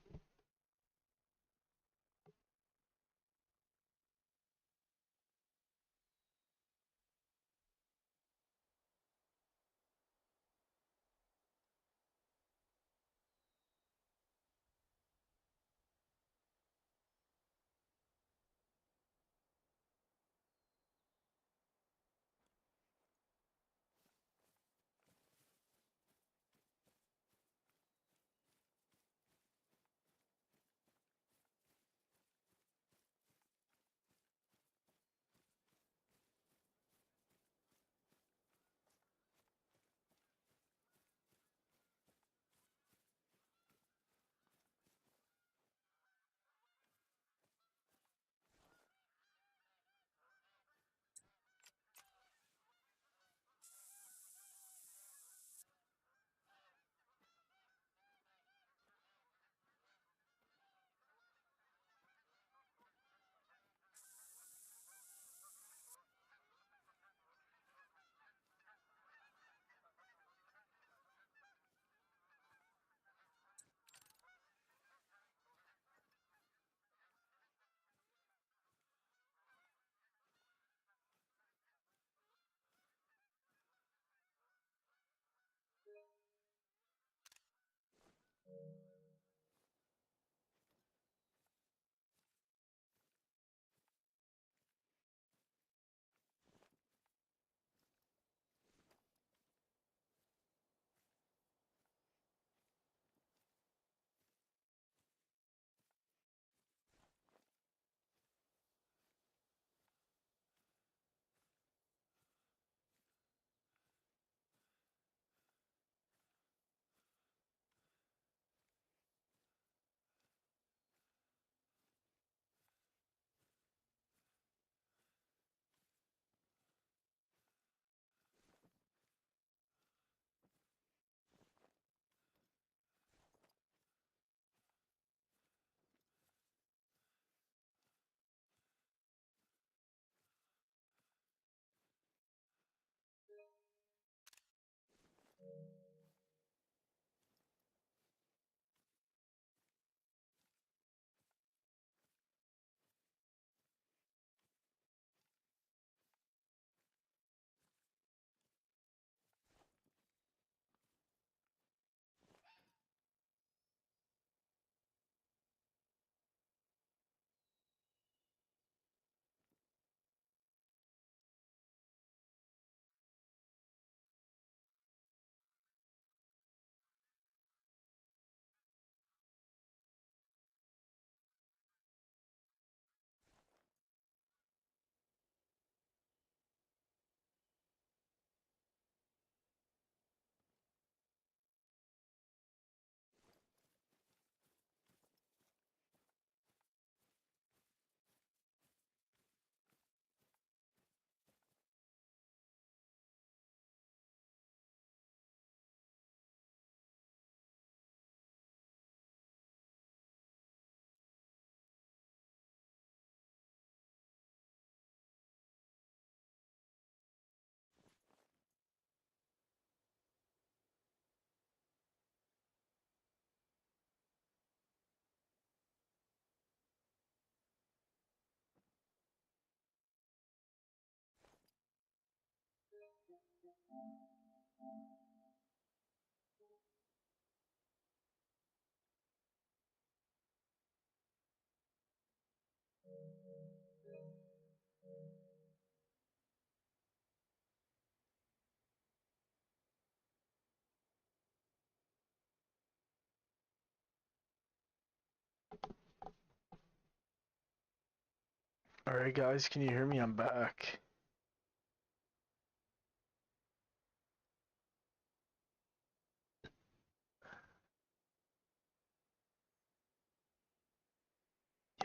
Alright guys, can you hear me? I'm back.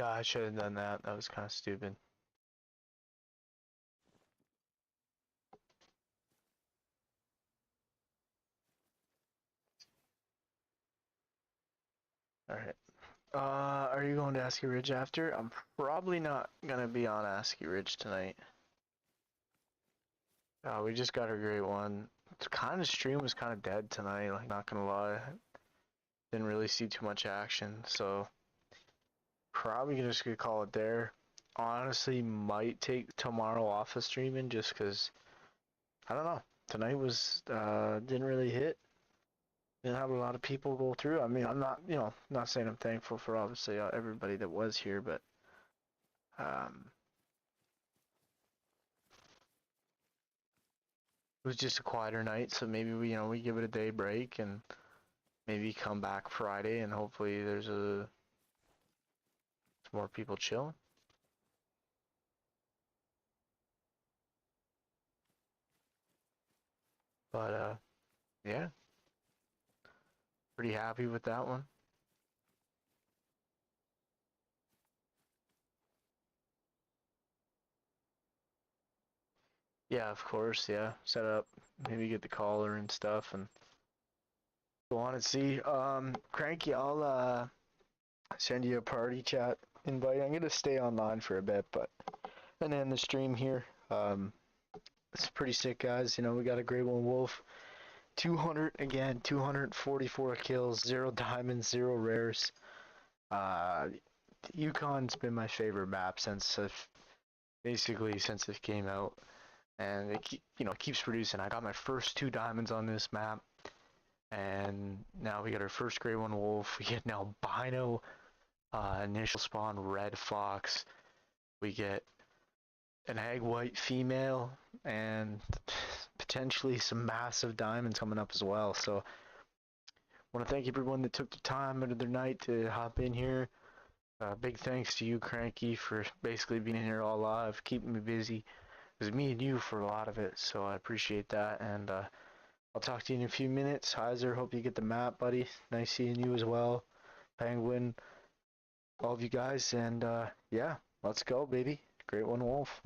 God, I should have done that. That was kind of stupid. Alright. Are you going to ASCII Ridge after? I'm probably not gonna be on ASCII Ridge tonight. We just got our grade 1. It's kind of stream was kind of dead tonight, like not gonna lie. Didn't really see too much action, so probably just gonna call it there. Honestly, might take tomorrow off of streaming just because I don't know. Tonight was didn't really hit. Didn't have a lot of people go through. I mean, I'm not, not saying I'm thankful for obviously everybody that was here, but it was just a quieter night, so maybe we give it a day break and maybe come back Friday and hopefully there's some more people chilling. But yeah, pretty happy with that one. Yeah, of course, yeah. Set up, maybe get the caller and stuff and go on and see. Cranky, I'll send you a party chat invite. I'm gonna stay online for a bit, but and end the stream here. It's pretty sick, guys. We got a grade 1 wolf. 244 kills, 0 diamonds, 0 rares. Yukon's been my favorite map since basically since it came out, and it keeps producing. I got my first 2 diamonds on this map, and now we got our first grade 1 wolf. We get now albino initial spawn red fox. We get an egg white female, and potentially some massive diamonds coming up as well. So I want to thank everyone that took the time out of their night to hop in here. Big thanks to you, Cranky, for basically being in here all live, keeping me busy. It was me and you for a lot of it, so I appreciate that. And I'll talk to you in a few minutes. Heiser, hope you get the map, buddy. Nice seeing you as well. Penguin, all of you guys. And yeah, let's go, baby. Grade 1 wolf.